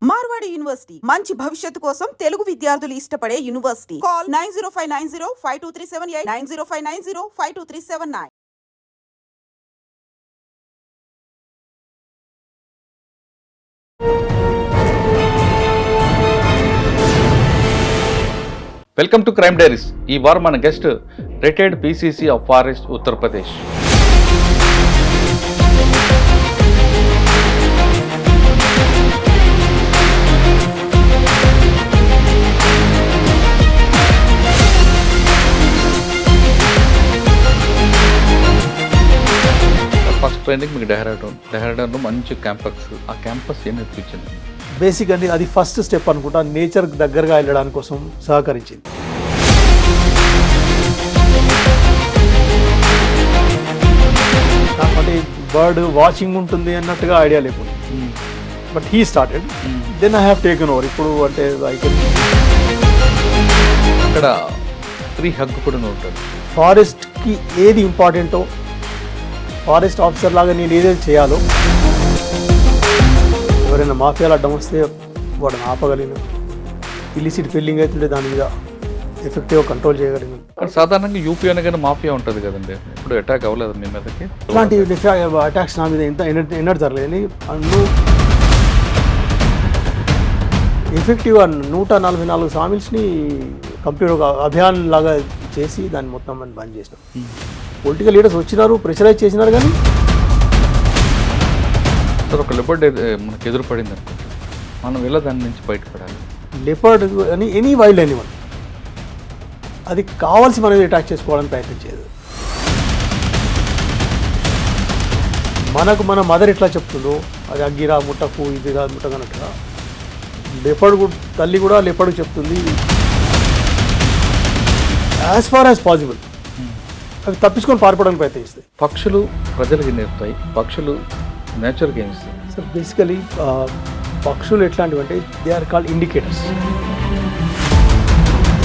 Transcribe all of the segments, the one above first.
Marwadi university మంచి భవిష్యత్తు కోసం తెలుగు విద్యార్థులు ఇష్టపడే university. Call 9059052378 9059052379. Welcome to crime diaries. ఈ వారం మన guest retired PCC of forest Uttar Pradesh. First training మీకు డెహ్రాడూన్లో మంచి క్యాంపస్. ఆ క్యాంపస్ ఏం నేర్పించింది? బేసిక్ అండి, అది ఫస్ట్ స్టెప్ అనుకుంటా. నేచర్ దగ్గరగా వెళ్ళడానికి కోసం సహకరించింది. నాకంటే బర్డ్ వాచింగ్ ఉంటుంది అన్నట్టుగా ఐడియా లేకుండా, but he started, then I have taken over. ఇప్పుడు అంటే అక్కడ ట్రీ హగ్ కూడా ఉంటుంది. ఫారెస్ట్కి ఏది ఇంపార్టెంటో, ఫారెస్ట్ ఆఫీసర్ లాగా నేను ఏదైతే చేయాలో, ఎవరైనా మాఫియాలు అడ్డం వస్తే వాడిని ఆపగలిగిన, ఇలిసిట్ ఫిల్లింగ్ అవుతుంటే దాని మీద ఎఫెక్టివ్గా కంట్రోల్ చేయగలిగిన. సాధారణంగా యూపీ అనగానే మాఫియా ఉంటుంది కదండి, ఇప్పుడు అటాక్ అవ్వలేదు మీ మీదకి? ఇలాంటి అటాక్స్ నా మీద ఎన్నడూ జరగలేదు. ఎఫెక్టివ్గా 144 సామిల్స్ని కంప్లీట్ ఒక అభియాన్ లాగా చేసి దాన్ని మొత్తం మనం బంద్ చేసినాం. పొలిటికల్ లీడర్స్ వచ్చినారు, ప్రెషరైజ్ చేసినారు, కానీ సార్ ఒక లెపర్డ్ మనకు ఎదురుపడింది అనుకుంటా, మనం ఎలా దాని నుంచి బయటపడాలి? లెపర్డ్ అని ఎనీ వైల్డ్ అనిమల్ అది కావాల్సి మనం అటాక్ చేసుకోవడానికి ప్రయత్నం చేయదు. మనకు మన మదర్ ఎట్లా చెప్తుందో, అది అగ్గిరా ముట్టకు, ఇదిరా ముట్టకనట్టుగా లెపర్డ్ తల్లి కూడా లెపర్డ్ చెప్తుంది. యాజ్ ఫార్ యాజ్ పాసిబుల్ అవి తప్పించుకొని పారిపోవడానికి ప్రయత్నిస్తాయి. పక్షులు ప్రజలకి నేర్పుతాయి, పక్షులు నేచర్కి ఏం ఇస్తాయి? సో బేసికలీ పక్షులు ఎట్లాంటివి అంటే దే ఆర్ కాల్డ్ ఇండికేటర్స్.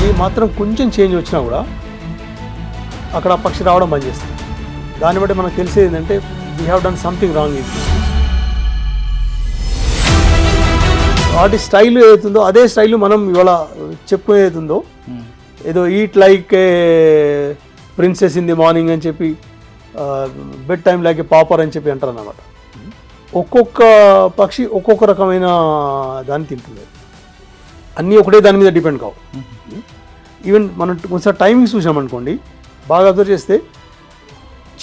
ఏ మాత్రం కొంచెం చేంజ్ వచ్చినా కూడా అక్కడ ఆ పక్షి రావడం బంద్ చేస్తుంది. దాన్ని బట్టి మనకు తెలిసేది ఏంటంటే we have done something wrong. ఇది వాటి స్టైల్ ఏదైతుందో అదే స్టైల్ మనం ఇవాళ చెప్పుకునేది ఏదైతుందో, ఏదో eat like A princess in the morning అని చెప్పి, బెడ్ టైం లైక్ ఏ పాపర్ అని చెప్పి అంటారు అన్నమాట. ఒక్కొక్క పక్షి ఒక్కొక్క రకమైన దాన్ని తింటుంది. అన్నీ ఒకటే దాని మీద డిపెండ్ కావు. ఈవెన్ మనం కొంచెం టైమింగ్స్ చూసామనుకోండి, బాగా అబ్జర్వ్ చేస్తే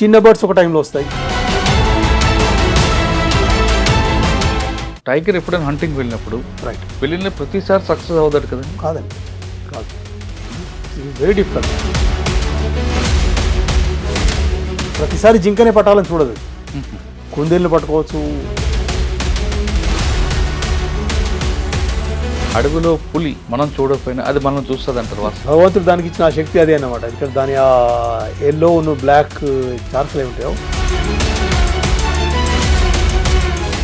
చిన్న బర్డ్స్ ఒక టైంలో వస్తాయి. టైగర్ ఎప్పుడైనా హంటింగ్ వెళ్ళినప్పుడు రైట్ వెళ్ళిన ప్రతిసారి సక్సెస్ అవుతాడు కదా? కాదండి, కాదు. Very difficult. ప్రతిసారి జింకనే పట్టాలని చూడదు, కుందేళ్ళు పట్టుకోవచ్చు. అడవిలో పులి మనం చూడకపోయినా అది మనం చూస్తుంది అంటారు. భగవంతుడు దానికి ఇచ్చిన ఆ శక్తి అదే అన్నమాట. ఇక్కడ దాని ఆ ఎల్లో బ్లాక్ చార్కులు ఏమిటాయో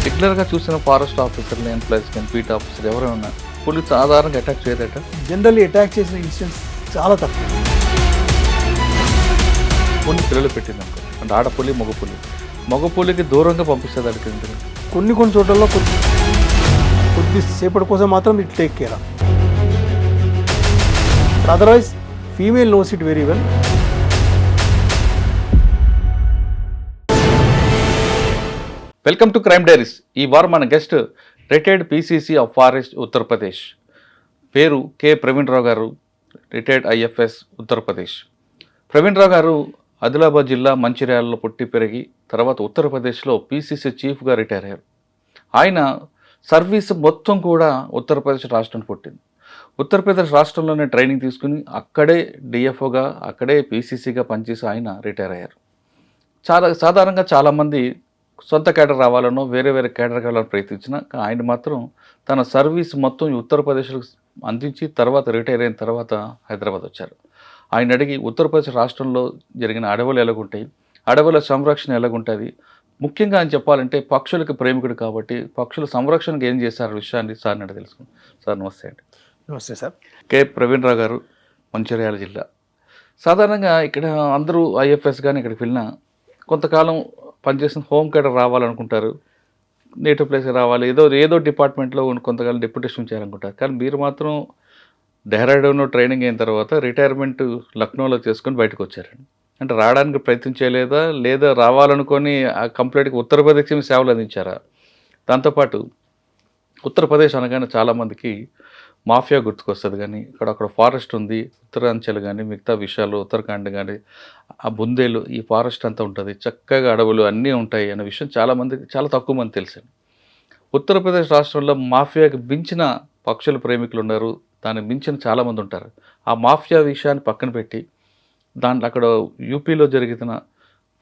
రెగ్యులర్గా చూసిన ఫారెస్ట్ ఆఫీసర్లు, ఎంప్లాయీస్ కానీ పీట్ ఆఫీసర్ ఎవరైనా పులి సాధారణంగా అటాక్ చేయదట. జనరల్లీ అటాక్ చేసిన ఇన్సిడెంట్స్ చాలా తక్కువ. కొన్ని పిల్లలు పెట్టింది అనుకో, అంటే ఆడపులి మగపులికి దూరంగా పంపిస్తుంది అడిగింది. కొన్ని చోట్లలో కొద్దిసేపటి కోసం మాత్రం it take care. Otherwise female knows it very well. Welcome to crime diaries. ఈ వారం మన guest retired PCC of forest Uttar Pradesh, పేరు కె ప్రవీణ్ రావు గారు, రిటైర్డ్ ఐఎఫ్ఎస్ ఉత్తరప్రదేశ్. ప్రవీణ్ రావు గారు ఆదిలాబాద్ జిల్లా మంచిర్యాలలో పుట్టి పెరిగి తర్వాత ఉత్తరప్రదేశ్లో పీసీసీ చీఫ్గా రిటైర్ అయ్యారు. ఆయన సర్వీస్ మొత్తం కూడా ఉత్తరప్రదేశ్ రాష్ట్రం పుట్టింది. ఉత్తరప్రదేశ్ రాష్ట్రంలోనే ట్రైనింగ్ తీసుకుని అక్కడే డిఎఫ్ఓగా, అక్కడే పీసీసీగా పనిచేసి ఆయన రిటైర్ అయ్యారు. సాధారణంగా చాలామంది సొంత కేడర్ రావాలనో వేరే కేడర్ కావాలని ప్రయత్నించిన ఆయన మాత్రం తన సర్వీస్ మొత్తం ఉత్తరప్రదేశ్లో అందించి తర్వాత రిటైర్ అయిన తర్వాత హైదరాబాద్ వచ్చారు. ఆయన అడిగి ఉత్తరప్రదేశ్ రాష్ట్రంలో జరిగిన అడవులు ఎలాగుంటాయి, అడవుల సంరక్షణ ఎలాగుంటుంది, ముఖ్యంగా అని చెప్పాలంటే పక్షులకు ప్రేమికుడు కాబట్టి పక్షుల సంరక్షణకు ఏం చేశారు విషయాన్ని సార్ అడిగి తెలుసుకున్నాం. సార్ నమస్తే అండి. నమస్తే సార్. కె ప్రవీణ్ రావు గారు, మంచిర్యాల జిల్లా. సాధారణంగా ఇక్కడ అందరూ ఐఎఫ్ఎస్ కానీ ఇక్కడికి వెళ్ళినా కొంతకాలం పనిచేసిన హోమ్ కేడర్ రావాలనుకుంటారు, నేటివ్ ప్లేస్కి రావాలి, ఏదో ఏదో డిపార్ట్మెంట్లో కొంతకాలం డిప్యూటేషన్ చేయాలనుకుంటారు. కానీ మీరు మాత్రం డెహ్రాడూన్లో ట్రైనింగ్ అయిన తర్వాత రిటైర్మెంట్ లక్నోలో చేసుకొని బయటకు వచ్చారండి. అంటే రావడానికి ప్రయత్నం చేయలేదా, లేదా రావాలనుకొని కంప్లీట్గా ఉత్తరప్రదేశ్కి సేవలు అందించారా? దాంతోపాటు ఉత్తరప్రదేశ్ అనగానే చాలామందికి మాఫియా గుర్తుకొస్తుంది, కానీ అక్కడ ఫారెస్ట్ ఉంది, ఉత్తరాంచల్ కానీ మిగతా విషయాలు ఉత్తరాఖండ్ కానీ ఆ బుందేలు ఈ ఫారెస్ట్ అంతా ఉంటుంది, చక్కగా అడవులు అన్నీ ఉంటాయి అనే విషయం చాలామందికి చాలా తక్కువ మంది తెలుసు. ఉత్తరప్రదేశ్ రాష్ట్రంలో మాఫియాకి మించిన పక్షుల ప్రేమికులు ఉన్నారు, దానికి మించిన చాలామంది ఉంటారు. ఆ మాఫియా విషయాన్ని పక్కన పెట్టి దాంట్లో అక్కడ యూపీలో జరిగిన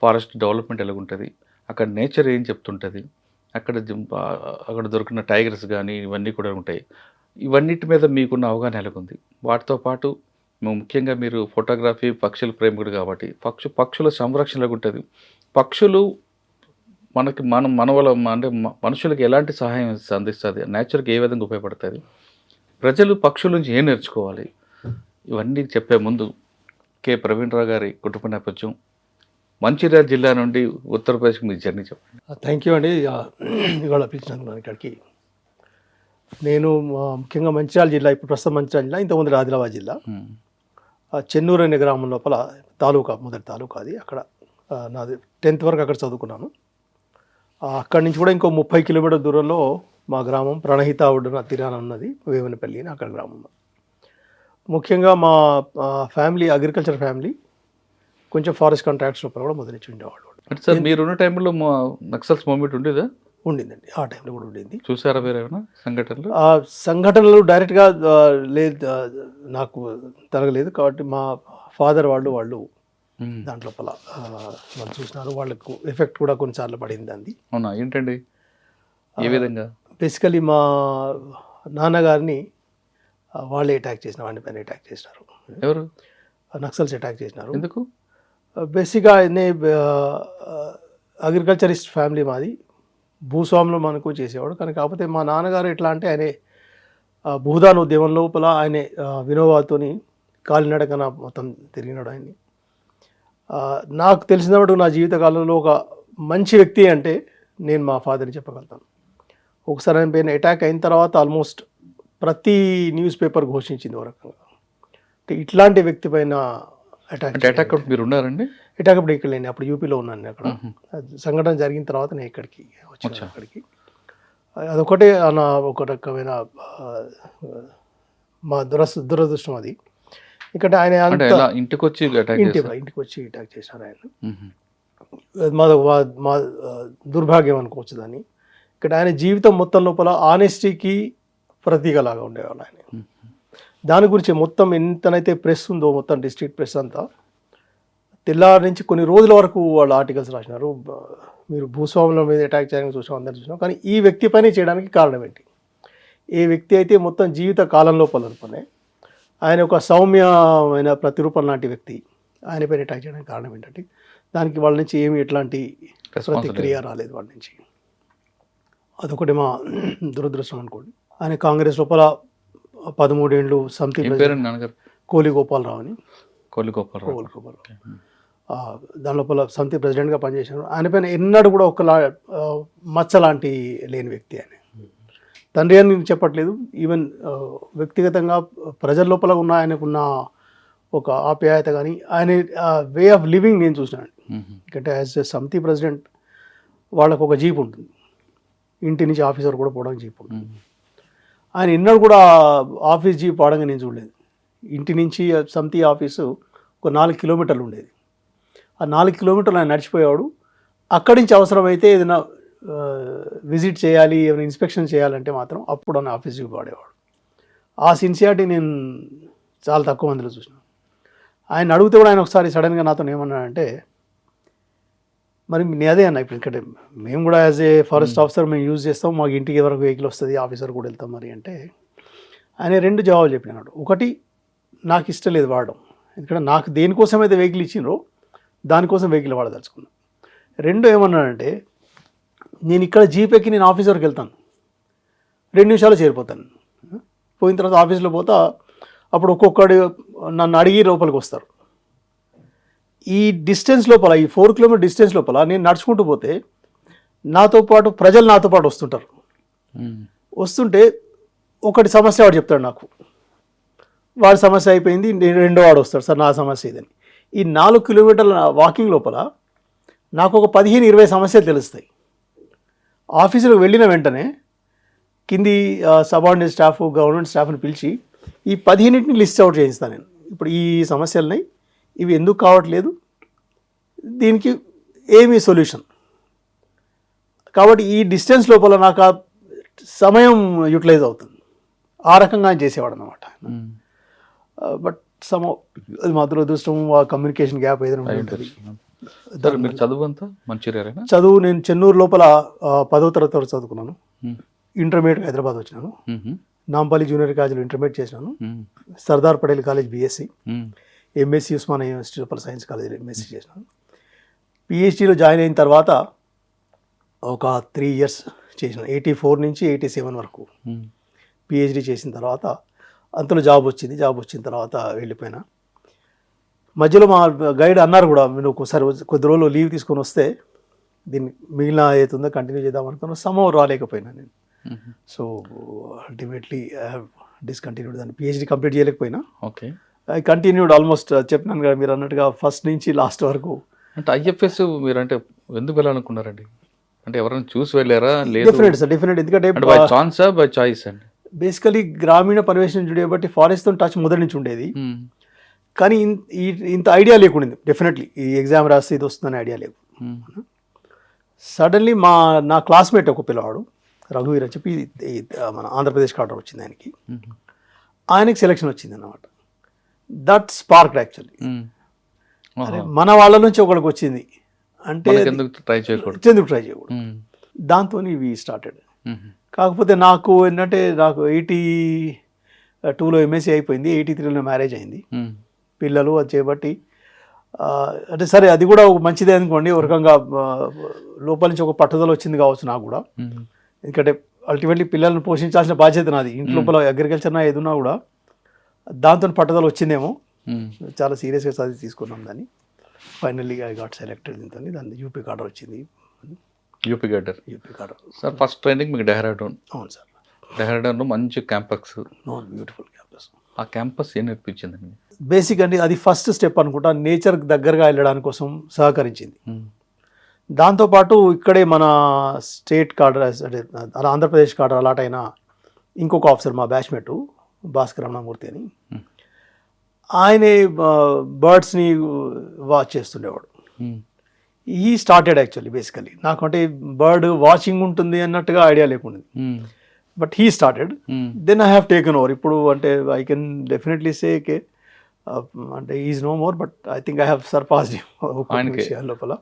ఫారెస్ట్ డెవలప్మెంట్ ఎలాగుంటుంది, అక్కడ నేచర్ ఏం చెప్తుంటుంది, అక్కడ దొరికిన టైగర్స్ కానీ ఇవన్నీ కూడా ఉంటాయి. ఇవన్నిటి మీద మీకున్న అవగాహన ఎలాగుంది? వాటితో పాటు ముఖ్యంగా మీరు ఫోటోగ్రఫీ పక్షుల ప్రేమికుడు కాబట్టి పక్షుల సంరక్షణ ఎలాగుంటుంది, పక్షులు మనకి మనవల అంటే మనుషులకి ఎలాంటి సహాయం అందిస్తుంది, నేచర్కి ఏ విధంగా ఉపయోగపడుతుంది, ప్రజలు పక్షుల నుంచి ఏం నేర్చుకోవాలి, ఇవన్నీ చెప్పే ముందు కె ప్రవీణ్ రావు గారి కుటుంబ నేపథ్యం, మంచిర్యాల జిల్లా నుండి ఉత్తరప్రదేశ్కి మీ జర్నీ చెప్పండి. థ్యాంక్ యూ అండి. ఇవాళ పిలిచినందుకు నన్ను ఇక్కడికి. నేను ముఖ్యంగా మంచిర్యాల జిల్లా, ఇప్పుడు ప్రస్తుతం మంచిర్యాల జిల్లా, ఇంతకుముందు ఆదిలాబాద్ జిల్లా, చెన్నూరు అనే గ్రామం లోపల తాలూకా, మొదటి తాలూకా అది. అక్కడ నాది 10th వరకు అక్కడ చదువుకున్నాను. అక్కడి నుంచి కూడా ఇంకో 30 కిలోమీటర్ల దూరంలో మా గ్రామం ప్రణహిత ఒడ్డున తీరాన ఉన్నది, వేవనపల్లి అని అక్కడ గ్రామం. ముఖ్యంగా మా ఫ్యామిలీ అగ్రికల్చర్ ఫ్యామిలీ, కొంచెం ఫారెస్ట్ కాంట్రాక్ట్స్ లోపల కూడా మొదలెచ్చి ఉండేవాళ్ళు. అంటే సార్ మీరున్న టైంలో నక్సల్స్ మూమెంట్ ఉండేదా? ఉండిందండి, ఆ టైంలో కూడా ఉండింది. చూసారా మీరు ఏమైనా సంఘటనలు? ఆ సంఘటనలు డైరెక్ట్గా లేదు, నాకు తరగలేదు. కాబట్టి మా ఫాదర్ వాళ్ళు దాంట్లో వాళ్ళు చూసినారు, వాళ్ళకు ఎఫెక్ట్ కూడా కొన్నిసార్లు పడింది అంది. అవునా, ఏంటండి, ఏ విధంగా? బేసికలీ మా నాన్నగారిని వాళ్ళే అటాక్ చేసిన, వాడిని పైన అటాక్ చేసినారు. ఎవరు? నక్సల్స్ అటాక్ చేసినారు. ఎందుకు? బేసిక్గా అగ్రికల్చరిస్ట్ ఫ్యామిలీ మాది, భూస్వాములు మనకు చేసేవాడు. కానీ కాకపోతే మా నాన్నగారు ఎట్లా అంటే ఆయన భూదాన ఉద్యమం లోపల ఆయన వినోబాతోని కాలినడకన మొత్తం తిరిగినాడు ఆయన్ని. నాకు తెలిసినప్పుడు నా జీవితకాలంలో ఒక మంచి వ్యక్తి అంటే నేను మా ఫాదర్ని చెప్పగలుగుతాను. ఒకసారి ఆయన పైన అటాక్ అయిన తర్వాత ఆల్మోస్ట్ ప్రతి న్యూస్ పేపర్ ఘోషించింది ఒక రకంగా, అంటే ఇట్లాంటి వ్యక్తి పైన అటాక్ మీరు ఉన్నారండి? అటాక్ అప్పుడు ఇక్కడ లేని, అప్పుడు యూపీలో ఉన్నాను నేను. అక్కడ సంఘటన జరిగిన తర్వాత నేను ఇక్కడికి వచ్చాను. అక్కడికి అదొకటే నా ఒక రకమైన మా దురదృష్టం అది. ఇక్కడ ఆయన ఇంటికి వచ్చి అటాక్ చేశారు ఆయన. మా దుర్భాగ్యం అనుకోవచ్చు దాన్ని. ఇక్కడ ఆయన జీవితం మొత్తం లోపల ఆనెస్టీకి ప్రతీకలాగా ఉండేవాళ్ళు ఆయన. దాని గురించి మొత్తం ఎంతనైతే ప్రెస్ ఉందో, మొత్తం డిస్ట్రిక్ట్ ప్రెస్ అంతా తెల్లారి నుంచి కొన్ని రోజుల వరకు వాళ్ళు ఆర్టికల్స్ రాసినారు. మీరు భూస్వాముల మీద అటాక్ చేయడానికి చూసాం, అందరూ చూసినాం, కానీ ఈ వ్యక్తి పని చేయడానికి కారణం ఏంటి? ఏ వ్యక్తి అయితే మొత్తం జీవిత కాలంలో పనే ఆయన ఒక సౌమ్యమైన ప్రతిరూపం లాంటి వ్యక్తి, ఆయన పైన అటాక్ చేయడానికి కారణం ఏంటంటే దానికి వాళ్ళ నుంచి ఏమి ఎట్లాంటి ప్రతిక్రియ రాలేదు వాళ్ళ నుంచి. అదొకటి మా దురదృష్టం అనుకోండి. ఆయన కాంగ్రెస్ లోపల 13 ఏళ్ళు కోలి గోపాలరావు అని, దాని లోపల సమితి ప్రెసిడెంట్గా పనిచేశారు. ఆయన పైన ఎన్నడూ కూడా ఒక మచ్చ లాంటి లేని వ్యక్తి ఆయన. తండ్రి అని నేను చెప్పట్లేదు, ఈవెన్ వ్యక్తిగతంగా ప్రజల లోపల ఉన్న ఆయనకున్న ఒక ఆప్యాయత కానీ ఆయన వే ఆఫ్ లివింగ్ నేను చూసినాను. ఎందుకంటే యాజ్ ఎ సమితి ప్రెసిడెంట్ వాళ్ళకు ఒక జీప్ ఉంటుంది, ఇంటి నుంచి ఆఫీసర్ కూడా పోవడానికి జీప్ ఉంటుంది. ఆయన ఎన్నడూ కూడా ఆఫీస్ జీప్ వాడగా నేను చూడలేదు. ఇంటి నుంచి సమితి ఆఫీసు ఒక 4 కిలోమీటర్లు ఉండేది. ఆ 4 కిలోమీటర్లు ఆయన నడిచిపోయేవాడు. అక్కడి నుంచి అవసరమైతే ఏదైనా విజిట్ చేయాలి, ఏమైనా ఇన్స్పెక్షన్ చేయాలంటే మాత్రం అప్పుడు ఆయన ఆఫీస్ జీప్ వాడేవాడు. ఆ సిన్సియారిటీ నేను చాలా తక్కువ మందిలో చూసినాను. ఆయన అడిగితే కూడా ఆయన ఒకసారి సడన్గా నాతో ఏమన్నాడంటే, మరి నేను అదే అన్న, ఇప్పుడు ఇక్కడ మేము కూడా యాజ్ ఏ ఫారెస్ట్ ఆఫీసర్ మేము యూజ్ చేస్తాం, మాకు ఇంటికి వరకు వెహికల్ వస్తుంది, ఆఫీసర్ కూడా వెళ్తాం మరి అంటే, ఆయన 2 జవాబులు చెప్పినాడు. ఒకటి, నాకు ఇష్టం లేదు వాడడం, ఎందుకంటే నాకు దేనికోసం అయితే వెహికల్ ఇచ్చినో దానికోసం వెహికల్ వాడదలుచుకున్నాను. 2 ఏమన్నాడంటే, నేను ఇక్కడ జీప్ ఎక్కి నేను ఆఫీస్ వరకు వెళ్తాను, 2 నిమిషాలు చేరిపోతాను. పోయిన తర్వాత ఆఫీస్లో పోతా, అప్పుడు ఒక్కొక్కడు నన్ను అడిగి లోపలికి వస్తారు. ఈ డిస్టెన్స్ లోపల, ఈ 4 కిలోమీటర్ డిస్టెన్స్ లోపల నేను నడుచుకుంటూ పోతే నాతో పాటు ప్రజలు నాతో పాటు వస్తుంటారు. వస్తుంటే ఒకటి సమస్య వాడు చెప్తాడు నాకు, వాడి సమస్య అయిపోయింది, రెండో వాడు వస్తాడు, సార్ నా సమస్య ఇదని. ఈ 4 కిలోమీటర్ల వాకింగ్ లోపల నాకు ఒక 15-20 సమస్యలు తెలుస్తాయి. ఆఫీసులకు వెళ్ళిన వెంటనే కింది సబార్డినేట్ స్టాఫ్, గవర్నమెంట్ స్టాఫ్ని పిలిచి ఈ 15ని లిస్ట్ అవుట్ చేయిస్తాను నేను. ఇప్పుడు ఈ సమస్యలున్నాయి, ఇవి ఎందుకు కావట్లేదు, దీనికి ఏమి సొల్యూషన్. కాబట్టి ఈ డిస్టెన్స్ లోపల నాకు ఆ సమయం యూటిలైజ్ అవుతుంది. ఆ రకంగా చేసేవాడు అన్నమాట. బట్ అది మా దురదృష్టం, ఆ కమ్యూనికేషన్ గ్యాప్ ఏదైనా ఉంటుంది. మీరు చదువు అంతా మంచిర్యాలేనా? చదువు నేను చెన్నూరు లోపల 10వ తరగతి వరకు చదువుకున్నాను. ఇంటర్మీడియట్ హైదరాబాద్ వచ్చినాను. నాంపల్లి జూనియర్ కాలేజీలో ఇంటర్మీడియట్ చేసినాను. Sardar Patel college BSc, MSc Osmania university లోపల సైన్స్ కాలేజీలో ఎంఎస్సీ చేసినాను. పిహెచ్డీలో జాయిన్ అయిన తర్వాత ఒక 3 years చేసిన, 84 నుంచి 87 వరకు పిహెచ్డీ చేసిన తర్వాత అంతలో జాబ్ వచ్చింది. జాబ్ వచ్చిన తర్వాత వెళ్ళిపోయినా. మధ్యలో మా గైడ్ అన్నారు కూడా, మీరు ఒకసారి కొద్ది రోజులు లీవ్ తీసుకొని వస్తే దీన్ని మిగిలిన అవుతుందో కంటిన్యూ చేద్దాం అనుకున్నా. సమయం రాలేకపోయినా నేను. So ultimately I have discontinued. దాన్ని పిహెచ్డీ కంప్లీట్ చేయలేకపోయినా. Okay, I continued almost. చెప్పినాను కదా మీరు అన్నట్టుగా ఫస్ట్ నుంచి లాస్ట్ వరకు. అంటే ఐఎఫ్ఎస్ మీరు అంటే ఎందుకు వెళ్ళాలనుకున్నారండి? అంటే ఎవరైనా చూసి వెళ్ళారా? లేదు, డెఫినెట్ సార్, డెఫినెట్. ఎందుకంటే బై ఛాన్సా బై చాయిస్ అండి? బేసికలీ గ్రామీణ పరివేశం చూడే బట్టి ఫారెస్ట్తో టచ్ మొదటి నుంచి ఉండేది. కానీ ఇంత ఐడియా లేకుండింది. డెఫినెట్లీ ఈ ఎగ్జామ్ రాస్తే ఇది వస్తుందని ఐడియా లేవు. సడన్లీ నా క్లాస్మేట్ ఒక పిల్లవాడు రఘువీర్ అని చెప్పి, మన ఆంధ్రప్రదేశ్ కార్డర్ వచ్చింది ఆయనకి. ఆయనకి సెలెక్షన్ వచ్చింది అన్నమాట. That spark actually. మన వాళ్ళ నుంచి ఒకరికి వచ్చింది అంటే ఎందుకు ట్రై చేయకూడదు. దాంతో వి స్టార్టెడ్. కాకపోతే నాకు ఏంటంటే, నాకు 82లో ఎంఎస్సీ అయిపోయింది, 83లో మ్యారేజ్ అయింది, పిల్లలు అది చేయబట్టి. అంటే సరే, అది కూడా ఒక మంచిదే అనుకోండి. ఒక రకంగా లోపల నుంచి ఒక పట్టుదల వచ్చింది కావచ్చు నాకు కూడా. ఎందుకంటే అల్టిమేట్లీ పిల్లల్ని పోషించాల్సిన బాధ్యత నాది. ఇంట్లో అగ్రికల్చర్ ఏదున్నా కూడా దాంతో పట్టుదల వచ్చిందేమో. చాలా సీరియస్గా చదివి తీసుకున్నాం దాన్ని. Finally I got selected. దాన్ని యూపీ కార్డర్ వచ్చింది. యూపీ కార్డర్. సార్ ఫస్ట్ ట్రైనింగ్ మీకు డెహ్రాడూన్? అవును సార్. డెహ్రాడూన్లో మంచి క్యాంపస్, బ్యూటిఫుల్ క్యాంపస్. ఆ క్యాంపస్ ఏం నేర్పించిందండి? బేసిక్ అండి, అది ఫస్ట్ స్టెప్ అనుకుంటా. నేచర్ దగ్గరగా వెళ్ళడానికి కోసం సహకరించింది. దాంతోపాటు ఇక్కడే మన స్టేట్ కార్డర్, అంటే ఆంధ్రప్రదేశ్ కార్డర్ అలాట్ అయిన ఇంకొక ఆఫీసర్, మా బ్యాచ్మేట్ భాస్కర్ రమణమూర్తి అని, ఆయనే బర్డ్స్ని వాచ్ చేస్తుండేవాడు. ఈ స్టార్టెడ్ యాక్చువల్లీ బేసికలీ. నాకంటే బర్డ్ వాచింగ్ ఉంటుంది అన్నట్టుగా ఐడియా లేకుండా. But he started, then I have taken over. ఇప్పుడు అంటే ఐ కెన్ డెఫినెట్లీ సే కే అంటే is no more, but I think I have surpassed him లోపల.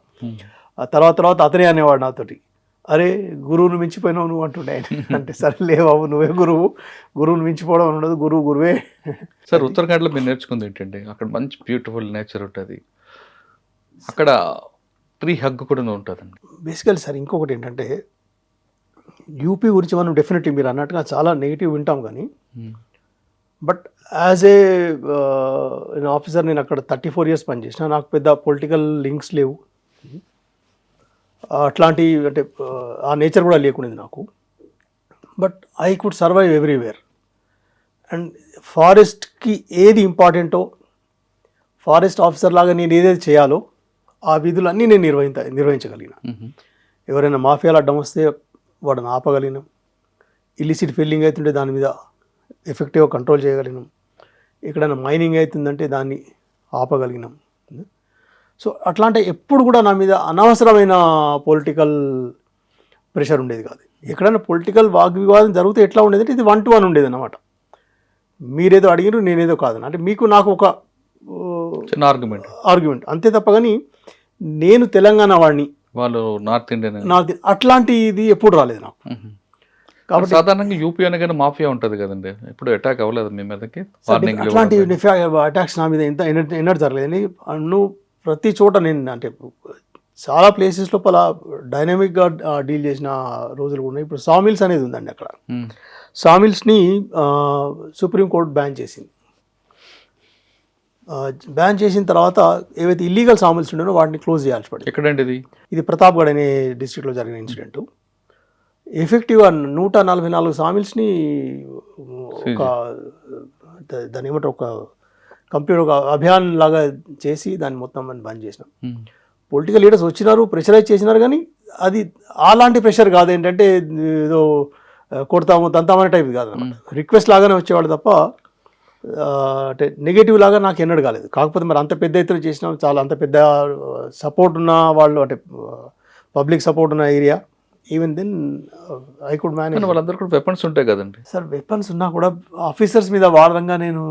తర్వాత అతనే అనేవాడు నాతోటి, అరే గురువును మించిపోయినావు నువ్వు అంటుండే ఆయన. అంటే సరే లేవు, నువ్వే గురువును మించిపోవడం ఉండదు, గురువే. సార్ ఉత్తరాఖండ్లో మీరు నేర్చుకుంది ఏంటండి? అక్కడ మంచి బ్యూటిఫుల్ నేచర్ ఉంటుంది, అక్కడ ట్రీ హగ్ కూడా ఉంటుందండి. బేసికల్ సార్ ఇంకొకటి ఏంటంటే, యూపీ గురించి మనం డెఫినెట్లీ మీరు అన్నట్టుగా చాలా నెగిటివ్ వింటాం, కానీ బట్ యాజ్ ఏ ఆఫీసర్ నేను అక్కడ 34 years పనిచేసిన. నాకు పెద్ద పొలిటికల్ లింక్స్ లేవు, అట్లాంటి అంటే ఆ నేచర్ కూడా లేకుండేది నాకు. But I could survive everywhere. And ఫారెస్ట్కి ఏది ఇంపార్టెంటో, ఫారెస్ట్ ఆఫీసర్ లాగా నేను ఏదైతే చేయాలో ఆ విధులన్నీ నేను నిర్వహించగలిగిన. ఎవరైనా మాఫియాలు అడ్డం వస్తే వాడిని ఆపగలిగినాం. ఇల్లిసిట్ ఫిల్లింగ్ అవుతుంటే దాని మీద ఎఫెక్టివ్గా కంట్రోల్ చేయగలిగినాం. ఎక్కడైనా మైనింగ్ అవుతుందంటే దాన్ని ఆపగలిగినాం. సో అట్లాంటి ఎప్పుడు కూడా నా మీద అనవసరమైన పొలిటికల్ ప్రెషర్ ఉండేది కాదు. ఎక్కడైనా పొలిటికల్ వాగ్వివాదం జరిగితే ఎట్లా ఉండేది అంటే, ఇది 1-to-1 ఉండేది అన్నమాట. మీరేదో అడిగినారు, నేనేదో కాదు, అంటే మీకు నాకు ఒక చిన్న ఆర్గ్యుమెంట్ అంతే తప్ప. కానీ నేను తెలంగాణ వాడిని, వాళ్ళు నార్త్ ఇండియన్, అట్లాంటిది ఎప్పుడు రాలేదు నాకు. కాబట్టి సాధారణంగా యూపీ అనగానే మాఫియా ఉంటుంది కదండి, ఇప్పుడు అటాక్ అవ్వలేదు మీ మీదకి? అట్లాంటి అటాక్స్ నా మీద ఎన్నడూ జరగలేదని. నువ్వు ప్రతి చోట నేను అంటే చాలా ప్లేసెస్ లోపల డైనమిక్గా డీల్ చేసిన రోజులు కూడా ఉన్నాయి. ఇప్పుడు సామిల్స్ అనేది ఉందండి అక్కడ. సామిల్స్ని సుప్రీంకోర్టు బ్యాన్ చేసింది. బ్యాన్ చేసిన తర్వాత ఏవైతే ఇల్లీగల్ సామిల్స్ ఉండేనో వాటిని క్లోజ్ చేయాల్సి పడింది. ఎక్కడండి ఇది? ఇది ప్రతాప్గఢ్ అనే డిస్ట్రిక్ట్లో జరిగిన ఇన్సిడెంట్. ఎఫెక్టివ్గా 144 సామిల్స్ని ఒక దాని ఏమంటారు ఒక కంప్లీట్ ఒక అభియాన్ లాగా చేసి దాన్ని మొత్తం బంద్ చేసినాం. పొలిటికల్ లీడర్స్ వచ్చినారు, ప్రెషరైజ్ చేసినారు, కానీ అది అలాంటి ప్రెషర్ కాదు. ఏంటంటే ఏదో కొడతాము తంతామనే టైప్ కాదు అనమాట. రిక్వెస్ట్ లాగానే వచ్చేవాళ్ళు తప్ప అంటే నెగిటివ్ లాగా నాకు ఎన్నడూ కాలేదు. కాకపోతే మరి అంత పెద్ద ఎత్తున చేసినాం, చాలా అంత పెద్ద సపోర్ట్ ఉన్న వాళ్ళు, అంటే పబ్లిక్ సపోర్ట్ ఉన్న area, even then I could manage. వాళ్ళందరూ కూడా వెపన్స్ ఉంటాయి కదండి సార్. వెపన్స్ ఉన్నా కూడా ఆఫీసర్స్ మీద వాడడంగా నేను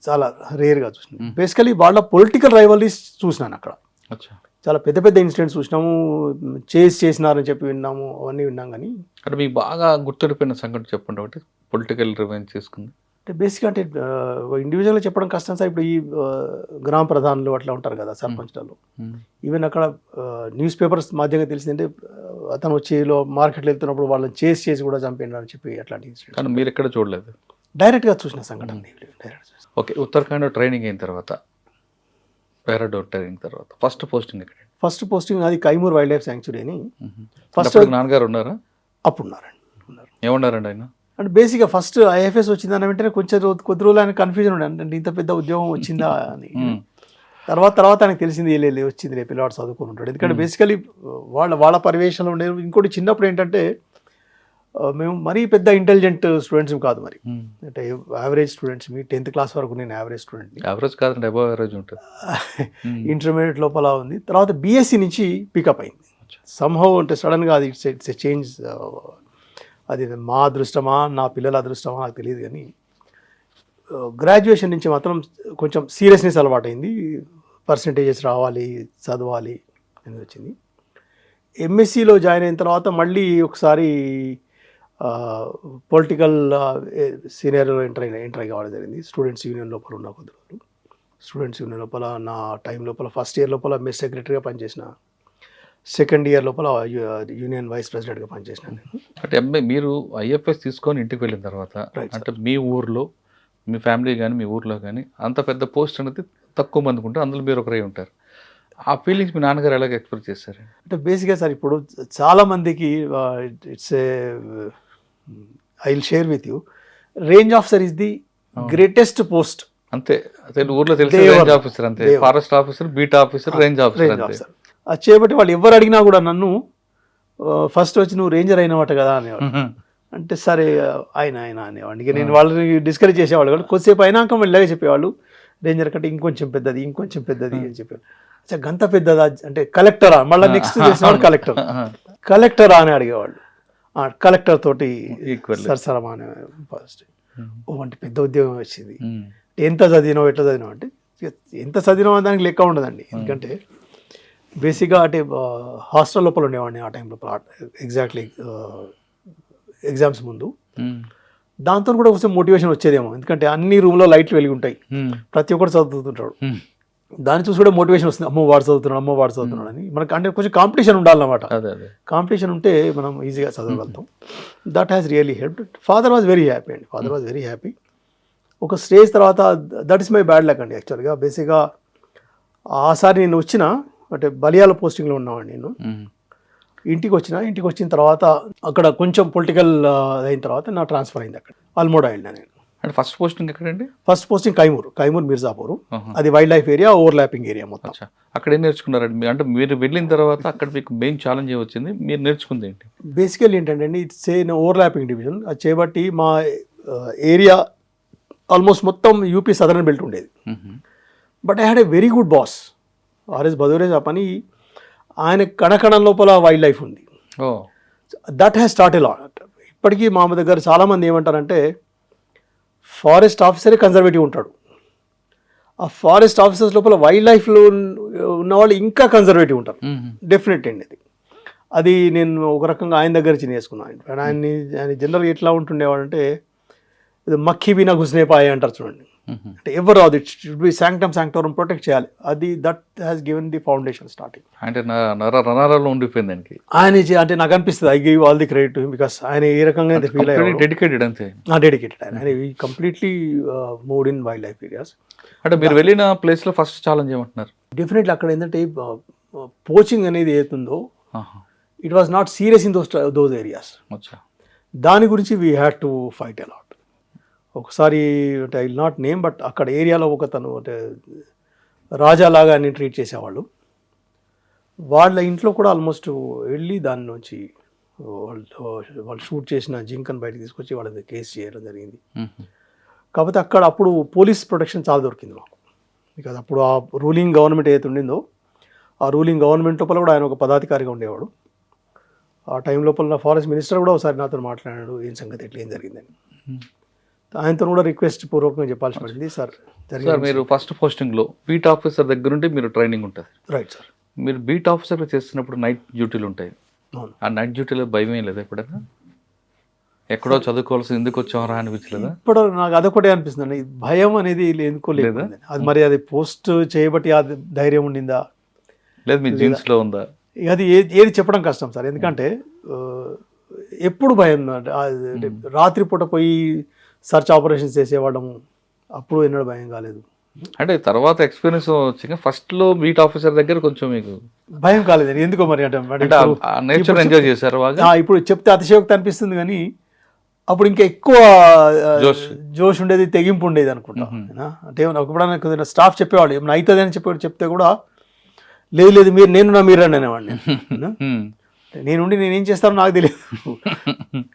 చాలా రేర్గా చూసినాను. బేసికలీ వాళ్ళ పొలిటికల్ రైవల్రీస్ చూసినాను అక్కడ. చాలా పెద్ద పెద్ద ఇన్సిడెంట్స్ చూసినాము, చేసినారని చెప్పి విన్నాము, అవన్నీ విన్నాం. కానీ అంటే మీకు బాగా గుర్తుండిపోయిన సంఘటన చెప్పండి ఒకటి, పొలిటికల్ రివెంజ్ చేసుకుంది. అంటే బేసిక్గా అంటే ఇండివిజువల్గా చెప్పడం కష్టం సార్. ఇప్పుడు ఈ గ్రామ ప్రధానులు అట్లా ఉంటారు కదా, సర్పంచ్లలో. ఈవెన్ అక్కడ న్యూస్ పేపర్స్ మాధ్యంగా తెలిసిందంటే అతను వచ్చి మార్కెట్లో వెళ్తున్నప్పుడు వాళ్ళని చేసి కూడా చంపేయండి అని చెప్పి అట్లాంటి ఇన్సిడెంట్. కానీ మీరు ఎక్కడ చూడలేదు? డైరెక్ట్గా చూసిన సంఘటన. డైరెక్ట్ చూసిన. ఓకే, ఉత్తరాఖండ్ ట్రైనింగ్ అయిన తర్వాత, పారాడోర్ ట్రైనింగ్ తర్వాత ఫస్ట్ పోస్టింగ్ ఎక్కడ? ఫస్ట్ పోస్టింగ్ అది కైమూర్ వైల్డ్ లైఫ్ శాంక్చురీ అని. ఫస్ట్ నాన్నగారు ఉన్నారా? అప్పుడు ఉన్నారు. ఏమన్నారండి ఆయన? అంటే బేసిక్గా ఫస్ట్ ఐఎఫ్ఎస్ వచ్చిందని వెంటనే కొద్ది రోజులు ఆయన కన్ఫ్యూజన్ ఉండే, అంటే ఇంత పెద్ద ఉద్యోగం వచ్చిందా అని. తర్వాత ఆయనకు తెలిసింది వచ్చింది రేపు పిల్లవాడు చదువుకుని ఉంటాడు. ఎందుకంటే బేసికలీ వాళ్ళ పరివేషంలో ఉండే. ఇంకోటి చిన్నప్పుడు ఏంటంటే మేము మరీ పెద్ద ఇంటెలిజెంట్ స్టూడెంట్స్ కాదు, మరి అంటే యావరేజ్ స్టూడెంట్స్. మీ 10th క్లాస్ వరకు నేను యావరేజ్ స్టూడెంట్. యావరేజ్ కాదండి, అబవ్ యావరేజ్ ఉంటుంది. ఇంటర్మీడియట్ లోపల ఉంది. తర్వాత బీఎస్సీ నుంచి పికప్ అయింది సమ్హౌ. అంటే సడన్గా అది ఇట్స్ ఎ చేంజ్. అది మా అదృష్టమా నా పిల్లల అదృష్టమా నాకు తెలియదు, కానీ గ్రాడ్యుయేషన్ నుంచి మాత్రం కొంచెం సీరియస్నెస్ అలవాటైంది. పర్సంటేజెస్ రావాలి, చదవాలి అని వచ్చింది. ఎంఎస్సిలో జాయిన్ అయిన తర్వాత మళ్ళీ ఒకసారి పొలిటికల్ సీనియర్లో ఎంటర్ కావడం జరిగింది. స్టూడెంట్స్ యూనియన్ లోపల ఉన్న కొద్ది రోజులు. స్టూడెంట్స్ యూనియన్ లోపల నా టైం లోపల ఫస్ట్ ఇయర్ లోపల మెస్ సెక్రటరీగా పనిచేసిన, సెకండ్ ఇయర్ లోపల యూనియన్ వైస్ ప్రెసిడెంట్గా పనిచేసిన నేను. అంటే మీరు ఐఎఫ్ఎస్ తీసుకొని ఇంటికి వెళ్ళిన తర్వాత, అంటే మీ ఊర్లో మీ ఫ్యామిలీ కానీ మీ ఊర్లో కానీ అంత పెద్ద పోస్ట్ అనేది తక్కువ మందికి ఉంటారు, అందులో మీరు ఒకరై ఉంటారు. ఆ ఫీలింగ్స్ మీ నాన్నగారు ఎలాగ ఎక్స్ప్రెస్ చేస్తారు? అంటే బేసిక్గా సార్ ఇప్పుడు చాలామందికి it's A I will share with you, range officer is the greatest post. అంతే, ఊర్లో తెలిసి రేంజ్ ఆఫీసర్ అంతే, forest officer, beat officer, range officer. అది చేయబట్టి వాళ్ళు ఎవరు అడిగినా కూడా నన్ను ఫస్ట్ వచ్చి నువ్వు రేంజర్ అయినవాట కదా అనేవాడు. అంటే సరే ఆయన అనేవాడిని. ఇక నేను వాళ్ళని డిస్కరేజ్ చేసేవాళ్ళు కూడా. కొద్దిసేపు అయినాక ఇలాగే చెప్పేవాళ్ళు, రేంజర్ కంటే ఇంకొంచెం పెద్దది అని చెప్పారు. అచ్చా గంత పెద్దదా అంటే కలెక్టరా, మళ్ళీ నెక్స్ట్ చేసేవాడు కలెక్టరా అని అడిగేవాళ్ళు. కలెక్టర్ తోటి సరసరమా అనే ఫస్ట్ అంటే పెద్ద ఉద్యోగం వచ్చింది. ఎంత చదివినావు ఎట్లా చదివినావు అంటే ఎంత చదివినావు దానికి లెక్క ఉండదండి. ఎందుకంటే బేసిక్గా అంటే హాస్టల్ లోపల ఉండేవాడిని ఆ టైం లోపల, ఎగ్జాక్ట్లీ ఎగ్జామ్స్ ముందు. దాంతో కూడా కొంచెం మోటివేషన్ వచ్చేదేమో, ఎందుకంటే అన్ని రూమ్లో లైట్లు వెలిగి ఉంటాయి, ప్రతి ఒక్కరు చదువుతుంటాడు. దాన్ని చూసి కూడా మోటివేషన్ వస్తుంది, అమ్మో వాడు చదువుతున్నాడు అని. మనకు అంటే కొంచెం కాంపిటీషన్ ఉండాలన్నమాట. కాంపిటీషన్ ఉంటే మనం ఈజీగా చదవగలుగుతాం. That has really helped. Father was very happy. ఒక స్టేజ్ తర్వాత that is my bad luck అండి యాక్చువల్గా. బేసిక్గా ఆసారి నేను అంటే బలియాల పోస్టింగ్లో ఉన్నామండి నేను. ఇంటికి వచ్చిన తర్వాత అక్కడ కొంచెం పొలిటికల్ అయిన తర్వాత నా ట్రాన్స్ఫర్ అయింది అక్కడ అల్మోడా వెళ్ళినా నేను. అంటే ఫస్ట్ పోస్టింగ్ ఎక్కడండి? First posting Kaimur Mirzapur. అది wildlife area, overlapping area మొత్తం. అక్కడ ఏం నేర్చుకున్నారండి? అంటే మీరు వెళ్ళిన తర్వాత అక్కడ మీకు మెయిన్ ఛాలెంజ్ వచ్చింది, మీరు నేర్చుకుంది ఏంటి? బేసికల్లీ ఏంటంటే అండి, ఇట్స్ ఏ ఓవర్లాపింగ్ డివిజన్. అది చేయబట్టి మా ఏరియా ఆల్మోస్ట్ మొత్తం యూపీ సదరన్ బెల్ట్ ఉండేది. But I had a very good boss, RS Bhadure ఆ పని. ఆయన కణకణం లోపల వైల్డ్ లైఫ్ ఉంది. That has start a lot. ఇప్పటికీ మా దగ్గర చాలామంది ఏమంటారంటే ఫారెస్ట్ ఆఫీసరే కన్జర్వేటివ్ ఉంటాడు, ఆ ఫారెస్ట్ ఆఫీసర్స్ లోపల వైల్డ్ లైఫ్లో ఉన్నవాళ్ళు ఇంకా కన్జర్వేటివ్ ఉంటారు. డెఫినెట్ అండి అది నేను ఒక రకంగా ఆయన దగ్గర నేర్చుకున్నాను. ఆయన జనరల్గా ఎట్లా ఉంటుండేవాడు అంటే మక్ఖీ బినా ఘుస్నే పాయే అంటారు చూడండి. అంటే ఎవరు రాదు, it should be sanctum protect చేయాలి, అది that has given the foundation starting. అంటే నరాలలో ఉండిపోయింది దానికి. ఆయన అంటే నాకు అనిపిస్తుంది I give all the credit because ఆయన ఏ రకంగా అయితే ఫీల్ అయ్యాడు, డెడికేటెడ్ అంతే, డెడికేటెడ్ ఆయన completely mood in wild life areas. అంటే మీరు వెళ్ళిన ప్లేస్లో ఫస్ట్ ఛాలెంజ్ ఏమంటున్నారు? డెఫినెట్లీ అక్కడ ఏంటంటే పోచింగ్ అనేది ఏతుందో it was not serious in those areas. దాని గురించి we had to fight a lot. ఒకసారి అంటే I will not name, but అక్కడ ఏరియాలో ఒక తను అంటే రాజాలాగా అన్ని ట్రీట్ చేసేవాళ్ళు. వాళ్ళ ఇంట్లో కూడా ఆల్మోస్ట్ వెళ్ళి దాని నుంచి వాళ్ళు షూట్ చేసిన జింకను బయటకు తీసుకొచ్చి వాళ్ళని కేసు చేయడం జరిగింది. కాకపోతే అక్కడ అప్పుడు పోలీస్ ప్రొటెక్షన్ చాలా దొరికింది మాకు, బికాజ్ అప్పుడు ఆ రూలింగ్ గవర్నమెంట్ ఏదైతే ఉండిందో ఆ రూలింగ్ గవర్నమెంట్ లోపల కూడా ఆయన ఒక పదాధికారిగా ఉండేవాడు. ఆ టైం లోపల ఫారెస్ట్ మినిస్టర్ కూడా ఒకసారి నాతో మాట్లాడాడు, ఏం సంగతి ఎట్లా ఏం జరిగిందని. ఆయనతో కూడా రిక్వెస్ట్ పూర్వకంగా చెప్పాల్సి పడింది. సార్ మీరు ఫస్ట్ పోస్టింగ్లో బీట్ ఆఫీసర్ దగ్గర నుండి మీరు ట్రైనింగ్ ఉంటుంది, రైట్ సార్. మీరు బీట్ ఆఫీసర్గా చేస్తున్నప్పుడు నైట్ డ్యూటీలు ఉంటాయి. ఆ నైట్ డ్యూటీలో భయం ఏం లేదా ఎప్పుడైనా? ఎక్కడో చదువుకోవాల్సి ఎందుకు వచ్చామరా అనిపించలేదా? ఇప్పుడు నాకు అదొకటే అనిపిస్తుంది, భయం అనేది ఎందుకో లేదు. అది మరి అది పోస్ట్ చేయబట్టి ఆ ధైర్యం ఉండిందా లేదు మీ జీన్స్లో ఉందా? అది ఏది చెప్పడం కష్టం సార్, ఎందుకంటే ఎప్పుడు భయం. రాత్రిపూట పోయి సర్చ్ ఆపరేషన్స్ చేసేవాళ్ళము, అప్పుడు ఎన్నడూ భయం కాలేదు. అంటే తర్వాత ఎక్స్పీరియన్స్ వచ్చింది, ఫస్ట్లో బీట్ ఆఫీసర్ దగ్గర కొంచెం మీకు భయం కాలేదు ఎందుకో మరి. అంటే నేచర్ ఎంజాయ్ చేశారు బాగా. ఇప్పుడు చెప్తే అతిశయోక్తి అనిపిస్తుంది కానీ అప్పుడు ఇంకా ఎక్కువ జోష్ ఉండేది, తెగింపు ఉండేది అనుకుంటా. అంటే ఎప్పుడైనా స్టాఫ్ చెప్పేవాళ్ళు ఏమైనా అవుతుంది అని చెప్తే కూడా లేదు లేదు మీరు మీరు అనేవాడిని. నేనుండి నేనేం చేస్తానో నాకు తెలియదు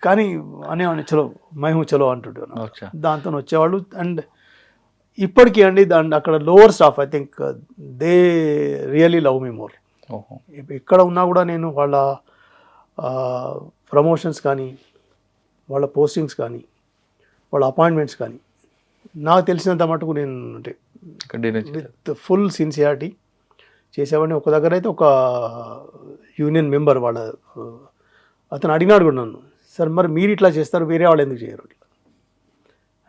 కానీ అనేవాడిని చలో మైహూ చలో అంటుంటాను. దాంతో వచ్చేవాళ్ళు. అండ్ ఇప్పటికీ అండి దాని అక్కడ lower staff I think they really love me more. ఎక్కడ ఉన్నా కూడా నేను వాళ్ళ ప్రమోషన్స్ కానీ వాళ్ళ పోస్టింగ్స్ కానీ వాళ్ళ అపాయింట్మెంట్స్ కానీ నాకు తెలిసినంత మటుకు నేను అంటే విత్ ఫుల్ సిన్సియారిటీ చేసేవాడిని. ఒక దగ్గర అయితే ఒక యూనియన్ మెంబర్ వాళ్ళ అతను అడిగినాడు కూడా నన్ను, సార్ మరి మీరు ఇట్లా చేస్తారు వేరే వాళ్ళు ఎందుకు చేయరు ఇట్లా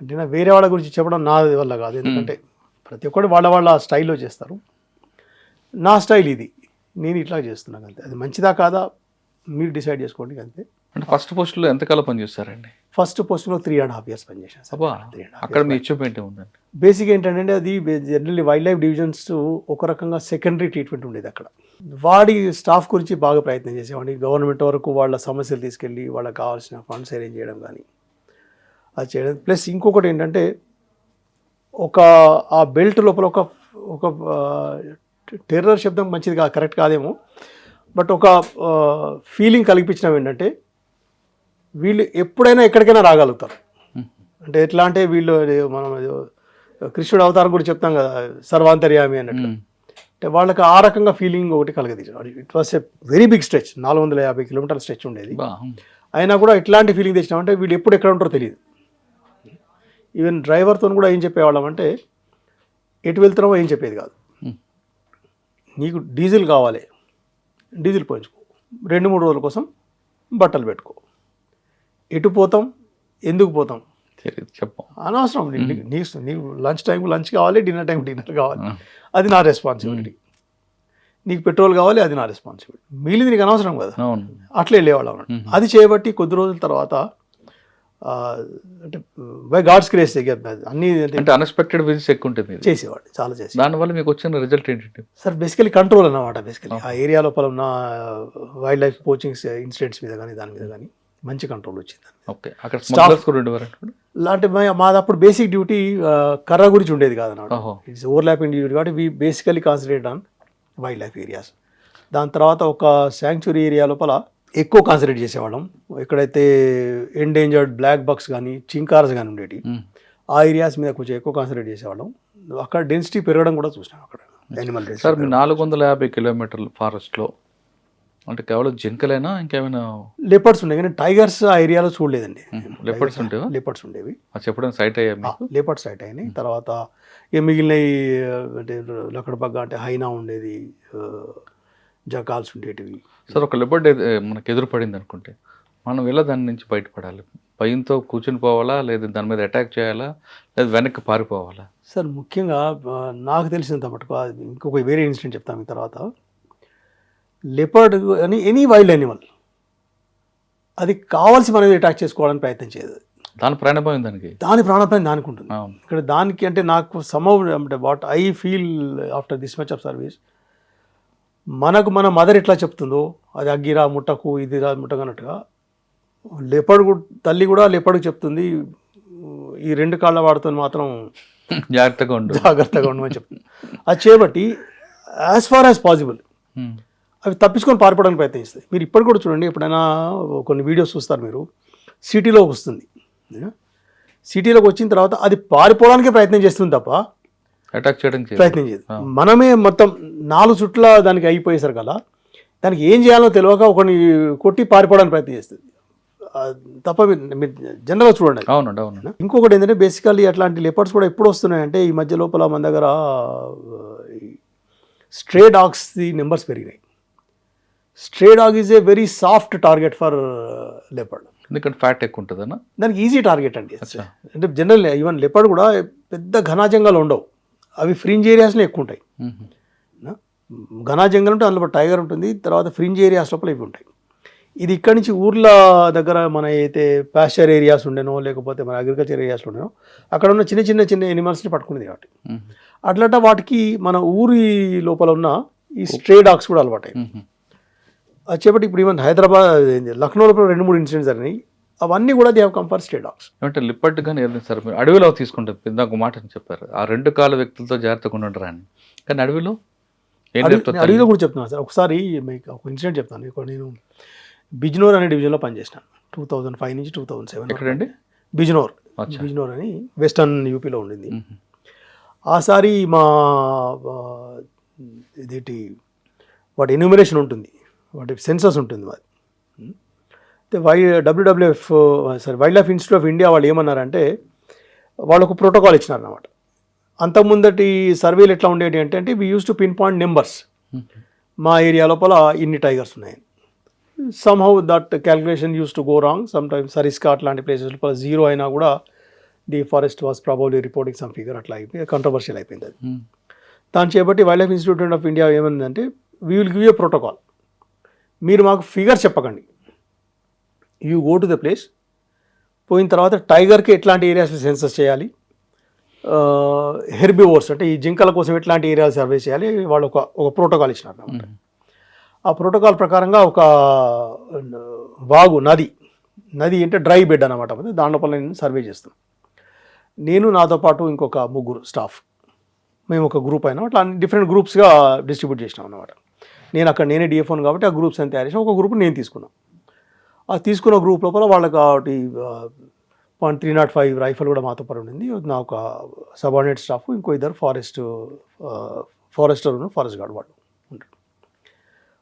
అంటే. నా వేరే వాళ్ళ గురించి చెప్పడం నా వల్ల కాదు, ఎందుకంటే ప్రతి ఒక్కరు వాళ్ళ స్టైల్లో చేస్తారు. నా స్టైల్ ఇది, నేను ఇట్లా చేస్తున్నాను అంతే. అది మంచిదా కాదా మీరు డిసైడ్ చేసుకోండి అంతే. అంటే ఫస్ట్ పోస్ట్లో ఎంతకాలం పనిచేస్తారండి? ఫస్ట్ పోస్ట్లో 3.5 years పనిచేశాను సార్. అక్కడ మీ అచీవ్మెంట్ ఉందండి? బేసిక్ ఏంటంటే అది జనరల్లీ వైల్డ్ లైఫ్ డివిజన్స్ ఒక రకంగా సెకండరీ ట్రీట్మెంట్ ఉండేది అక్కడ. వాడి స్టాఫ్ గురించి బాగా ప్రయత్నం చేసేవాడిని. గవర్నమెంట్ వరకు వాళ్ళ సమస్యలు తీసుకెళ్ళి వాళ్ళకి కావాల్సిన ఫండ్స్ అరేంజ్ చేయడం కానీ అది చేయడం. ప్లస్ ఇంకొకటి ఏంటంటే ఆ బెల్ట్ లోపల ఒక టెర్రర్ శబ్దం మంచిది కరెక్ట్ కాదేమో, బట్ ఒక ఫీలింగ్ కలిపించడం ఏంటంటే వీళ్ళు ఎప్పుడైనా ఎక్కడికైనా రాగలుగుతారు. అంటే ఎట్లా అంటే వీళ్ళు మనం కృష్ణుడు అవతారం కూడా చెప్తాం కదా సర్వాంతర్యామి అన్నట్టు. అంటే వాళ్ళకి ఆ రకంగా ఫీలింగ్ ఒకటి కలగదీసాడు. It was a very big stretch, 450 kilometers stretch ఉండేది. అయినా కూడా ఇట్లాంటి ఫీలింగ్ తెచ్చినామంటే వీళ్ళు ఎప్పుడు ఎక్కడ ఉంటారో తెలియదు. ఈవెన్ డ్రైవర్తో కూడా ఏం చెప్పేవాళ్ళం అంటే ఎటు వెళ్తున్నామో ఏం చెప్పేది కాదు. నీకు డీజిల్ కావాలి, డీజిల్ పోయించుకో, 2-3 రోజుల కోసం బట్టలు పెట్టుకో, ఎటు పోతాం ఎందుకు పోతాం చెప్పు అనవసరం. నీకు లంచ్ టైంకి లంచ్ కావాలి, డిన్నర్ టైంకి డిన్నర్ కావాలి, అది నా రెస్పాన్సిబిలిటీ. నీకు పెట్రోల్ కావాలి, అది నా రెస్పాన్సిబిలిటీ. మిగిలింది నీకు అనవసరం కదా, అట్లా వెళ్ళేవాళ్ళం అన్నట్టు. అది చేయబట్టి కొద్ది రోజుల తర్వాత అంటే బై గాడ్స్ గ్రేస్ అన్ని అంటే అన్ఎక్స్పెక్టెడ్ విజిట్స్ ఎక్కువ ఉంటుంది చేసేవాడు, చాలా చేసి. దానివల్ల మీకు వచ్చిన రిజల్ట్ ఏంటంటే సార్ బేసికలీ కంట్రోల్ అన్నమాట. బేసికలీ ఆ ఏరియా లోపల ఉన్న వైల్డ్ లైఫ్ పోచింగ్స్ ఇన్సిడెంట్స్ మీద కానీ దాని మీద కానీ మంచి కంట్రోల్ వచ్చింది. ఓకే, అక్కడ స్మగ్లర్స్ కూడా ఉండేవారు అంటే మాది అప్పుడు బేసిక్ డ్యూటీ కర్ర గురించి ఉండేది కాదు అన్నమాట. ఇట్స్ ఓవర్లాపింగ్ డ్యూటీ కాబట్టి we basically concentrate on wild life areas. దాని తర్వాత ఒక శాంక్చురీ ఏరియా లోపల ఎక్కువ కాన్సన్ట్రేట్ చేసేవాళ్ళం. ఎక్కడైతే ఎండేంజర్డ్ బ్లాక్ బక్స్ కానీ చింకార్స్ కానీ ఉండేవి ఆ ఏరియాస్ మీద కొంచెం ఎక్కువ కాన్సన్ట్రేట్ చేసేవాళ్ళం. అక్కడ డెన్సిటీ పెరగడం కూడా చూసినాం అక్కడ యానిమల్ డెన్సిటీ. సార్ 450 kilometers ఫారెస్ట్లో అంటే కేవలం జింకలేనా ఇంకేమైనా? లేపర్డ్స్ ఉన్నాయి కానీ టైగర్స్ ఆ ఏరియాలో చూడలేదండి. లేపర్డ్స్ ఉండేవా? లేపర్డ్స్ ఉండేవి. చెప్పడం సైట్ అయ్యా లేపర్డ్స్ సైట్ అయినాయి. తర్వాత ఇక మిగిలిన అంటే లక్కడపగ్గ అంటే హైనా ఉండేది, జకాల్స్ ఉండేటివి. సార్ ఒక లెపర్డ్ మనకు ఎదురుపడింది అనుకుంటే మనం ఎలా దాని నుంచి బయటపడాలి? భయంతో కూర్చుని పోవాలా, లేదా దాని మీద అటాక్ చేయాలా, లేదా వెనక్కి పారిపోవాలా? సార్ ముఖ్యంగా నాకు తెలిసినంత మటుకు ఇంకొక వేరే ఇన్సిడెంట్ చెప్తాను మీకు తర్వాత. లెపర్డ్ అని ఎనీ వైల్డ్ యానిమల్ అది కావాల్సి మనం అటాక్ చేసుకోవాలని ప్రయత్నం చేయదు. దాని ప్రాణభయం దానికి, దాని ప్రాణాపాయం దానికి ఉంటుంది. అవును. ఇక్కడ దానికి అంటే నాకు సమ్హౌ అంటే what I feel after this much of service, మనకు మన మదర్ ఎట్లా చెప్తుందో అది అగ్గిరా ముట్టకు ఇది రా ముట్టకు అన్నట్టుగా లెపర్డ్ తల్లి కూడా లెపర్డ్కి చెప్తుంది ఈ 2 కాళ్ళ వాడుతో మాత్రం జాగ్రత్తగా ఉండు. జాగ్రత్తగా ఉండమని చెప్తుంది. అది చేయబట్టి యాజ్ ఫార్ యాజ్ పాసిబుల్ అవి తప్పించుకొని పారిపోవడానికి ప్రయత్నిస్తాయి. మీరు ఇప్పటి కూడా చూడండి, ఎప్పుడైనా కొన్ని వీడియోస్ చూస్తారు మీరు, సిటీలోకి వస్తుంది, సిటీలోకి వచ్చిన తర్వాత అది పారిపోవడానికే ప్రయత్నం చేస్తుంది తప్ప అటాక్ చేయడం ప్రయత్నం చేయదు. మనమే మొత్తం 4 చుట్ల దానికి అయిపోయేసరి కదా దానికి ఏం చేయాలో తెలియక ఒకరిని కొట్టి పారిపోవడానికి ప్రయత్నం చేస్తుంది తప్ప మీరు జనరల్గా చూడండి. అవునండి, అవును. ఇంకొకటి ఏంటంటే బేసికల్లీ అట్లాంటి లెపర్డ్స్ కూడా ఎప్పుడు వస్తున్నాయంటే ఈ మధ్య లోపల మన దగ్గర స్ట్రే డాగ్స్ది నెంబర్స్ పెరిగినాయి. Stray dog is a very soft target for leopard. ఎందుకంటే ఫ్యాట్ ఎక్కువ ఉంటుందన్నా దానికి ఈజీ టార్గెట్ అండి. అంటే జనరల్ ఈవెన్ లెపర్డ్ కూడా పెద్ద ఘనా జంగలు ఉండవు, అవి ఫ్రింజ్ ఏరియాస్లో ఎక్కువ ఉంటాయి. ఘనా జంగల్ ఉంటే అందులో టైగర్ ఉంటుంది, తర్వాత ఫ్రింజ్ ఏరియాస్ లోపల ఇవి ఉంటాయి. ఇది ఇక్కడి నుంచి ఊర్ల దగ్గర మన అయితే పాస్చర్ ఏరియాస్ ఉండేనో లేకపోతే మన అగ్రికల్చర్ ఏరియాస్లో ఉండేనో అక్కడ ఉన్న చిన్న ఎనిమల్స్ని పట్టుకునేది కాబట్టి అట్లట వాటికి మన ఊరి లోపల ఉన్న ఈ స్ట్రే డాగ్స్ కూడా అలవాటాయి. అది చేపట్టి ఇప్పుడు ఈవెన్ హైదరాబాద్ లక్నో లోపల 2-3 ఇన్సిడెంట్స్ జరిగినాయి. అవన్నీ కూడా they have come for stray dogs. అంటే లిపర్డ్ కానీ ఏదైనా సరే మీరు అడవిలో తీసుకుంటారు, ఇందాక మాట అని చెప్పారు ఆ 2 కాళ్ళ వ్యక్తులతో జాగ్రత్తగా ఉండరా అని. కానీ అడవిలో అడవిలో కూడా చెప్తున్నాను సార్. ఒకసారి మీకు ఒక ఇన్సిడెంట్ చెప్తాను. ఇక్కడ నేను బిజ్నోర్ అనే డివిజన్లో పనిచేసినాను 2005 నుంచి 2007. ఎక్కడండి? బిజ్నోర్ అని వెస్టర్న్ యూపీలో ఉండింది. ఆసారి మా ఇదేంటి వాటి ఎన్యూమరేషన్ ఉంటుంది, వాటి సెన్సస్ ఉంటుంది. వాటి WWF wild life institute of India వాళ్ళు ఏమన్నారంటే వాళ్ళు ఒక ప్రోటోకాల్ ఇచ్చినారన్నమాట. అంతకుముందటి సర్వేలు ఎట్లా ఉండేవి అంటే we use to pin point numbers, మా ఏరియా లోపల ఇన్ని టైగర్స్ ఉన్నాయి. somehow that calculation used to go wrong. Sometimes Sariska అట్లాంటి ప్లేసెస్ లోపల 0 అయినా కూడా the forest was probably reporting some figure, అట్లా అయిపోయి కంట్రవర్షియల్ అయిపోయింది అది. దాన్ని చేపట్టి wildlife institute of India ఏమైందంటే we will give a protocol, మీరు మాకు ఫిగర్ చెప్పకండి, you go to the place, పోయిన తర్వాత టైగర్కి ఎట్లాంటి ఏరియాస్ సెన్సస్ చేయాలి, హెర్బివోర్స్ అంటే ఈ జింకల కోసం ఎట్లాంటి ఏరియాలు సర్వే చేయాలి, వాళ్ళు ఒక ప్రోటోకాల్ ఇచ్చినారు అన్నమాట. ఆ ప్రోటోకాల్ ప్రకారంగా ఒక వాగు నది అంటే డ్రై బెడ్ అనమాట, దాని లోపల నేను సర్వే చేస్తాను. నేను నాతో పాటు ఇంకొక 3 స్టాఫ్, మేము ఒక గ్రూప్ అయినా అట్లా డిఫరెంట్ గ్రూప్స్గా డిస్ట్రిబ్యూట్ చేసినాం అన్నమాట. నేనే డిఎఫ్ఓన్ కాబట్టి ఆ గ్రూప్స్ అని తయారు చేసిన ఒక గ్రూప్ నేను తీసుకున్నాను. ఆ తీసుకున్న గ్రూప్ లోపల వాళ్ళకి ఒకటి .305 రైఫల్ కూడా మాతో పాటు ఉండింది. నా ఒక సబార్డినేట్ స్టాఫ్, ఇంకో 2 ఫారెస్టర్ ఫారెస్ట్ గార్డ్ వాళ్ళు ఉంటారు.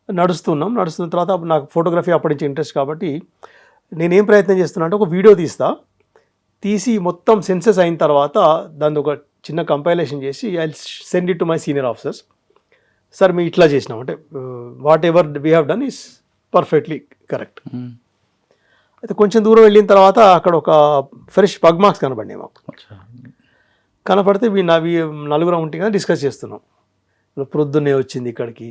నడుస్తున్న తర్వాత నాకు ఫోటోగ్రఫీ అప్పటి నుంచి ఇంట్రెస్ట్ కాబట్టి నేనేం ప్రయత్నం చేస్తున్నా అంటే ఒక వీడియో తీసి మొత్తం సెన్సెస్ అయిన తర్వాత దాన్ని ఒక చిన్న కంపైలేషన్ చేసి I send it to my senior officers. Sir మేము ఇట్లా చేసినాం అంటే what ever we have done is perfectly correct. అయితే కొంచెం దూరం వెళ్ళిన తర్వాత అక్కడ ఒక ఫ్రెష్ పగ్ మార్క్స్ కనబడినాయి మాకు. కనపడితే అవి 4 ఉంటే కదా డిస్కస్ చేస్తున్నాం. ప్రొద్దున్నే వచ్చింది ఇక్కడికి,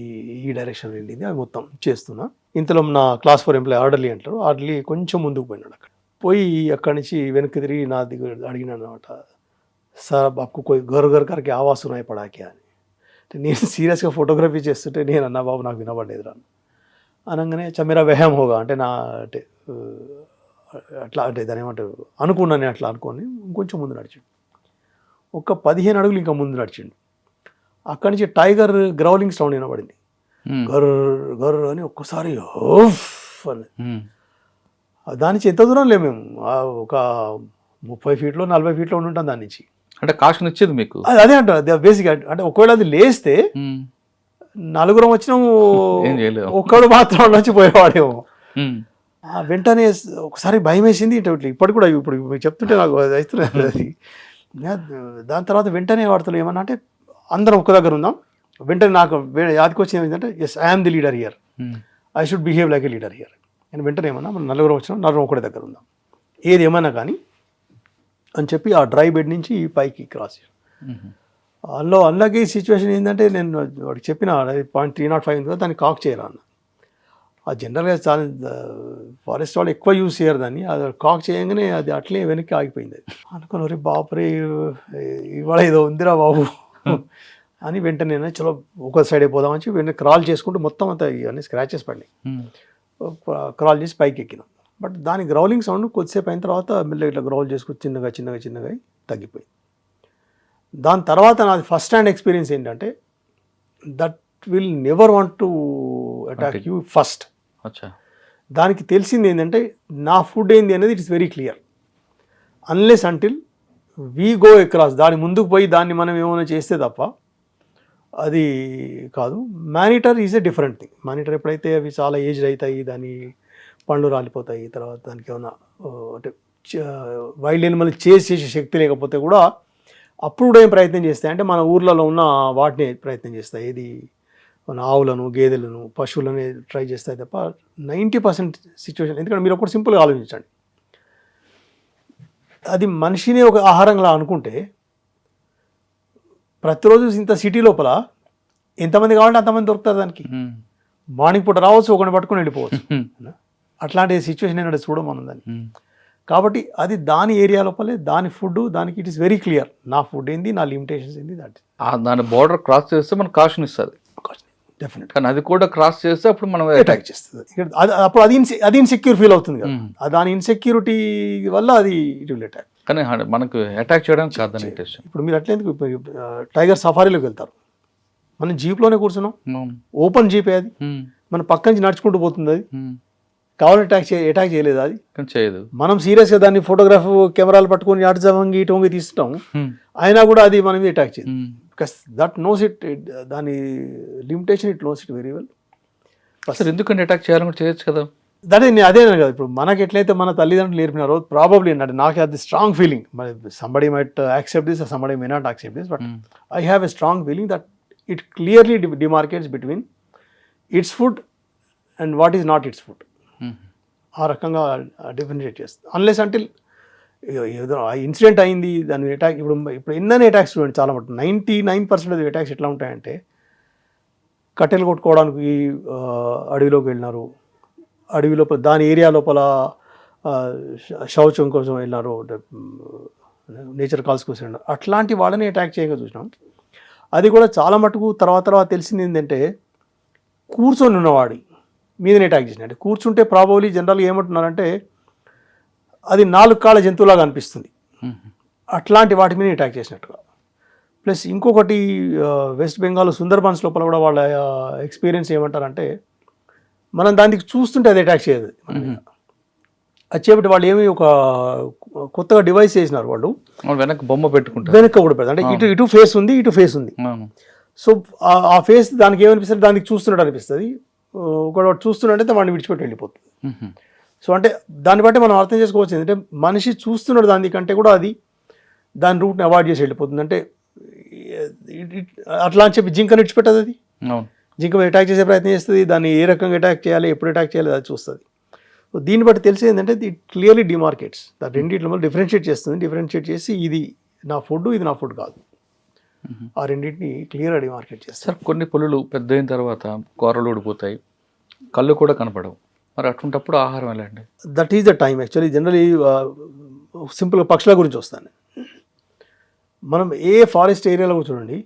ఈ డైరెక్షన్ వెళ్ళింది, అవి మొత్తం చేస్తున్నా. ఇంతలో నా క్లాస్ 4 ఎంప్లాయీ ఆర్డర్లీ అంటారు, ఆర్డర్లీ కొంచెం ముందుకు పోయినాడు. పోయి అక్కడి నుంచి వెనక్కి తిరిగి నా దగ్గర అడిగినాను అనమాట, సార్ బాబు కోయి గర్ కరికి ఆవాస్ ఉన్నాయి పడాకి అని. నేను సీరియస్గా ఫోటోగ్రఫీ చేస్తుంటే నేను అన్నా, బాబు నాకు వినపడలేదు రాను అనగానే చమేరా వెహం హోగా అంటే నా అంటే అట్లా అంటే దాని ఏమంటారు అనుకున్నాను. అట్లా అనుకొని ఇంకొంచెం ముందు నడిచిండు, ఒక 15 అడుగులు ఇంకా ముందు నడిచిండు. అక్కడి నుంచి టైగర్ గ్రౌలింగ్ సౌండ్ వినబడింది, గర్ అని ఒక్కసారి అని. దాని నుంచి ఎంత దూరం లేము మేము, ఒక 30 ఫీట్లో 40 ఫీట్లో ఉండి ఉంటాం దాని నుంచి. అంటే కాషన్ ఇచ్చేది మీకు అదే అంటారు బేసిక్. అంటే ఒకవేళ అది లేస్తే 4 వచ్చినాము, ఒక్కడు మాత్రం వచ్చి పోయేవాడేమో. వెంటనే ఒకసారి భయం వేసింది. ఇప్పటికి కూడా ఇప్పుడు మీకు చెప్తుంటే నాకు అవుతున్నది అది. దాని తర్వాత వెంటనే వాడుతున్నాం ఏమన్నా అంటే అందరం ఒక్క దగ్గర ఉందాం. వెంటనే నాకు యాదికి వచ్చింది ఏంటంటే yes I am the leader here, I should behave like a leader here. నేను వెంటనే ఏమన్నా మనం నలుగురు వచ్చినాం, నలుగురు ఒకటి దగ్గర ఉందాం, ఏది ఏమైనా కానీ అని చెప్పి ఆ డ్రై బెడ్ నుంచి పైకి క్రాస్ చేశాను. అందులోకి సిచ్యువేషన్ ఏంటంటే నేను వాడికి చెప్పిన .305 ఉంది కదా దాన్ని కాక్ చేయరా అన్న. ఆ జనరల్గా చాలా ఫారెస్ట్ వాళ్ళు ఎక్కువ యూజ్ చేయరు దాన్ని, అది కాక్ చేయగానే అది అట్లే వెనక్కి ఆగిపోయింది. అది అనుకుని రే బాపురే ఇవాళ ఏదో ఉందిరా బాబు అని వెంటనే చలో ఒక సైడ్ అయిపోదామని చెప్పి వెంటనే క్రాల్ చేసుకుంటూ మొత్తం అంతా ఇవన్నీ స్క్రాచెస్ పడినాయి. క్రాల్ చేసి పైకి ఎక్కినాం. బట్ దాని గ్రౌలింగ్ సౌండ్ కొద్దిసేపు అయిన తర్వాత మెల్లగా ఇట్లా గ్రౌల్ చేసుకుని చిన్నగా చిన్నగా చిన్నగా తగ్గిపోయింది. దాని తర్వాత నాది ఫస్ట్ హ్యాండ్ ఎక్స్పీరియన్స్ ఏంటంటే that will never want to attack you first. దానికి తెలిసింది ఏంటంటే నా ఫుడ్ ఏంది అనేది it is very clear. Unless until we go across, దాని ముందుకు పోయి దాన్ని మనం ఏమైనా చేస్తే తప్ప అది కాదు. Monitor is a different thing. Monitor ఎప్పుడైతే అవి చాలా ఏజ్డ్ అవుతాయి, దాని పండ్లు రాలిపోతాయి, తర్వాత దానికి ఏమైనా అంటే వైల్డ్ ఎనిమల్ చేసే శక్తి లేకపోతే కూడా అప్పుడు కూడా ఏం ప్రయత్నం చేస్తాయి అంటే మన ఊర్లలో ఉన్న వాటిని ప్రయత్నం చేస్తాయి. ఏది మన ఆవులను, గేదెలను, పశువులను ట్రై చేస్తాయి తప్ప 90% సిచ్యువేషన్. ఎందుకంటే మీరు ఒకటి సింపుల్గా ఆలోచించండి, అది మనిషిని ఒక ఆహారంలా అనుకుంటే ప్రతిరోజు ఇంత సిటీ లోపల ఎంతమంది కావాలంటే అంతమంది దొరుకుతారు దానికి. మార్నింగ్ పూట రావచ్చు, ఒకరిని పట్టుకుని వెళ్ళిపోవచ్చు. అట్లాంటి సిచ్యువేషన్ ఏంటంటే చూడమనం దాన్ని. కాబట్టి అది దాని ఏరియా లోపలే దాని ఫుడ్, దానికి ఇట్ ఈస్ వెరీ క్లియర్ నా ఫుడ్ ఏంది, నా లిమిటేషన్స్ ఏంది. దాని బార్డర్ క్రాస్ చేస్తే మనకు కాషన్ ఇస్తుంది డెఫినెట్. కానీ అది కూడా క్రాస్ చేస్తే అప్పుడు మనం అటాక్ చేస్తుంది. అప్పుడు అది ఇన్సెక్యూర్ ఫీల్ అవుతుంది కదా, దాని ఇన్సెక్యూరిటీ వల్ల అది ఇట్ విల్ అటాక్. కానీ మనకు అటాక్ చేయడానికి కాదని ఇంటెన్షన్. ఇప్పుడు మీరు అట్లెందుకు టైగర్ సఫారీలోకి వెళ్తారు, మనం జీప్లోనే కూర్చున్నాం, ఓపెన్ జీపే అది, మన పక్క నుంచి నడుచుకుంటూ పోతుంది, అది కావాలని అటాక్ చేయలేదు, అది చేయదు. మనం సీరియస్గా దాన్ని ఫోటోగ్రాఫ్ కెమెరాలు పట్టుకొని అటు వంగి ఇటు వంగి తీస్తుంటాం, అయినా కూడా అది మన మీద అటాక్ చేయదు. బికాస్ దట్ నోస్ ఇట్, దాని limitation it knows it very well. అసలు ఎందుకంటే అటాక్ చేయాలని కూడా చేయొచ్చు కదా. అదే కదా ఇప్పుడు మనకి ఎట్లయితే మన తల్లిదండ్రులు నేర్పినారో ప్రాబబ్లీ అంటే నాకు అది strong feeling. Somebody might accept this, somebody may not accept this, but I have a strong feeling that it clearly demarcates between its food and what is not its food. ఆ రకంగా differentiate చేస్తుంది. Unless అంటే ఏదో incident అయింది దాని attack. ఇప్పుడు ఎన్నైనా attacks చూడండి, చాలా మటు 99% ఆఫ్ అటాక్స్ ఎట్లా ఉంటాయంటే కట్టెలు కొట్టుకోవడానికి అడవిలోకి వెళ్ళినారు, అడవి లోపల దాని ఏరియా లోపల శౌచం కోసం వెళ్ళినారు, నేచర్ కాల్స్ కోసం వెళ్ళినారు, అట్లాంటి వాళ్ళని అటాక్ చేయగా చూసినాం. అది కూడా చాలా మటుకు తర్వాత తెలిసింది ఏంటంటే కూర్చొని ఉన్నవాడి మీదనే అటాక్ చేసిన. అంటే కూర్చుంటే ప్రాబబ్లీ జనరల్గా ఏమంటున్నారంటే అది 4 కాళ్ళ జంతువులాగా అనిపిస్తుంది, అట్లాంటి వాటి మీద అటాక్ చేసినట్టుగా. ప్లస్ ఇంకొకటి వెస్ట్ బెంగాల్ సుందర్బన్స్ లోపల కూడా వాళ్ళ ఎక్స్పీరియన్స్ ఏమంటారంటే మనం దానికి చూస్తుంటే అది అటాక్ చేయదు. అది చేపట్టి వాళ్ళు ఏమి ఒక కొత్తగా డివైస్ చేసినారు, వాళ్ళు వెనక్కి బొమ్మ పెట్టుకుంటారు, వెనక్కి కూడా పెడతారు. అంటే ఇటు ఫేస్ ఉంది, ఇటు ఫేస్ ఉంది. సో ఆ ఫేస్ దానికి ఏమనిపిస్తుంది, దానికి చూస్తున్నట్టు అనిపిస్తుంది. ఒకటి చూస్తున్నట్టయితే వాడిని విడిచిపెట్టి వెళ్ళిపోతుంది. సో అంటే దాన్ని బట్టి మనం అర్థం చేసుకోవచ్చు ఏంటంటే మనిషి చూస్తున్నాడు దానికంటే కూడా అది దాని రూట్ని అవాయిడ్ చేసి వెళ్ళిపోతుంది. అంటే అట్లా అని చెప్పి జింకను విడిచిపెట్టదు, అది జింక అటాక్ చేసే ప్రయత్నం చేస్తుంది, దాన్ని ఏ రకంగా అటాక్ చేయాలి, ఎప్పుడు అటాక్ చేయాలి అది చూస్తుంది. సో దీన్ని బట్టి తెలిసేది ఏంటంటే ఇట్ క్లియర్లీ డిమార్కేట్స్, దాని రెండింటిలో మళ్ళీ డిఫరెన్షియేట్ చేస్తుంది. డిఫరెన్షియేట్ చేసి ఇది నా ఫుడ్, ఇది నా ఫుడ్ కాదు, ఆ రెండింటిని క్లియర్గా డిమార్కేట్ చేస్తారు. సార్ కొన్ని పులులు పెద్ద అయిన తర్వాత కూరలు ఊడిపోతాయి, కళ్ళు కూడా కనపడవు, మరి అటువంటిప్పుడు ఆహారం ఎలా అండి? That is the time. Actually generally సింపుల్గా పక్షుల గురించి వస్తాను. మనం ఏ ఫారెస్ట్ ఏరియాలో చూడండి,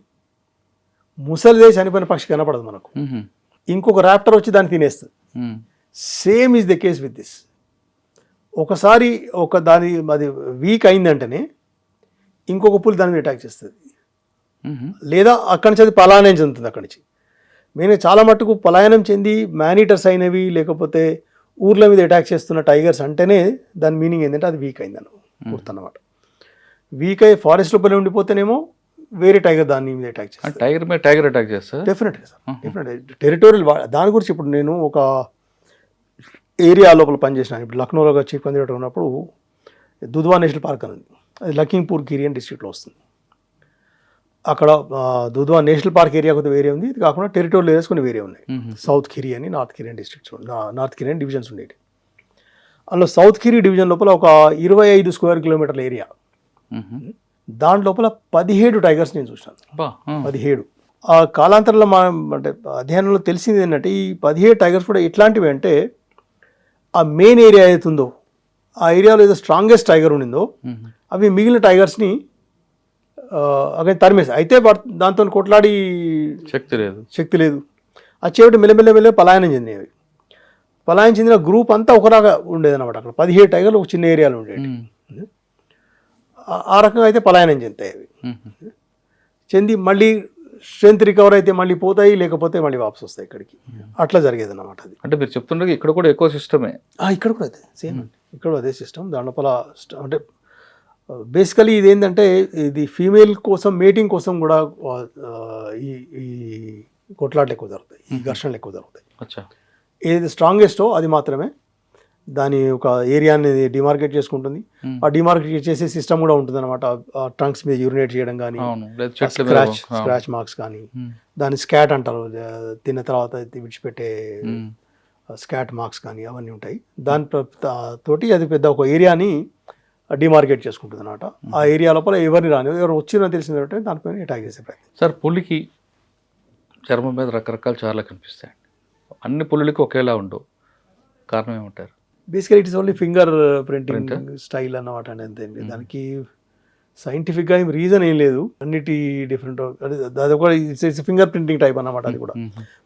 ముసలిదే చనిపోయిన పక్షి కనపడదు మనకు, ఇంకొక ర్యాప్టర్ వచ్చి దాన్ని తినేస్తుంది. Same is the case with this. ఒకసారి అది వీక్ అయిందంటేనే ఇంకొక పులి దాని మీద అటాక్ చేస్తుంది, లేదా అక్కడి నుంచి అది పలాయనం చెందుతుంది. అక్కడి నుంచి మేము చాలా మట్టుకు పలాయనం చెంది మానిటర్స్ అయినవి లేకపోతే ఊర్ల మీద అటాక్ చేస్తున్న టైగర్స్ అంటేనే దాని మీనింగ్ ఏంటంటే అది వీక్ అయిందని గుర్తన్నమాట. వీక్ అయ్యి ఫారెస్ట్ లోపల ఉండిపోతేనేమో వేరే టైగర్ దాని మీద అటాక్ చేస్తుంది. టైగర్ మీద టైగర్ అటాక్ చేస్తారు డెఫినెట్గా సార్, డెఫినెట్గా టెరిటోరియల్. దాని గురించి ఇప్పుడు నేను ఒక ఏరియా లోపల పనిచేసినాను. ఇప్పుడు లక్నోలో చీఫ్ కన్జర్వేటర్ ఉన్నప్పుడు దుధ్వా నేషనల్ పార్క్ అని ఉంది, అది లఖింపూర్ ఖీరి అని డిస్ట్రిక్ట్లో వస్తుంది. అక్కడ దుధ్వా నేషనల్ పార్క్ ఏరియా కొద్దిగా వేరే ఉంది, ఇది కాకుండా టెరిటోరియల్ ఏరియాస్ కొన్ని వేరే ఉన్నాయి. సౌత్ ఖీరి అని, నార్త్ ఖీరి అని డిస్ట్రిక్ట్స్, నార్త్ ఖీరి అని డివిజన్స్ ఉండేవి. అందులో సౌత్ కిరి డివిజన్ లోపల ఒక 25 స్క్వేర్ కిలోమీటర్ల ఏరియా, దాని లోపల 17 టైగర్స్ నేను చూసాను. 17 ఆ కాలాంతరంలో అంటే అధ్యయనంలో తెలిసింది ఏంటంటే ఈ 17 టైగర్స్ కూడా ఎట్లాంటివి అంటే ఆ మెయిన్ ఏరియా అవుతుందో ఆ ఏరియాలో ఏదో స్ట్రాంగెస్ట్ టైగర్ ఉండిందో అవి మిగిలిన టైగర్స్ని అక్కడ తరిమేసి, అయితే దాంతో కొట్లాడి శక్తి లేదు. ఆ చివరి మెల్లమెల్ల పలాయనం చెందేవి. పలాయనం చెందిన గ్రూప్ అంతా ఒకలాగా ఉండేదన్నమాట. అక్కడ 17 టైగర్లు ఒక చిన్న ఏరియాలో ఉండేవి. ఆ రకంగా అయితే పలాయనం చెందుతాయి అవి. చెంది మళ్ళీ స్ట్రెంత్ రికవర్ అయితే మళ్ళీ పోతాయి, లేకపోతే మళ్ళీ వాపసు వస్తాయి ఇక్కడికి. అట్లా జరిగేది అన్నమాట. అది అంటే మీరు చెప్తుండే ఇక్కడ కూడా ఎకో సిస్టమే. ఇక్కడ కూడా అదే సేమ్ అండి, ఇక్కడ అదే సిస్టమ్. దాని లోపల అంటే బేసికలీ ఇది ఏంటంటే ఇది ఫీమేల్ కోసం మేటింగ్ కోసం కూడా ఈ కొట్లాట్లు ఎక్కువ జరుగుతాయి, ఈ ఘర్షణలు ఎక్కువ జరుగుతాయి. ఏది స్ట్రాంగెస్టో అది మాత్రమే దాని ఒక ఏరియాని డిమార్కెట్ చేసుకుంటుంది. ఆ డిమార్కెట్ చేసే సిస్టమ్ కూడా ఉంటుంది అనమాట. ట్రంక్స్ మీద యూరినేట్ చేయడం కానీ, స్క్రాచ్ మార్క్స్ కానీ, దాని స్కాట్ అంటారు, తిన్న తర్వాత విడిచిపెట్టే స్కాట్ మార్క్స్ కానీ అవన్నీ ఉంటాయి. దాని తోటి అది పెద్ద ఒక ఏరియాని డిమార్కెట్ చేసుకుంటుంది అనమాట. ఆ ఏరియా లోపల ఎవరిని రాని, ఎవరు వచ్చినా తెలిసిందంటే దానిపైన అటాక్ చేసే ప్రయత్నం. సార్, పులికి చర్మం మీద రకరకాల చార్లు కనిపిస్తాయి. అన్ని పులులకి ఒకేలా ఉండవు, కారణం ఏమంటారు? Basically it is only finger printing style అన్నమాట అనేది. దానికి సైంటిఫిక్గా ఏం రీజన్ ఏం లేదు. అన్నిటి డిఫరెంట్, అది ఒక ఫింగర్ ప్రింటింగ్ టైప్ అన్నమాట. అది కూడా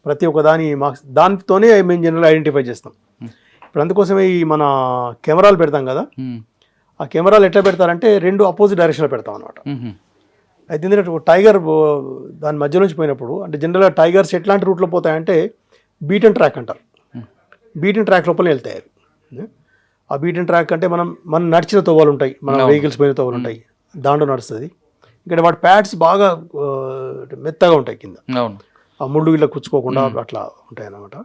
ప్రతి ఒక్క దాని మార్క్స్ దానితోనే మేము జనరల్ ఐడెంటిఫై చేస్తాం. ఇప్పుడు అందుకోసమే ఈ మన కెమెరాలు పెడతాం కదా, ఆ కెమెరాలు ఎట్లా పెడతారంటే 2 అపోజిట్ డైరెక్షన్లో పెడతాం అనమాట. అయితే ఎందుకంటే టైగర్ దాని మధ్య నుంచి పోయినప్పుడు, అంటే జనరల్గా టైగర్స్ ఎట్లాంటి రూట్లో పోతాయంటే బీట్ అండ్ ట్రాక్ అంటారు. బీట్ అండ్ ట్రాక్ లోపల వెళ్తాయి అవి. ఆ బీట్ అండ్ ట్రాక్ అంటే మనం నడిచిన తోవలు ఉంటాయి, మన వెహికల్స్ పోయిన తోవలు ఉంటాయి, దాంట్లో నడుస్తుంది. ఇక్కడ వాటి ప్యాడ్స్ బాగా మెత్తగా ఉంటాయి కింద, ఆ ముళ్ళు ఇలా కుచ్చుకోకుండా అట్లా ఉంటాయి అన్నమాట.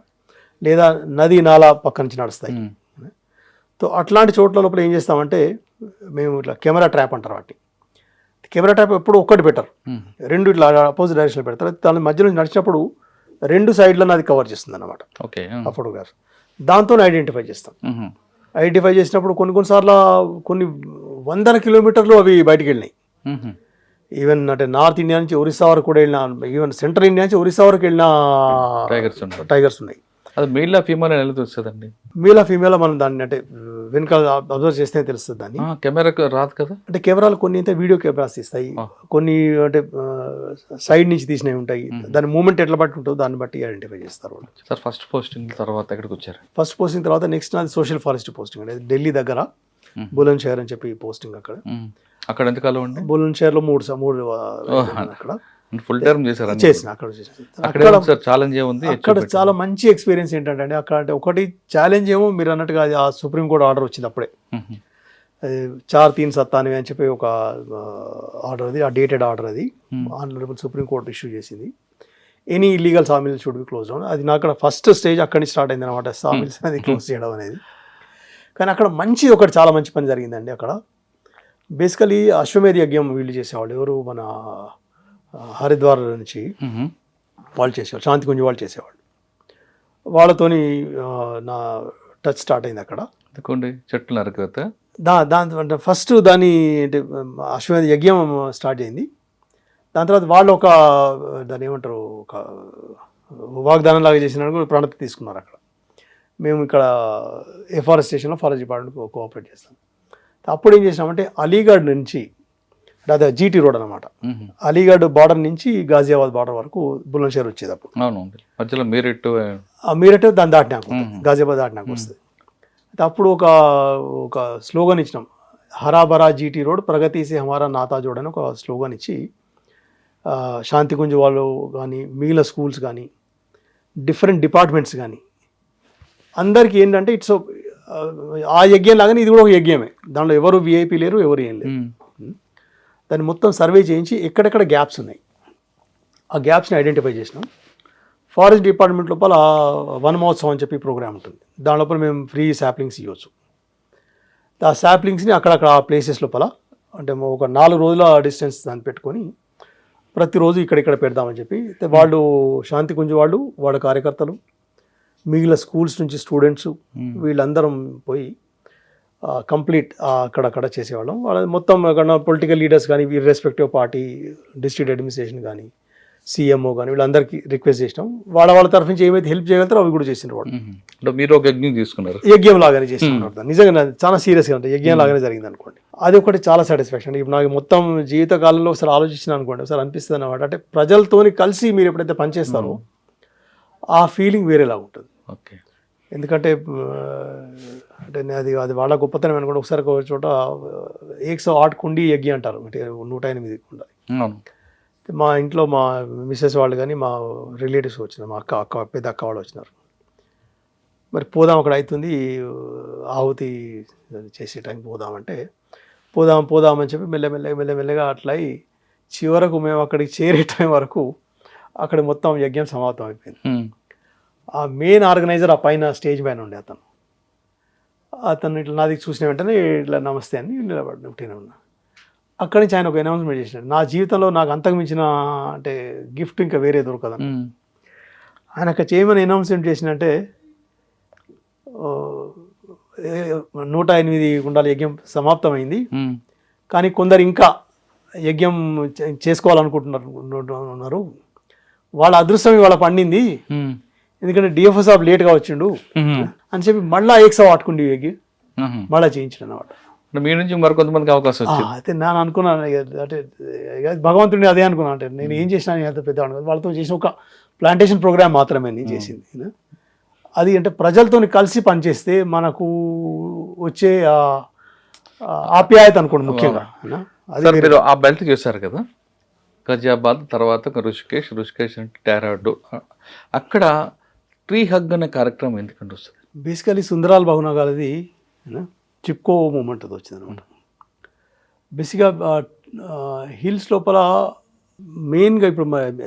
లేదా నది నాలా పక్క నుంచి నడుస్తాయి. సో అట్లాంటి చోట్ల లోపల ఏం చేస్తామంటే మేము ఇట్లా కెమెరా ట్రాప్ అంటారు వాటిని. కెమెరా ట్రాప్ ఎప్పుడు ఒక్కటి పెట్టరు, 2 ఇట్లా అపోజిట్ డైరెక్షన్లో పెడతారు. దాని మధ్య నుంచి నడిచినప్పుడు 2 సైడ్లను అది కవర్ చేస్తుంది అన్నమాట ఆ ఫోటోగ్రాఫ్. దాంతో ఐడెంటిఫై చేస్తాం. ఐడెంటిఫై చేసినప్పుడు కొన్నిసార్లు కొన్ని 100 కిలోమీటర్లు అవి బయటికి వెళ్ళినాయి. ఈవెన్ అంటే నార్త్ ఇండియా నుంచి ఒరిస్సా వరకు కూడా వెళ్ళిన, ఈవెన్ సెంట్రల్ ఇండియా నుంచి ఒరిస్సా వరకు వెళ్ళిన టైగర్స్ ఉన్నాయి. అది మేల్ ఫీమేల్ ఎలా తెలుస్తుందండి? మేల్ ఫీమేల్ మనం దాన్ని అంటే వెనుక అబ్జర్వ్ చేస్తే తెలుస్తుంది. దాన్ని కెమెరాకు రాదు కదా. అంటే కెమెరాలు కొన్ని అయితే వీడియో కెమెరాస్ ఇస్తాయి, కొన్ని అంటే సైడ్ నుంచి తీసినవి ఉంటాయి. దాని మూమెంట్ ఎట్లా బట్టి ఉంటుందో దాన్ని బట్టి ఐడెంటిఫై చేస్తారు. సార్, ఫస్ట్ పోస్టింగ్ తర్వాత ఎక్కడికి వచ్చారు? ఫస్ట్ పోస్టింగ్ తర్వాత నెక్స్ట్ నాది సోషల్ ఫారెస్ట్ పోస్టింగ్ అండి. ఢిల్లీ దగ్గర బులంద్ షహర్ అని చెప్పి పోస్టింగ్. అక్కడ ఎంతకాలం అండి? బులంద్ షహర్లో 3 అక్కడ ఫుల్ టర్మ్ చేశారు. చేసిన అక్కడ ఛాలెంజ్ ఏముంది? అక్కడ చాలా మంచి ఎక్స్పీరియన్స్ ఏంటంటే అక్కడ అంటే ఒకటి ఛాలెంజ్ ఏమో మీరు అన్నట్టుగా ఆ సుప్రీంకోర్టు ఆర్డర్ వచ్చింది అప్పుడే. 4-3-97 అని చెప్పి ఒక ఆర్డర్, అది ఆ డేటెడ్ ఆర్డర్, అది ఆనరబుల్ సుప్రీంకోర్టు ఇష్యూ చేసింది. Any illegal sawmill should be close down. అది నా అక్కడ ఫస్ట్ స్టేజ్ అక్కడి నుంచి స్టార్ట్ అయింది అనమాట, సామిల్స్ అనేది క్లోజ్ చేయడం అనేది. కానీ అక్కడ మంచి ఒకటి చాలా మంచి పని జరిగిందండి. అక్కడ బేసికలీ అశ్వమేధ యజ్ఞం వీళ్ళు చేసేవాళ్ళు, ఎవరు మన హరిద్వార్ నుంచి వాళ్ళు చేసేవాళ్ళు, శాంతికుంజ్ వాళ్ళు చేసేవాళ్ళు. వాళ్ళతోని నా టచ్ స్టార్ట్ అయింది అక్కడ. చెట్లు నరకత దాని అంటే ఫస్ట్ దాని అంటే అశ్వమేధ యజ్ఞం స్టార్ట్ అయింది. దాని తర్వాత వాళ్ళు ఒక దాన్ని ఏమంటారు, ఒక వాగ్దానం లాగా చేసిన ప్రణతి తీసుకున్నారు అక్కడ. మేము ఇక్కడ ఎఫారెస్టేషన్లో ఫారెస్ట్ డిపార్ట్మెంట్ కోఆపరేట్ చేస్తాం. అప్పుడు ఏం చేసినామంటే అలీగఢ్ నుంచి, అదే జీటీ రోడ్ అనమాట, అలీగఢ్ బార్డర్ నుంచి గాజియాబాద్ బార్డర్ వరకు బులంద్ షహర్ వచ్చేది. అప్పుడు మధ్యలో మీరట్ దాన్ని దాటినాక గాజియాబాద్ దాటినాక వస్తుంది. అయితే అప్పుడు ఒక స్లోగన్ ఇచ్చినాం, హరాబరా జీటీ రోడ్ ప్రగతి సే హమారా నాతా జోడ్ అని ఒక స్లోగన్ ఇచ్చి శాంతికుంజ్ వాళ్ళు కానీ, మిగిలిన స్కూల్స్ కానీ, డిఫరెంట్ డిపార్ట్మెంట్స్ కానీ అందరికీ ఏంటంటే ఇట్స్ ఆ యజ్ఞం లాగానే ఇది కూడా ఒక యజ్ఞమే. దాంట్లో ఎవరు విఐపీ లేరు, ఎవరు ఏం లేరు. దాన్ని మొత్తం సర్వే చేయించి ఎక్కడెక్కడ గ్యాప్స్ ఉన్నాయి ఆ గ్యాప్స్ని ఐడెంటిఫై చేసినాం. ఫారెస్ట్ డిపార్ట్మెంట్ లోపల వన మహోత్సవం అని చెప్పి ప్రోగ్రామ్ ఉంటుంది. దాని లోపల మేము ఫ్రీ శాప్లింగ్స్ ఇవ్వచ్చు. ఆ శాప్లింగ్స్ని అక్కడక్కడ ఆ ప్లేసెస్ లోపల అంటే ఒక 4 రోజుల డిస్టెన్స్ దాన్ని పెట్టుకొని ప్రతిరోజు ఇక్కడిక్కడ పెడదామని చెప్పి వాళ్ళు శాంతికుంజ్ వాళ్ళు, వాళ్ళ కార్యకర్తలు, మిగిలిన స్కూల్స్ నుంచి స్టూడెంట్స్ వీళ్ళందరం పోయి కంప్లీట్ అక్కడక్కడ చేసేవాళ్ళం. వాళ్ళ మొత్తం అక్కడ పొలిటికల్ లీడర్స్ కానీ ఇర్రెస్పెక్టివ్ పార్టీ, డిస్ట్రిక్ట్ అడ్మినిస్ట్రేషన్ కానీ, సీఎంఓ కానీ వీళ్ళందరికీ రిక్వెస్ట్ చేసినాం. వాళ్ళ తరఫు నుంచి ఏమైతే హెల్ప్ చేయగలుగుతారో అవి కూడా చేసిన వాడు. అంటే మీరు ఒక యజ్ఞం తీసుకున్నారు, యజ్ఞం లాగానే చేసిన నిజంగా చాలా సీరియస్గా ఉంటుంది. యజ్ఞం లాగానే జరిగింది అనుకోండి. అది ఒకటి చాలా సాటిస్ఫాక్షన్. ఇప్పుడు నాకు మొత్తం జీవితకాలంలో ఒకసారి ఆలోచించిన అనుకోండి, ఒకసారి అనిపిస్తుంది అన్నమాట. అంటే ప్రజలతోని కలిసి మీరు ఎప్పుడైతే పనిచేస్తారో ఆ ఫీలింగ్ వేరేలా ఉంటుంది. ఓకే. ఎందుకంటే అంటే అది వాళ్ళ గొప్పతనం అనుకోండి. ఒకసారి ఒక చోట 108 కుండి యజ్ఞ అంటారు, అంటే 108 కుండ. మా ఇంట్లో మా మిస్సెస్ వాళ్ళు కానీ మా రిలేటివ్స్ వచ్చినారు, మా పెద్ద అక్క వాళ్ళు వచ్చినారు. మరి పోదాం అక్కడ అవుతుంది ఆహుతి చేసే టైం పోదామంటే పోదామని చెప్పి మెల్లమెల్లగా అట్లా అయి చివరకు మేము అక్కడికి చేరే టైం వరకు అక్కడ మొత్తం యజ్ఞం సమాప్తం అయిపోయింది. ఆ మెయిన్ ఆర్గనైజర్ ఆ పైన స్టేజ్ పైన ఉండే అతను ఇట్లా నాది చూసిన వెంటనే ఇట్లా నమస్తే అని నిలబడి ఉన్నా. అక్కడి నుంచి ఆయన ఒక అనౌన్స్మెంట్ చేసినాడు. నా జీవితంలో నాకు అంతకు మించిన అంటే గిఫ్ట్ ఇంకా వేరే దొరకదని ఆయన అక్కడ చేయమని అనౌన్స్మెంట్ చేసినంటే 108 గుండాల యజ్ఞం సమాప్తమైంది. కానీ కొందరు ఇంకా యజ్ఞం చేసుకోవాలనుకుంటున్నారు. వాళ్ళ అదృష్టం ఇవాళ పండింది, ఎందుకంటే డిఎఫ్ఓ సాబ్ లేట్గా వచ్చిండు అని చెప్పి మళ్ళీ 108 కుండి యజ్ఞం మళ్ళీ చేయించాడు అన్నమాట. మీ నుంచి మరికొంతమందికి అవకాశం వచ్చింది. అయితే నేను అనుకున్నాను అంటే భగవంతుడిని అదే అనుకున్నాను. అంటే నేను ఏం చేసినా అంత పెద్ద వాళ్ళతో చేసిన ఒక ప్లాంటేషన్ ప్రోగ్రామ్ మాత్రమే నేను చేసింది. అది అంటే ప్రజలతో కలిసి పనిచేస్తే మనకు వచ్చే ఆప్యాయత అనుకోండి ముఖ్యంగా. సార్ మీరు ఆ బెల్ట్ చేశారు కదా, గజియాబాద్ తర్వాత ఋషికేష్ అంటే డెహ్రాడూన్, అక్కడ ట్రీ హగ్ అనే కార్యక్రమం ఎందుకంటే వస్తుంది? బేసికలీ సుందరాల్ భవనగాలది చిప్కో మూమెంట్ అది వచ్చింది అనమాట. బేసిక్గా హిల్స్ లోపల మెయిన్గా ఇప్పుడు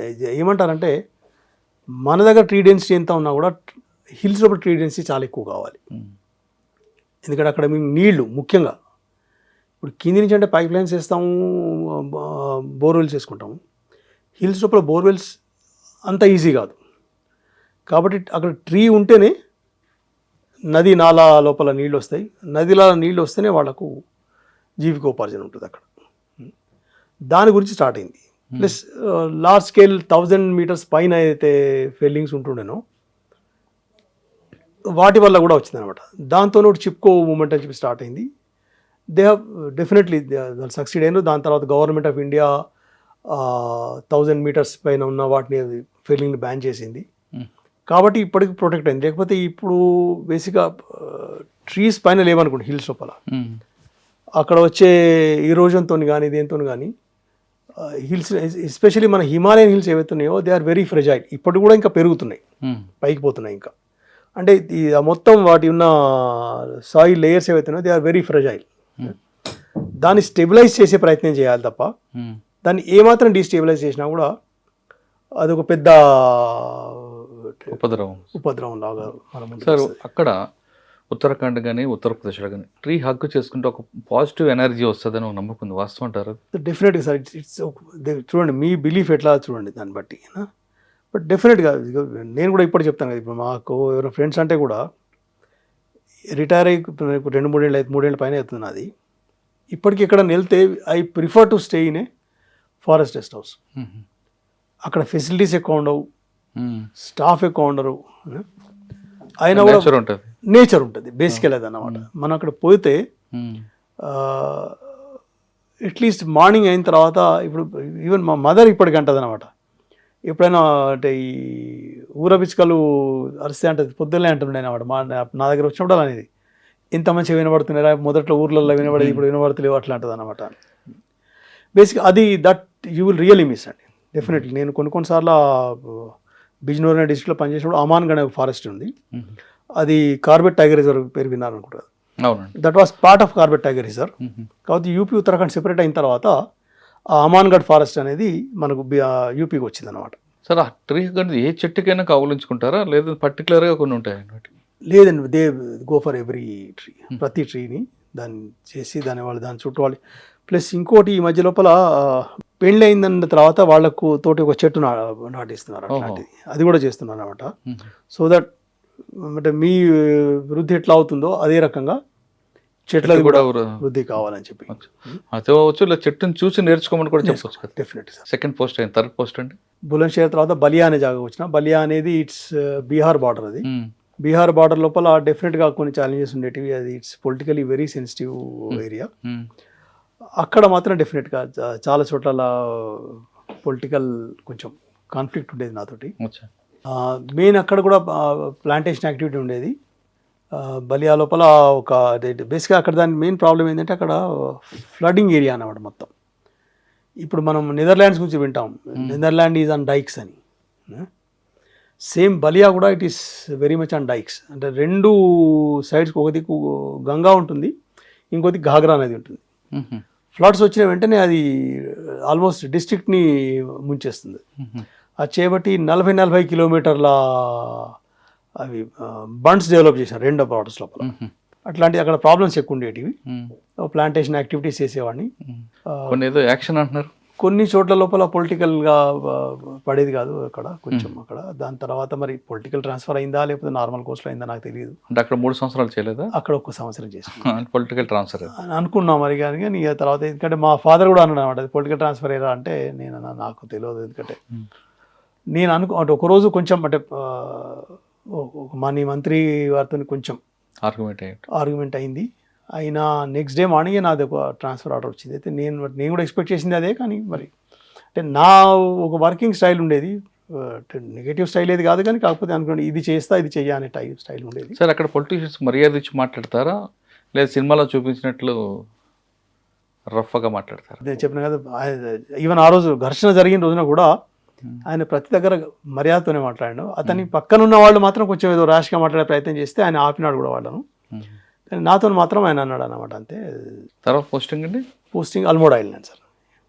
ఏమంటారంటే మన దగ్గర ట్రీ డెన్సిటీ ఎంత ఉన్నా కూడా హిల్స్ లోపల ట్రీ డెన్సిటీ చాలా ఎక్కువ కావాలి. ఎందుకంటే అక్కడ మేము నీళ్లు ముఖ్యంగా ఇప్పుడు కింది నుంచి అంటే పైప్ లైన్స్ వేస్తాము, బోర్వెల్స్ వేసుకుంటాము. హిల్స్ లోపల బోర్వెల్స్ అంత ఈజీ కాదు. కాబట్టి అక్కడ ట్రీ ఉంటేనే నది నాలా లోపల నీళ్ళు వస్తాయి. నదిలా నీళ్ళు వస్తేనే వాళ్ళకు జీవికోపార్జన ఉంటుంది అక్కడ. దాని గురించి స్టార్ట్ అయింది. ప్లస్ లార్జ్ స్కేల్ 1000 మీటర్స్ పైన అయితే ఫెల్లింగ్స్ ఉంటుండేనో వాటి వల్ల కూడా వచ్చింది అనమాట. దాంతో చిప్కో మూమెంట్ అని చెప్పి స్టార్ట్ అయింది. దే హ్యావ్ డెఫినెట్లీ సక్సీడ్ అయినారు. దాని తర్వాత గవర్నమెంట్ ఆఫ్ ఇండియా 1000 మీటర్స్ పైన ఉన్న వాటిని ఫెల్లింగ్ని బ్యాన్ చేసింది. కాబట్టి ఇప్పటికి ప్రొటెక్ట్ అయింది. లేకపోతే ఇప్పుడు బేసిక్గా ట్రీస్ పైన లేవనుకోండి హిల్స్ లోపల, అక్కడ వచ్చే ఈరోజన్తో కానీ దేంతో కానీ హిల్స్ ఎస్పెషల్లీ మన హిమాలయన్ హిల్స్ ఏవైతే ఉన్నాయో దే ఆర్ వెరీ ఫ్రెజైల్. ఇప్పటికి కూడా ఇంకా పెరుగుతున్నాయి, పైకి పోతున్నాయి ఇంకా. అంటే మొత్తం వాటి ఉన్న సాయిల్ లేయర్స్ ఏవైతే ఉన్నాయో దే ఆర్ వెరీ ఫ్రెజైల్. దాన్ని స్టెబిలైజ్ చేసే ప్రయత్నం చేయాలి తప్ప దాన్ని ఏమాత్రం డీస్టెబిలైజ్ చేసినా కూడా అదొక పెద్ద ఉపద్రవం లాగా. సార్ అక్కడ ఉత్తరాఖండ్ కానీ ఉత్తరప్రదేశ్లో కానీ ట్రీ హగ్ చేసుకుంటే ఒక పాజిటివ్ ఎనర్జీ వస్తుందని ఒక నమ్మకం ఉంది, వాస్తవం అంటారు? డెఫినెట్గా సార్. ఇట్స్ చూడండి మీ బిలీఫ్ ఎట్లా చూడండి దాన్ని బట్టి. బట్ డెఫినెట్గా నేను కూడా ఇప్పుడు చెప్తాను కదా, ఇప్పుడు మాకు ఎవరైనా ఫ్రెండ్స్ అంటే కూడా రిటైర్ అయ్యి 2-3 ఏళ్ళ పైన అవుతుంది నాది. ఇప్పటికి ఎక్కడ వెళ్తే I prefer to stay in a forest rest house. అక్కడ ఫెసిలిటీస్ ఎక్కువ ఉండవు, స్టాఫ్ ఎక్కువ ఉండరు, అయినా కూడా నేచర్ ఉంటుంది బేసికల్ అది అన్నమాట. మనం అక్కడ పోతే అట్లీస్ట్ మార్నింగ్ అయిన తర్వాత, ఇప్పుడు ఈవెన్ మా మదర్ ఇప్పటికి అంటుంది అనమాట, ఎప్పుడైనా అంటే ఈ ఊరపిచ్చుకలు అరిస్తే అంటది, పొద్దున్నే అంటుండే అనమాట నా దగ్గర వచ్చినప్పుడు అనేది, ఇంత మంచిగా వినబడుతున్నారా, మొదట్లో ఊర్లలో వినబడేది ఇప్పుడు వినబడతలేవు అట్లా అంటుంది అనమాట. బేసిక్ అది that you will really miss అండి డెఫినెట్లీ. నేను కొన్నిసార్లు బిజ్నోర్ అనే డిస్ట్రిక్ట్లో పనిచేసినప్పుడు అమాన్గఢ్ ఫారెస్ట్ ఉంది, అది కార్బెట్ టైగర్ రిజర్వ్ పేరు విన్నారనుకుంటారు. That was part of Corbett tiger reserve. కాబట్టి యూపీ ఉత్తరాఖండ్ సెపరేట్ అయిన తర్వాత ఆ అమాన్గఢ్ ఫారెస్ట్ అనేది మనకు యూపీకి వచ్చింది అనమాట. సార్ ఆ ట్రీ ఏ చెట్టుకైనా కౌలించుకుంటారా లేదా పర్టికులర్గా కొన్ని ఉంటాయి? లేదండి, they go for every tree, ప్రతి ట్రీని దాన్ని చేసి దాని చుట్టూ వాళ్ళు. ప్లస్ ఇంకోటి ఈ మధ్య లోపల పెళ్ళి అయిందన్న తర్వాత వాళ్ళకు తోటి ఒక చెట్టు నాటిస్తున్నారు, అట్లాంటిది అది కూడా చేస్తున్నారు అనమాట. సో దట్ అంటే మీ వృద్ధి ఎట్లా అవుతుందో అదే రకంగా చెట్లది కూడా కూడా వృద్ధి కావాలని చెప్పి అదే అవ్వచ్చు, ఇలా చెట్టుని చూసి నేర్చుకోమని కూడా చెప్పొచ్చు కదా. Definite sir. సెకండ్ పోస్ట్ అయింది, థర్డ్ పోస్ట్ అండి. బులంద్షహర్ తర్వాత బలియా అనే జాగా వచ్చిన. బలియా అనేది ఇట్స్ బీహార్ బార్డర్. అది బీహార్ బార్డర్ లోపల డెఫినెట్గా కొన్ని ఛాలెంజెస్ ఉండేటివి. అది it's politically very sensitive area. అక్కడ మాత్రం డెఫినెట్గా చాలా చోట్ల పొలిటికల్ కొంచెం కాన్ఫ్లిక్ట్ ఉండేది నాతోటి. మెయిన్ అక్కడ కూడా ప్లాంటేషన్ యాక్టివిటీ ఉండేది. బలియా లోపల ఒక బేసిక్గా అక్కడ దాని మెయిన్ ప్రాబ్లం ఏంటంటే అక్కడ ఫ్లడింగ్ ఏరియా అన్నమాట మొత్తం. ఇప్పుడు మనం నెదర్లాండ్స్ గురించి వింటాం, నెదర్లాండ్ ఈజ్ ఆన్ డైక్స్ అని. సేమ్ బలియా కూడా it is very much on dykes. అంటే రెండు సైడ్స్కి ఒక దిక్కు గంగా ఉంటుంది, ఇంకో దిక్కు ఘాగ్రా నది ఉంటుంది. ఫ్లడ్స్ వచ్చిన వెంటనే అది ఆల్మోస్ట్ డిస్ట్రిక్ట్ని ముంచేస్తుంది. అది చేయబట్టి 40 కిలోమీటర్ల అవి బండ్స్ డెవలప్ చేశారు రెండు బార్డర్స్ లోపల. అట్లాంటి అక్కడ ప్రాబ్లమ్స్ ఎక్కువ ఉండేటివి. ప్లాంటేషన్ యాక్టివిటీస్ చేసేవాడిని. ఏదో యాక్షన్ అంటున్నారు, కొన్ని చోట్ల లోపల పొలిటికల్గా పడేది కాదు అక్కడ కొంచెం. అక్కడ దాని తర్వాత మరి పొలిటికల్ ట్రాన్స్ఫర్ అయిందా లేకపోతే నార్మల్ కోర్స్లో అయిందా నాకు తెలియదు. అంటే అక్కడ 3 సంవత్సరాలు చేయలేదా? అక్కడ 1 సంవత్సరం చేసాను. పొలిటికల్ ట్రాన్స్ఫర్ అనుకున్నాం మరి, కానీ ఇక తర్వాత ఎందుకంటే మా ఫాదర్ కూడా అన్నాడు అనమాట, అది పొలిటికల్ ట్రాన్స్ఫర్ అయ్యారా అంటే నేను నాకు తెలియదు. ఎందుకంటే నేను అంటే ఒకరోజు కొంచెం అంటే మంత్రి వారితో కొంచెం ఆర్గ్యుమెంట్ అయింది. అయినా నెక్స్ట్ డే మార్నింగే నాది ఒక ట్రాన్స్ఫర్ ఆర్డర్ వచ్చింది. అయితే నేను కూడా ఎక్స్పెక్ట్ చేసింది అదే. కానీ మరి అంటే నా ఒక వర్కింగ్ స్టైల్ ఉండేది, నెగటివ్ స్టైల్ ఏది కాదు, కానీ కాకపోతే అనుకోండి ఇది చేస్తా ఇది చెయ్య అనే స్టైల్ ఉండేది. సార్ అక్కడ పొలిటీషియన్స్ మర్యాద ఇచ్చి మాట్లాడతారా లేదా సినిమాలో చూపించినట్లు రఫ్గా మాట్లాడతారా? నేను చెప్పిన కదా, ఈవెన్ ఆ రోజు ఘర్షణ జరిగిన రోజున కూడా ఆయన ప్రతి దగ్గర మర్యాదతోనే మాట్లాడాడు. అతని పక్కనున్న వాళ్ళు మాత్రం కొంచెం ఏదో ర్యాష్గా మాట్లాడే ప్రయత్నం చేస్తే ఆయన ఆపినాడు కూడా వాళ్ళను. కానీ నాతో మాత్రం ఆయన అన్నాడు అన్నమాట అంతే. తర్వాత పోస్టింగ్ అండి? పోస్టింగ్ అల్మోడా వెళ్ళినాను సార్.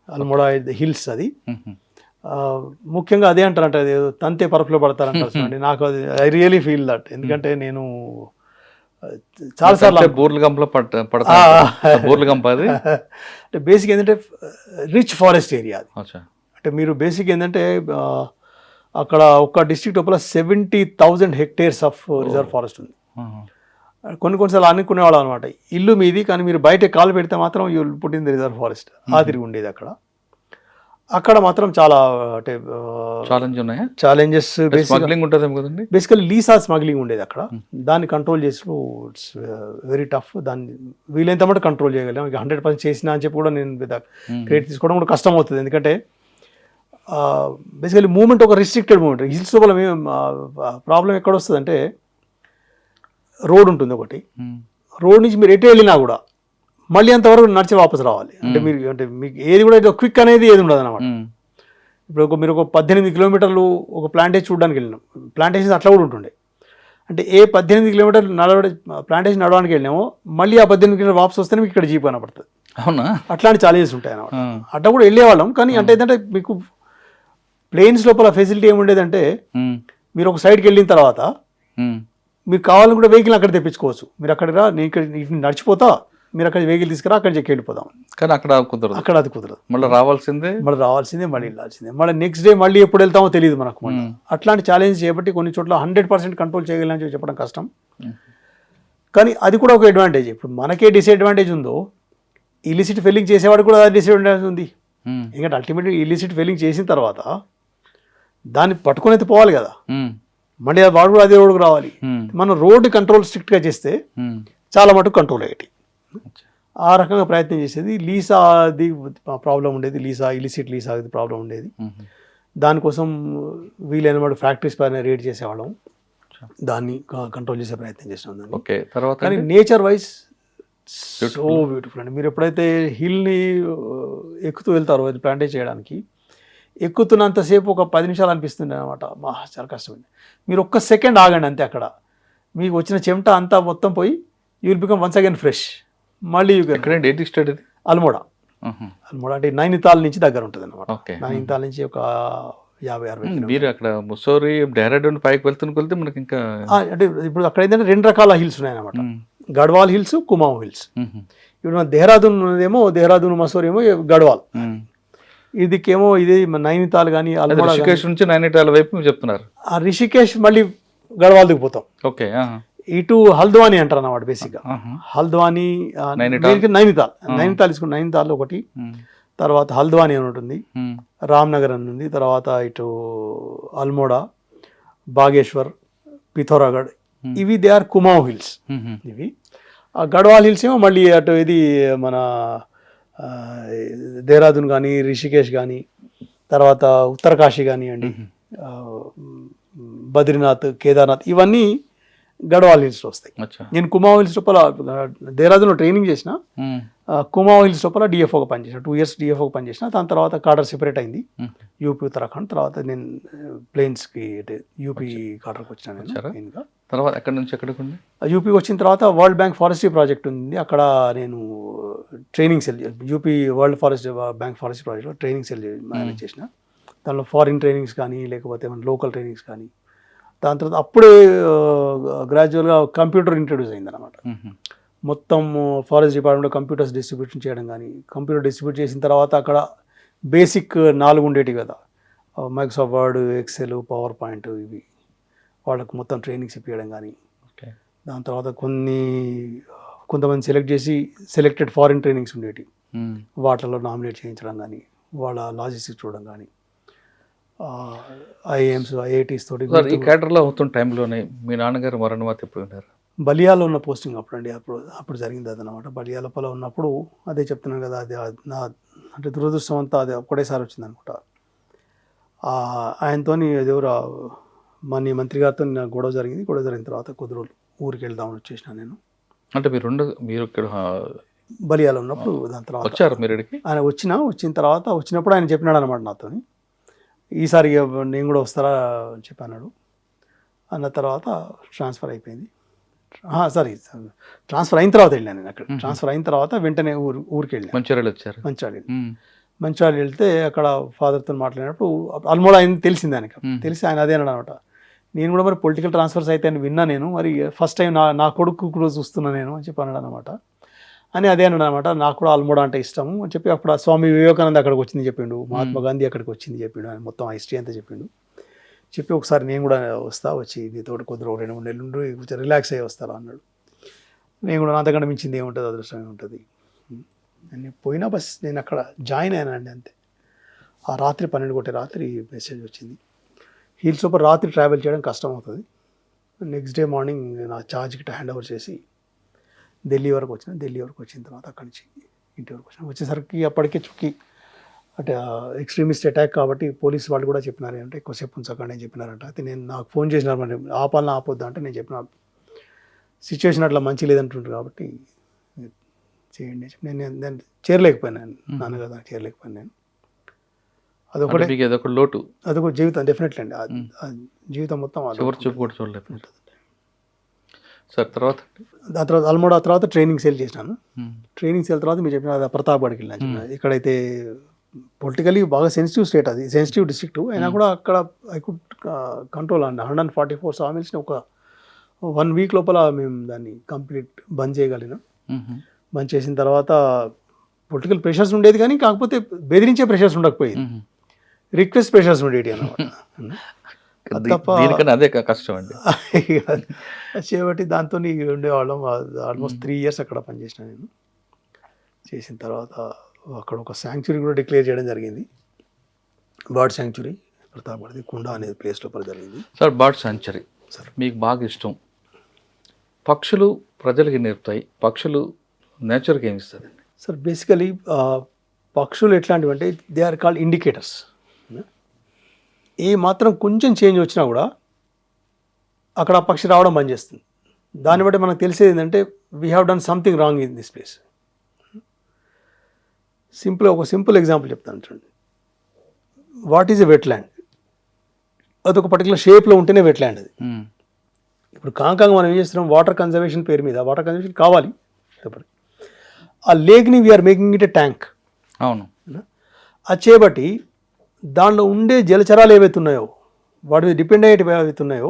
అల్మోడా హిల్స్ అది. ముఖ్యంగా అదే అంటారంటే అది తంతే పరుపులో పడతారంటారు. నాకు అది ఐ రియలీ ఫీల్ దట్. ఎందుకంటే నేను చాలాసార్లు బూర్లగంపలో బూర్లగంప అది అంటే బేసిక్ ఏంటంటే రిచ్ ఫారెస్ట్ ఏరియా అది. అంటే మీరు బేసిక్ ఏంటంటే అక్కడ ఒక డిస్ట్రిక్ట్ లోపల 70,000 హెక్టేర్స్ ఆఫ్ రిజర్వ్ ఫారెస్ట్ ఉంది. కొన్నిసార్లు అనుకునేవాళ్ళం అనమాట, ఇల్లు మీది కానీ మీరు బయట కాలు పెడితే మాత్రం యూ పుట్టింది రిజర్వ్ ఫారెస్ట్. ఆ తిరిగి ఉండేది అక్కడ మాత్రం చాలా అంటే ఛాలెంజెస్ బేసికల్లీ లీసా స్మగ్లింగ్ ఉండేది అక్కడ. దాన్ని కంట్రోల్ చేసి ఇట్స్ వెరీ టఫ్. దాన్ని వీలైనంత మటు కంట్రోల్ చేయగలిగాం. ఇక 100% చేసినా అని చెప్పి కూడా నేను క్రెడిట్ తీసుకోవడం కూడా కష్టం అవుతుంది. ఎందుకంటే బేసికలీ మూమెంట్ ఒక రిస్ట్రిక్టెడ్ మూమెంట్. హిల్స్ లోపల ప్రాబ్లం ఎక్కడ వస్తుంది అంటే రోడ్ ఉంటుంది ఒకటి, రోడ్ నుంచి మీరు ఎటు వెళ్ళినా కూడా మళ్ళీ అంతవరకు నడిచి వాపసు రావాలి. అంటే మీకు ఏది కూడా క్విక్ అనేది ఏది ఉండదు అనమాట. ఇప్పుడు మీరు ఒక 18 కిలోమీటర్లు ఒక ప్లాంటేషన్ చూడడానికి వెళ్ళినాం. ప్లాంటేషన్ అట్లా కూడా ఉంటుండే. అంటే 18 కిలోమీటర్లు ప్లాంటేషన్ నడవడానికి వెళ్ళినామో మళ్ళీ ఆ 18 కిలోమీటర్లు వాపసు వస్తేనే మీకు ఇక్కడ జీప్ కనపడుతుంది. అవునా? అట్లాంటి ఛాలెంజెస్ ఉంటాయి అన్నమాట. అట్లా కూడా వెళ్ళేవాళ్ళం. కానీ అంటే ఏంటంటే మీకు ప్లేన్స్ లోపల ఫెసిలిటీ ఏముండేదంటే మీరు ఒక సైడ్కి వెళ్ళిన తర్వాత మీరు కావాలని కూడా వెహికల్ అక్కడ తెప్పించుకోవచ్చు. మీరు అక్కడ నేను ఇక్కడ నడిచిపోతా, మీరు అక్కడ వెహికల్ తీసుకురా, అక్కడ చెక్కి వెళ్ళిపోదాం. కానీ అక్కడ అది కుదరదు. మళ్ళీ రావాల్సిందే మళ్ళీ వెళ్ళాల్సిందే. మళ్ళీ నెక్స్ట్ డే మళ్ళీ ఎప్పుడు వెళ్తామో తెలియదు మనకు. అట్లాంటి ఛాలెంజ్ చేయబట్టి కొన్ని చోట్ల 100% కంట్రోల్ చేయగలని చెప్పడం కష్టం. కానీ అది కూడా ఒక అడ్వాంటేజ్. ఇప్పుడు మనకే డిసడ్వాంటేజ్ ఉందో ఇలిసిట్ ఫెల్లింగ్ చేసేవాడు కూడా డిసడ్వాంటేజ్ ఉంది. ఎందుకంటే అల్టిమేట్లీ ఇలిసిట్ ఫెల్లింగ్ చేసిన తర్వాత దాన్ని పట్టుకుని అయితే పోవాలి కదా, మళ్ళీ వాడు కూడా అదే రోడ్డుకు రావాలి. మనం రోడ్డు కంట్రోల్ స్ట్రిక్ట్గా చేస్తే చాలా మటుకు కంట్రోల్ అయ్యేటి. ఆ రకంగా ప్రయత్నం చేసేది. లీసాది ప్రాబ్లం ఉండేది, ఇలిసిట్ లీసాది ప్రాబ్లం ఉండేది. దానికోసం వీలైన వాడు ఫ్యాక్టరీస్ పైన రేడ్ చేసేవాళ్ళం. దాన్ని కంట్రోల్ చేసే ప్రయత్నం చేసినాం. కానీ నేచర్ వైజ్ సో బ్యూటిఫుల్ అండి. మీరు ఎప్పుడైతే హిల్ని ఎక్కుతూ వెళ్తారో అది ప్లాంటేజ్ చేయడానికి, ఎక్కుతున్నంతసేపు ఒక 10 నిమిషాలు అనిపిస్తుంది అనమాట. చాలా కష్టమైంది. మీరు ఒక్క సెకండ్ ఆగండి అంతే, అక్కడ మీకు వచ్చిన చెమట అంతా మొత్తం పోయి you will become once again fresh. మళ్ళీ అల్మోడా అంటే నైనితాల్ నుంచి దగ్గర ఉంటుంది అనమాట. నైనితాల్ నుంచి ఒక 50-60 మీరు అక్కడ ముస్సోరీ డెహ్రాడూన్ పైకి వెళ్తే మనకి ఇంకా అంటే ఇప్పుడు అక్కడ ఏంటంటే 2 రకాల హిల్స్ ఉన్నాయన్నమాట. Garhwal hills, Kumaon hills. ఇప్పుడు మన దేహ్రాదూన్ ఉన్నదేమో దేహ్రాదూన్, మసూర్ ఏమో గడ్వాల్. ఇదికేమో ఇది నైనితాల్ కానీ అల్మోడా రిషికేష్ నుంచి నైనితాల్ వైపు చెప్తున్నారు. ఆ రిషికేష్ మళ్ళీ గడ్వాల్ దిగిపోతాం. ఓకే. ఇటు హల్ద్వానీ అంటారు అన్నమాట బేసిక్గా. ఆహా. హల్ద్వానీ, నైనిటాల్. నైనితాల్ తీసుకుని నైనితాల్ ఒకటి, తర్వాత హల్ద్వానీ అని ఉంటుంది, రామ్నగర్ అని ఉంది, తర్వాత ఇటు అల్మోడా, బాగేశ్వర్, పిథోరాగఢ్, ఇవి దే ఆర్ కుమావ్ హిల్స్. ఇవి ఆ గడ్వాల్ హిల్స్ ఏమో మళ్ళీ అటు ఇది మన దేహ్రాదూన్ కానీ, రిషికేష్ కానీ, తర్వాత ఉత్తరకాశీ కానివ్వండి, బద్రీనాథ్, కేదార్నాథ్, ఇవన్నీ గడ్వాల్ హిల్స్లో వస్తాయి. నేను కుమావ్ హిల్స్ లోపల దేహ్రాదూన్లో ట్రైనింగ్ చేసిన, కుమావ్ హిల్స్ లోపల డిఎఫ్ఓగా పనిచేసిన, 2 years డిఎఫ్ఓగా పనిచేసిన. దాని తర్వాత కాడర్ సెపరేట్ అయింది, యూపీ ఉత్తరాఖండ్. తర్వాత నేను ప్లేన్స్కి యూపీ కాడర్కి వచ్చినాను మెయిన్గా. తర్వాత ఎక్కడి నుంచి ఎక్కడికి ఉండి యూపీకి వచ్చిన తర్వాత వరల్డ్ బ్యాంక్ ఫారెస్ట్రీ ప్రాజెక్ట్ ఉంది, అక్కడ నేను training cell, UP world forest bank forestry ప్రాజెక్ట్లో ట్రైనింగ్ సెల్ మేనేజ్ చేసిన. దానిలో ఫారిన్ ట్రైనింగ్స్ కానీ, లేకపోతే మన లోకల్ ట్రైనింగ్స్ కానీ. దాని తర్వాత అప్పుడే గ్రాడ్యువల్గా కంప్యూటర్ ఇంట్రడ్యూస్ అయింది అనమాట. మొత్తం ఫారెస్ట్ డిపార్ట్మెంట్లో కంప్యూటర్స్ డిస్ట్రిబ్యూషన్ చేయడం కానీ, కంప్యూటర్ డిస్ట్రిబ్యూట్ చేసిన తర్వాత అక్కడ బేసిక్ 4 ఉండేటివి కదా, Microsoft Word, Excel, PowerPoint, ఇవి వాళ్ళకు మొత్తం ట్రైనింగ్స్ ఇప్పించడం కానీ. దాని తర్వాత కొంతమంది సెలెక్ట్ చేసి సెలెక్టెడ్ ఫారిన్ ట్రైనింగ్స్ ఉండేవి, వాటిలో నామినేట్ చేయించడం కానీ, వాళ్ళ లాజిస్టిక్స్ చూడడం కానీ, ఐఏఎమ్స్, ఐఐటీస్ తోటి. ఈ క్యాడర్లో అవుతున్న టైంలోనే మీ నాన్నగారు మరణవాత ఎప్పుడు ఉన్నారు? బలియాలో ఉన్న పోస్టింగ్ అప్పుడండి, అప్పుడు జరిగింది అదనమాట. బలియా లోపల ఉన్నప్పుడు అదే చెప్తున్నాను కదా, అది నా అంటే దురదృష్టం అంతా అది ఒకటేసారి వచ్చింది అనుకుంటా. ఆయనతో ఎవరు మన మంత్రి గారితో నాకు గొడవ జరిగింది. గొడవ జరిగిన తర్వాత కొద్ది రోజులు ఊరికి వెళ్దామని వచ్చేసిన నేను. అంటే మీరు ఇక్కడ బలియాలో ఉన్నప్పుడు. దాని తర్వాత వచ్చారు మీరు ఇక్కడికి? ఆయన వచ్చినప్పుడు ఆయన చెప్పినాడు అనమాట నాతో, ఈసారి నేను కూడా వస్తారా అని చెప్పన్నాడు. అన్న తర్వాత ట్రాన్స్ఫర్ అయిపోయింది. సారీ, ట్రాన్స్ఫర్ అయిన తర్వాత వెళ్ళాను నేను. అక్కడ ట్రాన్స్ఫర్ అయిన తర్వాత వెంటనే ఊరికి వెళ్ళాను. మంచిర్యాల వచ్చారు. మంచిర్యాల వెళ్తే అక్కడ ఫాదర్తో మాట్లాడినప్పుడు ఆల్మోస్ట్ ఆయన తెలిసింది ఆయనకి. తెలిసి ఆయన అదే అన్నాడు అనమాట, నేను కూడా మరి పొలిటికల్ ట్రాన్స్ఫర్స్ అయితే అని విన్నా నేను, మరి ఫస్ట్ టైం నా కొడుకు కూడా చూస్తున్నా నేను అని చెప్పి అన్నాడు అనమాట. అని అదే అన్నాడు అనమాట, నాకు కూడా ఆల్మోడా అంటే ఇష్టము అని చెప్పి. అప్పుడు స్వామి వివేకానంద అక్కడికి వచ్చింది చెప్పిండు, మహాత్మా గాంధీ అక్కడికి వచ్చింది చెప్పిండు, ఆయన మొత్తం హిస్టరీ అంతా చెప్పిండు. చెప్పి ఒకసారి నేను కూడా వచ్చి నీతో కొద్ది 2-3 నెలలు ఉండి కొంచెం రిలాక్స్ అయ్యి వస్తారా అన్నాడు. నేను కూడా అంతకంటే మించింది ఏముంటుంది, అదృష్టం ఏముంటుంది. నేను పోయినా బస్ నేను అక్కడ జాయిన్ అయినానండి అంతే. ఆ రాత్రి 12 రాత్రి మెసేజ్ వచ్చింది, హిల్స్ సూపర్ రాత్రి ట్రావెల్ చేయడం కష్టం అవుతుంది, నెక్స్ట్ డే మార్నింగ్ నా ఛార్జ్కి హ్యాండ్ ఓవర్ చేసి ఢిల్లీ వరకు వచ్చిన. ఢిల్లీ వరకు వచ్చిన తర్వాత అక్కడి నుంచి ఇంటి వరకు వచ్చేసరికి అప్పటికే చుక్కి అంటే ఎక్స్ట్రీమిస్ట్ అటాక్ కాబట్టి పోలీస్ వాళ్ళు కూడా చెప్పినారు అంటే ఎక్కువసేపు ఉంచకండి అని చెప్పినారంట. అయితే నేను నాకు ఫోన్ చేసినారు, మరి ఆపాలన్నా ఆపొద్దా అంటే నేను చెప్పిన సిచ్యువేషన్ అట్లా మంచి లేదంటుంటారు కాబట్టి చేయండి. నేను చేరలేకపోయినాను, నాన్నగారు చేరలేకపోయాను నేను. అదొకటి లోటు, అదొక జీవితం డెఫినెట్లీ అండి, జీవితం మొత్తం చూడలేదు సార్. తర్వాత దాని తర్వాత అల్మోడా తర్వాత ట్రైనింగ్ సెల్ చేసినాను. ట్రైనింగ్ సెల్ తర్వాత మీరు చెప్పిన ప్రతాప్గఢ్కి వెళ్ళినా. ఇక్కడైతే పొలిటికలీ బాగా సెన్సిటివ్ స్టేట్, అది సెన్సిటివ్ డిస్ట్రిక్ట్ అయినా కూడా అక్కడ ఐ కుడ్ కంట్రోల్ అండి. 144 sawmillsని ఒక 1 week లోపల మేము దాన్ని కంప్లీట్ బంద్ చేయగలిగినాం. బంద్ చేసిన తర్వాత పొలిటికల్ ప్రెషర్స్ ఉండేది కానీ కాకపోతే బెదిరించే ప్రెషర్స్ ఉండకపోయేది, రిక్వెస్ట్ ప్రెషర్స్ ఉండేవి అన్నమాట. అదే కష్టం అండి చేయబట్టి దాంతో ఉండేవాళ్ళం. ఆల్మోస్ట్ 3 years అక్కడ పనిచేసిన నేను. చేసిన తర్వాత అక్కడ ఒక శాంక్చురీ కూడా డిక్లేర్ చేయడం జరిగింది, బర్డ్ శాంక్చురీ, ప్రతాప్గఢ్ కుండా అనేది ప్లేస్ లోపల జరిగింది. సార్ బర్డ్ శాంక్చురీ సార్ మీకు బాగా ఇష్టం. పక్షులు ప్రజలకి నేర్పుతాయి, పక్షులు నేచర్కి ఏమి ఇస్తుంది సార్? బేసికలీ పక్షులు ఎట్లాంటివి అంటే దే ఆర్ కాల్డ్ ఇండికేటర్స్. ఏ మాత్రం కొంచెం చేంజ్ వచ్చినా కూడా అక్కడ ఆ పక్షి రావడం బంద్ చేస్తుంది. దాన్ని బట్టి మనకు తెలిసేది ఏంటంటే we have done something wrong in this place. ఒక సింపుల్ ఎగ్జాంపుల్ చెప్తాను చూడండి. What is a wetland? అదొక పర్టికులర్ షేప్లో ఉంటేనే వెట్ ల్యాండ్ అది. ఇప్పుడు కాంకాంగ్ మనం ఏం చేస్తున్నాం, వాటర్ కన్జర్వేషన్ పేరు మీద, వాటర్ కన్జర్వేషన్ కావాలి, ఆ లేక్ని we're making it a tank. అవును, అది చేయబట్టి దానిలో ఉండే జలచరాలు ఏవైతే ఉన్నాయో, వాటి మీద డిపెండ్ అయ్యేటివి ఏవైతే ఉన్నాయో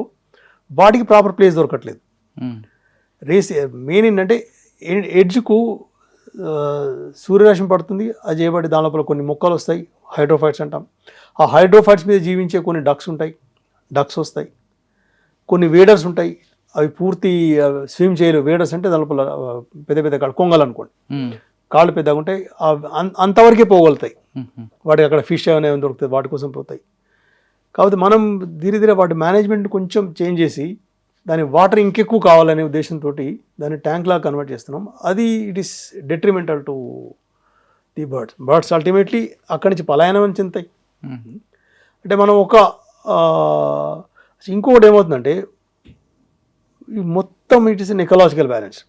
వాటికి ప్రాపర్ ప్లేస్ దొరకట్లేదు. మెయిన్ ఏంటంటే ఎడ్జ్కు సూర్యరశ్మి పడుతుంది, అది చేయబట్టి దాని లోపల కొన్ని మొక్కలు వస్తాయి, హైడ్రోఫైట్స్ అంటాం. ఆ హైడ్రోఫైట్స్ మీద జీవించే కొన్ని డక్స్ వస్తాయి, కొన్ని వేడర్స్ ఉంటాయి. అవి పూర్తి స్విమ్ చేయలేవు. వేడర్స్ అంటే దానిలోపల పెద్ద పెద్ద కాళ్ళు కొంగలు అనుకోండి, కాళ్ళు పెద్దగా ఉంటాయి, అంతవరకే పోగలుగుతాయి. వాటికి అక్కడ ఫిష్ ఏమైనా దొరుకుతుంది, వాటి కోసం పోతాయి. కాబట్టి మనం ధీరే ధీరే వాటి మేనేజ్మెంట్ కొంచెం చేంజ్ చేసి దాని వాటర్ ఇంకెక్కువ కావాలనే ఉద్దేశంతో దాన్ని ట్యాంక్ లాగా కన్వర్ట్ చేస్తున్నాం. అది it is detrimental to the birds ultimately అక్కడి నుంచి పలాయనం చెందుతాయి. అంటే మనం ఇంకొకటి ఏమవుతుందంటే మొత్తం it is an ecological balance.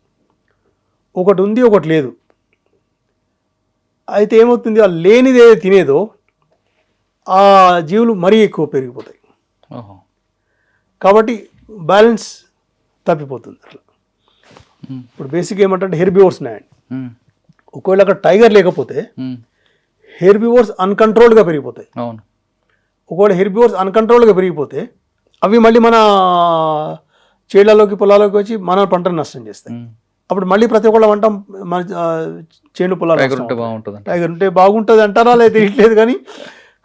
ఒకటి ఉంది, ఒకటి లేదు. అయితే ఏమవుతుంది, ఆ లేనిది ఏదో తినేదో ఆ జీవులు మరీ ఎక్కువ పెరిగిపోతాయి. కాబట్టి బ్యాలెన్స్ తప్పిపోతుంది అట్లా. ఇప్పుడు బేసిక్ ఏమంటే హెర్బివోర్స్ ఉన్నాయండి. ఒకవేళ అక్కడ టైగర్ లేకపోతే హెర్బివోర్స్ అన్కంట్రోల్డ్గా పెరిగిపోతాయి. ఒకవేళ హెర్బివోర్స్ అన్కంట్రోల్డ్గా పెరిగిపోతే అవి మళ్ళీ మన చేళ్లలోకి పొలాల్లోకి వచ్చి మన పంటను నష్టం చేస్తాయి. అప్పుడు మళ్ళీ ప్రతి ఒక్కళ్ళ వంట మన చేను పొలాలు టైగర్ ఉంటే బాగుంటుంది అంటారా లేదా తెలియట్లేదు. కానీ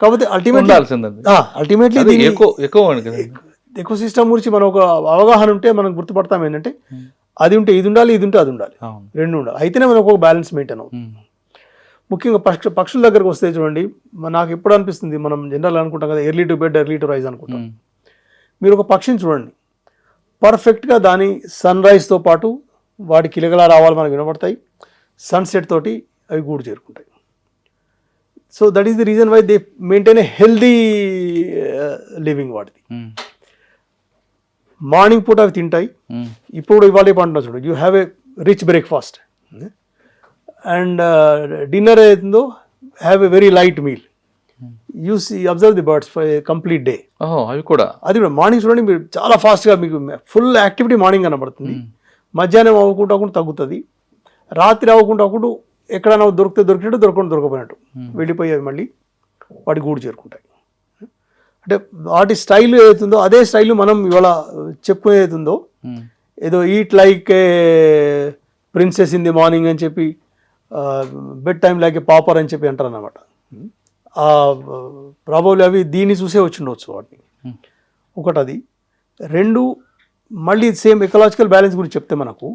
కాకపోతే అల్టిమేట్లీ ఎకో సిస్టమ్ గురించి మనం ఒక అవగాహన ఉంటే మనం గుర్తుపడతాం ఏంటంటే అది ఉంటే ఇది ఉండాలి, ఇది ఉంటే అది ఉండాలి, రెండు ఉండాలి. అయితేనే మనకు ఒక బ్యాలెన్స్ మెయింటైన్ అవుతుంది. ముఖ్యంగా పక్షుల దగ్గరకు వస్తే చూడండి, నాకు ఎప్పుడు అనిపిస్తుంది, మనం జనరల్ అనుకుంటాం కదా early to bed early to rise అనుకుంటాం. మీరు ఒక పక్షిని చూడండి, పర్ఫెక్ట్గా దాని సన్ రైజ్తో పాటు వాటి కిలకలా రావాలి మనకు వినపడతాయి, సన్సెట్ తోటి అవి గూడు చేరుకుంటాయి. So that is the reason why they maintain a healthy living. వాటిది మార్నింగ్ పూట అవి తింటాయి. ఇప్పుడు ఇవాళ పంట చూడు, you have a rich breakfast and dinner అవుతుందో have a very light meal. You observe the birds for complete day. అవి కూడా మార్నింగ్ చూడండి, మీరు చాలా ఫాస్ట్గా మీకు ఫుల్ యాక్టివిటీ మార్నింగ్ కనబడుతుంది. మధ్యాహ్నం అవ్వకుండా తగ్గుతుంది, రాత్రి అవ్వకుండా ఎక్కడైనా దొరికినట్టు దొరకపోయినట్టు వెళ్ళిపోయి అవి మళ్ళీ వాటి గూడు చేరుకుంటాయి. అంటే వాటి స్టైల్ ఏదైతుందో అదే స్టైల్ మనం ఇవాళ చెప్పుకునే ఏదైతుందో, ఏదో eat like A princess in the morning అని చెప్పి, బెడ్ టైం లైక్ ఏ పాపర్ అని చెప్పి అంటారు అన్నమాట. ప్రాబబ్లీ అవి దీన్ని చూసే వచ్చిండవచ్చు వాటిని. ఒకటి అది. రెండు, మళ్ళీ సేమ్ ఎకలాజికల్ బ్యాలెన్స్ గురించి చెప్తే మనకు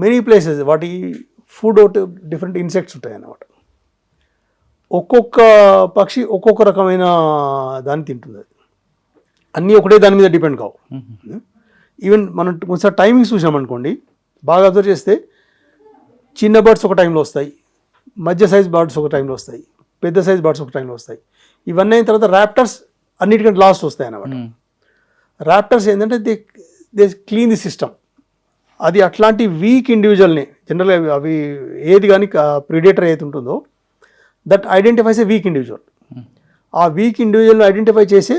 మెనీ ప్లేసెస్ వాటి ఫుడ్ ఒకటి డిఫరెంట్ ఇన్సెక్ట్స్ ఉంటాయి అన్నమాట. ఒక్కొక్క పక్షి ఒక్కొక్క రకమైన దాన్ని తింటుంది. అది అన్నీ ఒకటే దాని మీద డిపెండ్ కావు. ఈవెన్ మనం కొంచెం టైమింగ్స్ చూసామనుకోండి, బాగా అబ్జర్వ్ చేస్తే చిన్న బర్డ్స్ ఒక టైంలో వస్తాయి, మధ్య సైజ్ బర్డ్స్ ఒక టైంలో వస్తాయి, పెద్ద సైజ్ బర్డ్స్ ఒక టైంలో వస్తాయి. ఇవన్నీ అయిన తర్వాత ర్యాప్టర్స్ అన్నిటికంటే లాస్ట్ వస్తాయి అన్నమాట. ర్యాప్టర్స్ ఏంటంటే దే క్లీన్ ది సిస్టమ్. అది అట్లాంటి వీక్ ఇండివిజువల్ని జనరల్గా అవి ఏది కానీ ప్రిడేటర్ ఏది ఉంటుందో that identifies A week individual. ఆ వీక్ ఇండివిజువల్ని ఐడెంటిఫై చేసి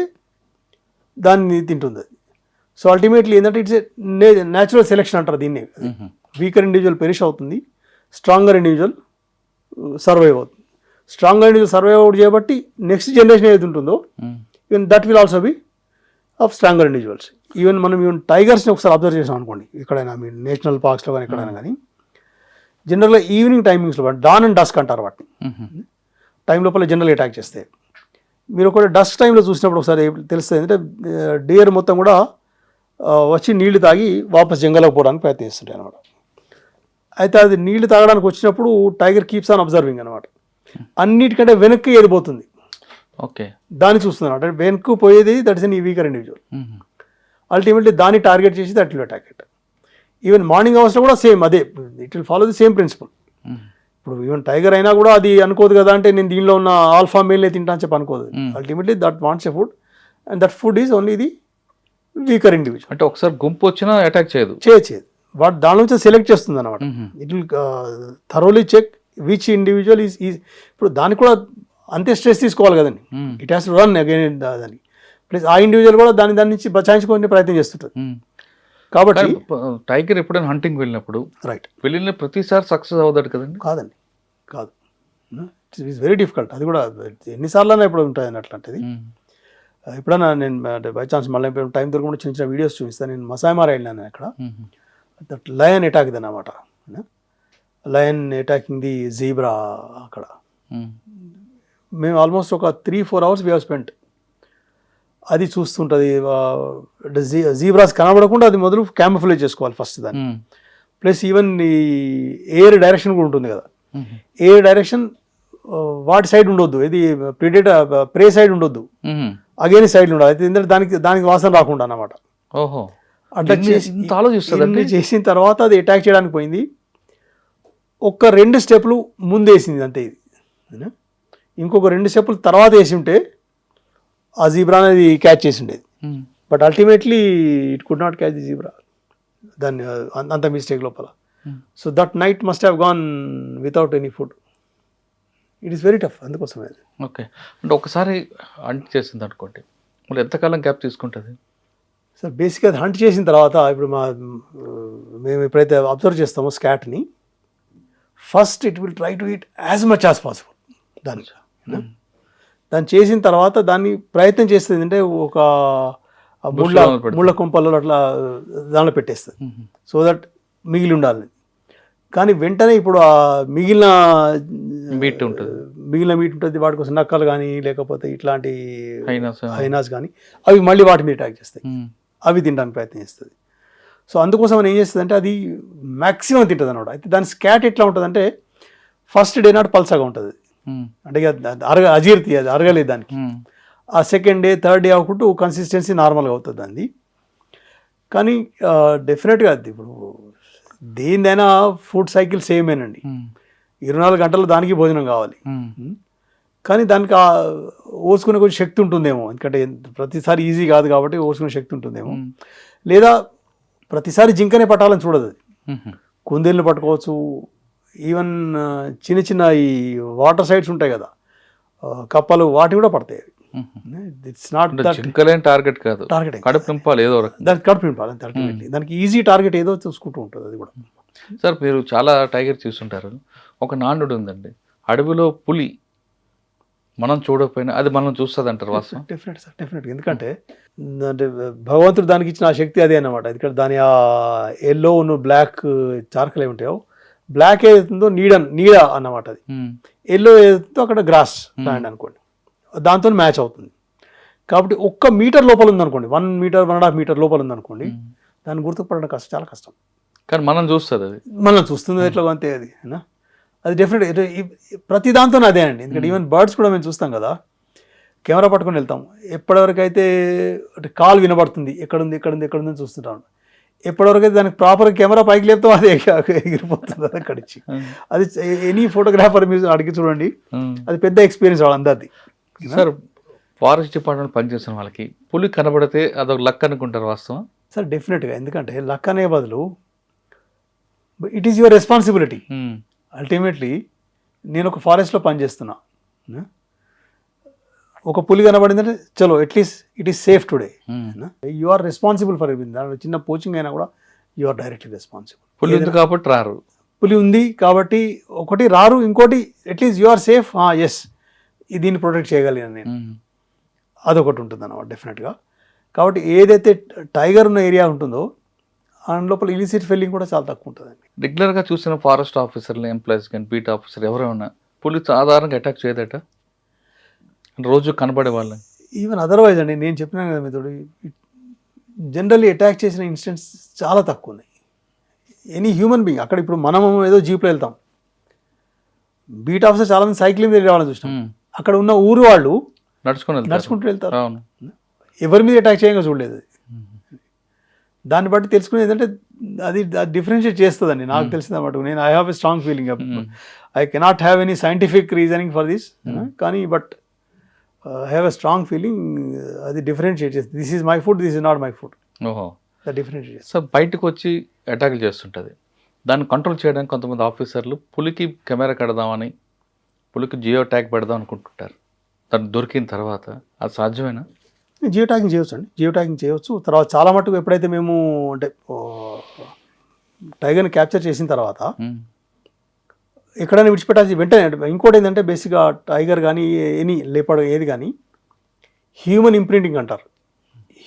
దాన్ని తింటుంది. సో అల్టిమేట్లీ ఏంటంటే ఇట్స్ ఏ న్యాచురల్ సెలెక్షన్ అంటారు దీన్ని. వీకర్ ఇండివిజువల్ పెరిష్ అవుతుంది, స్ట్రాంగర్ ఇండివిజువల్ సర్వైవ్ అవుతుంది. స్ట్రాంగర్ ఇండివిజువల్ సర్వైవ్ అవుట్ చేయబట్టి నెక్స్ట్ జనరేషన్ ఏది ఉంటుందో even that will also be of stronger individuals. Even మనం ఈవెన్ టైగర్స్ని ఒకసారి అబ్జర్వ్ చేసాం అనుకోండి, ఎక్కడైనా మీ నేషనల్ పార్క్స్లో కానీ ఎక్కడైనా కానీ, జనరల్గా ఈవినింగ్ టైమింగ్స్లో డాన్ అండ్ డస్క్ అంటారు వాటిని, టైం లోపల జనరల్ అటాక్ చేస్తే. మీరు ఒకటి డస్క్ టైంలో చూసినప్పుడు ఒకసారి తెలుస్తుంది ఏంటంటే డియర్ మొత్తం కూడా వచ్చి నీళ్లు తాగి వాపస్ జంగల్లోకి పోవడానికి ప్రయత్నిస్తుంటాయి అనమాట. అయితే అది నీళ్లు తాగడానికి వచ్చినప్పుడు టైగర్ కీప్స్ ఆన్ అబ్జర్వింగ్ అనమాట. అన్నిటికంటే వెనక్కి ఏదిపోతుంది, ఓకే, దాన్ని చూస్తుంది అనమాట. వెనక్కు పోయేది that is an weaker individual. Ultimately దాన్ని టార్గెట్ చేసి that will attack it. Even morning అవర్స్లో కూడా సేమ్ అదే, it will follow the same principle. ఇప్పుడు ఈవెన్ టైగర్ అయినా కూడా అది అనుకోదు కదా, అంటే నేను దీనిలో ఉన్న ఆల్ఫా మేల్నే తింటా అని చెప్పి అనుకోదు. Ultimately that wants a food and that food is only the weaker individual. అంటే ఒకసారి గుంపు వచ్చినా అటాక్ చేయదు. వాడు దాని నుంచి సెలెక్ట్ చేస్తుంది అనమాట. It will thoroughly check which individual is. ఇప్పుడు దానికి కూడా అంతే స్ట్రెస్ తీసుకోవాలి కదండి, it has to run again దాన్ని. ప్లస్ ఆ ఇండివిజువల్ కూడా దాని నుంచి బచాయించుకునే ప్రయత్నం చేస్తుంటుంది. కాబట్టి టైగర్ ఎప్పుడైనా హంటింగ్ వెళ్ళినప్పుడు రైట్ వెళ్ళిన ప్రతిసారి సక్సెస్ అవుతాడు కదండి? కాదు, ఇట్స్ వెరీ డిఫికల్ట్. అది కూడా ఎన్నిసార్లు ఎప్పుడు ఉంటుంది అట్లాంటిది. ఎప్పుడైనా నేను బై ఛాన్స్ మళ్ళీ టైం దొరకకుండా చిన్న చిన్న వీడియోస్ చూపిస్తాను. నేను మసాయిమారా వెళ్ళాను అక్కడ, దట్ లయన్ అటాక్ ఇది అన్నమాట. Lion attacking the zebra. అక్కడ మేము ఆల్మోస్ట్ ఒక 3-4 hours వీ హ్యావ్ స్పెంట్. అది చూస్తుంటుంది. జీబ్రాస్ కనబడకుండా అది మొదలు క్యామఫ్లేజ్ చేసుకోవాలి ఫస్ట్ దాన్ని. ప్లస్ ఈవెన్ ఈ ఎయిర్ డైరెక్షన్ కూడా ఉంటుంది కదా, ఎయిర్ డైరెక్షన్ వాటి సైడ్ ఉండొద్దు, ఇది ప్రే సైడ్ ఉండొద్దు, అగైన్ సైడ్ ఉండాలి. అయితే ఎందుకంటే దానికి వాసన రాకుండా అన్నమాట. ఓహో, అట్లా ఆలోచిస్తుంది. చేసిన తర్వాత అది అటాక్ చేయడానికి పోయింది. ఒక 2 స్టెప్లు ముందేసింది అంతే. ఇది ఇంకొక 2 స్టెప్లు తర్వాత వేసి ఉంటే ఆ జీబ్రా అనేది క్యాచ్ చేసి ఉండేది. But ultimately it could not catch the zebra, దాన్ని అంత మిస్టేక్ లోపల. So that night must have gone without any food. It is very tough. అందుకోసమే అది. ఓకే, అంటే ఒకసారి హంట్ చేసింది అనుకోండి, మళ్ళీ ఎంతకాలం గ్యాప్ తీసుకుంటుంది? సార్ బేసిక్గా అది హంట్ చేసిన తర్వాత ఇప్పుడు మేము ఎప్పుడైతే అబ్జర్వ్ చేస్తామో స్కాట్ని, first it will try to eat as much as possible. దాన్ని చేసిన తర్వాత దాన్ని ప్రయత్నం చేస్తుంది అంటే ఒక ముళ్ళ కొంపల్లో అట్లా దానిలో పెట్టేస్తుంది, సో దట్ మిగిలి ఉండాలి. కానీ వెంటనే ఇప్పుడు ఆ మిగిలిన మీట్ ఉంటుంది, వాటి కోసం నక్కలు కానీ లేకపోతే ఇట్లాంటి హైనాస్ కానీ అవి మళ్ళీ వాటి మీద అటాక్ చేస్తాయి, అవి తినడానికి ప్రయత్నం చేస్తుంది. సో అందుకోసం మనం ఏం చేస్తుంది అంటే అది మ్యాక్సిమం తింటుంది అనమాట. అయితే దాని స్కాట్ ఎట్లా ఉంటుంది అంటే ఫస్ట్ డే నాట్ పల్సగా ఉంటుంది, అంటే అజీర్తి, అది అరగలేదు దానికి. ఆ సెకండ్ డే థర్డ్ డే అవ్వకుంటూ కన్సిస్టెన్సీ నార్మల్గా అవుతుంది అంది. కానీ డెఫినెట్గా అది ఇప్పుడు దేనిదైనా ఫుడ్ సైకిల్ సేమేనండి. 24 గంటలు దానికి భోజనం కావాలి. కానీ దానికి ఓర్చుకునే కొంచెం శక్తి ఉంటుందేమో, ఎందుకంటే ప్రతిసారి ఈజీ కాదు కాబట్టి ఓర్చుకునే శక్తి ఉంటుందేమో. లేదా ప్రతిసారి జింకనే పట్టాలని చూడదు అది, కుందేళ్ళు పట్టుకోవచ్చు. ఈవెన్ చిన్న చిన్న ఈ వాటర్ సైడ్స్ ఉంటాయి కదా, కప్పలు, వాటి కూడా పడతాయి. ఇట్స్ నాట్ టార్గెట్ కాదు, కడుపు నింపాలి ఏదో దానికి, కడుపు నింపాలి అంతే. అల్టిమేట్లీ దానికి ఈజీ టార్గెట్ ఏదో చూసుకుంటూ ఉంటుంది అది కూడా. సార్ మీరు చాలా టైగర్ చూస్తుంటారు, ఒక నానుడు ఉందండి, అడవిలో పులి మనం చూడకపోయినా అది మనం చూస్తుంది అంటారు వాస్తవం? డెఫినెట్ సార్, డెఫినెట్గా. ఎందుకంటే అంటే భగవంతుడు దానికి ఇచ్చిన ఆ శక్తి అదే అన్నమాట. ఎందుకంటే దాని ఆ ఎల్లో బ్లాక్ చార్కలు ఏమి ఉంటాయో, బ్లాక్ ఏదైతుందో నీడ అన్నమాట, అది ఎల్లో ఏదైతుందో అక్కడ గ్రాస్ ల్యాండ్ అనుకోండి, దాంతో మ్యాచ్ అవుతుంది. కాబట్టి 1 మీటర్ లోపల ఉందనుకోండి, 1 మీటర్ 1.5 మీటర్ లోపల ఉందనుకోండి, దాన్ని గుర్తుపడడం కష్టం, చాలా కష్టం. కానీ మనం చూస్తుంది, అది మనం చూస్తుంది ఎట్లా అంతే అది. అది డెఫినెట్ ప్రతి దాంతో అదే అండి. ఎందుకంటే ఈవెన్ బర్డ్స్ కూడా మేము చూస్తాం కదా, కెమెరా పట్టుకొని వెళ్తాం, ఎప్పటివరకు అయితే కాల్ వినబడుతుంది, ఎక్కడుంది చూస్తుంటాం. ఎప్పటివరకు అయితే దానికి ప్రాపర్ కెమెరా పైకి లేపుతాం, అది ఎగిరిపోతుంది అది అక్కడిచ్చి. అది ఎనీ ఫోటోగ్రాఫర్ మీరు అడిగి చూడండి, అది పెద్ద ఎక్స్పీరియన్స్ వాళ్ళందరిది. సార్ ఫారెస్ట్ డిపార్ట్మెంట్ పనిచేసిన వాళ్ళకి పులి కనబడితే అదొక లక్ అనుకుంటారు వాస్తవం? సార్ డెఫినెట్గా. ఎందుకంటే లక్ అనే బదులు it is your responsibility. Ultimately నేను ఒక ఫారెస్ట్లో పనిచేస్తున్నా, ఒక పులి కనబడిందంటే చలో at least it is safe today. You are responsible for everything. దాంట్లో చిన్న పోచింగ్ అయినా కూడా యు ఆర్ డైరెక్ట్లీ రెస్పాన్సిబుల్. పులి ఉంది కాబట్టి రారు, పులి ఉంది కాబట్టి ఒకటి రారు, ఇంకోటి at least you are safe. Yes, దీన్ని ప్రొటెక్ట్ చేయగలిగాను నేను, అదొకటి ఉంటుంది అన్నమాట డెఫినెట్గా. కాబట్టి ఏదైతే టైగర్ ఉన్న ఏరియా ఉంటుందో అండ్ లోపల ఇలిసిట్ ఫెల్లింగ్ కూడా చాలా తక్కువ ఉంటుందండి. రెగ్యులర్గా చూసిన ఫారెస్ట్ ఆఫీసర్లు, ఎంప్లాయీస్ కానీ బీట్ ఆఫీసర్ ఎవరైనా పులి సాధారణంగా అటాక్ చేయదట, రోజు కనబడే వాళ్ళని. ఈవెన్ అదర్వైజ్ అండి, నేను చెప్పినాను కదా మీతో, జనరల్లీ అటాక్ చేసిన ఇన్సిడెంట్స్ చాలా తక్కువ ఉన్నాయి. ఎనీ హ్యూమన్ బీయింగ్ అక్కడ, ఇప్పుడు మనం ఏదో జీప్లో వెళ్తాం, బీట్ ఆఫీసర్ చాలామంది సైక్లింగ్ మీద రావాలని చూస్తాం, అక్కడ ఉన్న ఊరు వాళ్ళు నడుచుకుంటూ వెళ్తారు, ఎవరి మీద అటాక్ చేయంగా చూడలేదు. దాన్ని బట్టి తెలుసుకునేది ఏంటంటే అది డిఫరెన్షియేట్ చేస్తుందండి. నాకు తెలిసిందన్నమాట, నేను I have a strong feeling. I cannot have any scientific reasoning for this, కానీ but I have a strong feeling. అది డిఫరెన్షియేట్ చేస్తుంది, this is my food, this is not my food. ఓహో, డిఫరెన్షియేట్. సో బయటకు వచ్చి అటాక్లు చేస్తుంటుంది, దాన్ని control చేయడానికి కొంతమంది ఆఫీసర్లు పులికి కెమెరా కడదామని, పులికి జియో ట్యాగ్ పెడదాం అనుకుంటుంటారు. దాన్ని దొరికిన తర్వాత అది సాధ్యమేనా? జియో ట్యాగింగ్ చేయొచ్చు అండి, జియో ట్యాగింగ్ చేయొచ్చు. తర్వాత చాలా మటుకు ఎప్పుడైతే మేము అంటే టైగర్ని క్యాప్చర్ చేసిన తర్వాత ఎక్కడైనా విడిచిపెట్టాల్సి వెంటనే. ఇంకోటి ఏంటంటే బేసిక్గా టైగర్ కానీ ఎనీ లేపడ్ ఏది కానీ హ్యూమన్ ఇంప్రింటింగ్ అంటారు.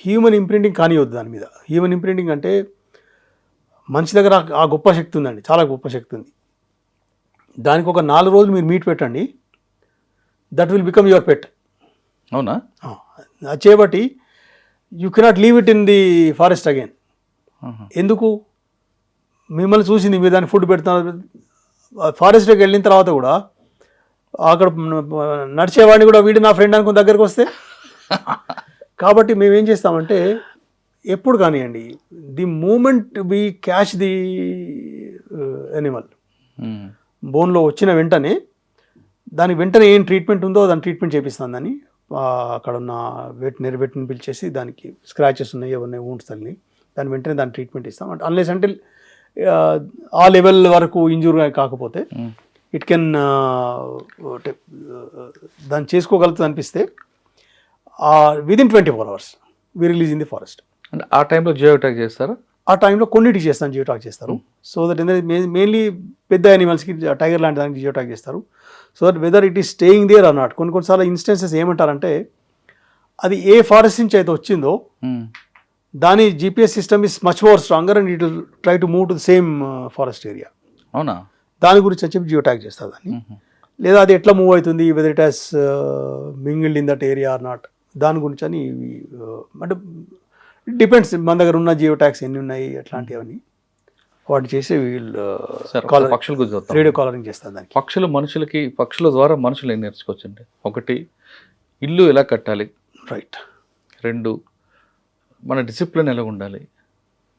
హ్యూమన్ ఇంప్రింటింగ్ కానివద్దు దాని మీద. హ్యూమన్ ఇంప్రింటింగ్ అంటే మనిషి దగ్గర ఆ గొప్ప శక్తి ఉందండి, చాలా గొప్ప శక్తి ఉంది. దానికి ఒక 4 రోజులు మీరు మీట్ పెట్టండి, దట్ విల్ బికమ్ యువర్ పెట్. అవునా? అది చేయబట్టి you cannot leave it in the forest again. ఎందుకు? మిమ్మల్ని చూసింది, మీరు దాన్ని ఫుడ్ పెడుతున్నారు. ఫారెస్ట్లోకి వెళ్ళిన తర్వాత కూడా అక్కడ నడిచేవాడిని కూడా వీడు నా ఫ్రెండ్ అనుకుని దగ్గరికి వస్తే కాబట్టి మేము ఏం చేస్తామంటే ఎప్పుడు కానివ్వండి, the moment we catch the animal బోన్లో వచ్చిన వెంటనే దానికి వెంటనే ఏం ట్రీట్మెంట్ ఉందో దాని ట్రీట్మెంట్ చేపిస్తాను. దాన్ని అక్కడ ఉన్న వెటర్నరీని పిలిచేసి దానికి స్క్రాచెస్ ఉన్నాయి, ఎవరిని వూండ్స్ తల్లి దాని వెంటనే దాని ట్రీట్మెంట్ ఇస్తాం. అంటే అన్లెస్ అంటే ఆ లెవెల్ వరకు ఇంజూర్ కాకపోతే ఇట్ కెన్ దాన్ని చేసుకోగలుగుతుంది అనిపిస్తే within 24 hours we release in the forest. అంటే ఆ టైంలో జియో ట్యాగ్ చేస్తారా? ఆ టైంలో కొన్నిటికి చేస్తాను, జియో ట్యాగ్ చేస్తారు. సో దట్ మెయిన్లీ పెద్ద యానిమల్స్కి టైగర్ లాంటి దానికి జియో ట్యాగ్ చేస్తారు. So that whether it is staying there or not. కొన్నిసార్లు ఇన్స్టెన్సెస్ ఏమంటారంటే అది ఏ ఫారెస్ట్ నుంచి అయితే వచ్చిందో దాని GPS system is much more stronger and it will try to move to the same forest area. అవునా? దాని గురించి అని చెప్పి జియో ట్యాగ్ చేస్తారు దాన్ని. లేదా అది ఎట్లా మూవ్ అవుతుంది, whether it has mingled in that area or not, దాని గురించి అని అంటే ఇట్ డిపెండ్స్ మన దగ్గర ఉన్న జియో ట్యాగ్స్ ఎన్ని ఉన్నాయి అట్లాంటివన్నీ వాటి చేసి వీళ్ళు పక్షుల గురించి చూద్దాం. రేడియో కాలరింగ్ చేస్తారు దానికి. పక్షుల ద్వారా మనుషులు ఏం నేర్చుకోవచ్చండి? ఒకటి, ఇల్లు ఎలా కట్టాలి. రైట్. 2, మన డిసిప్లిన్ ఎలా ఉండాలి.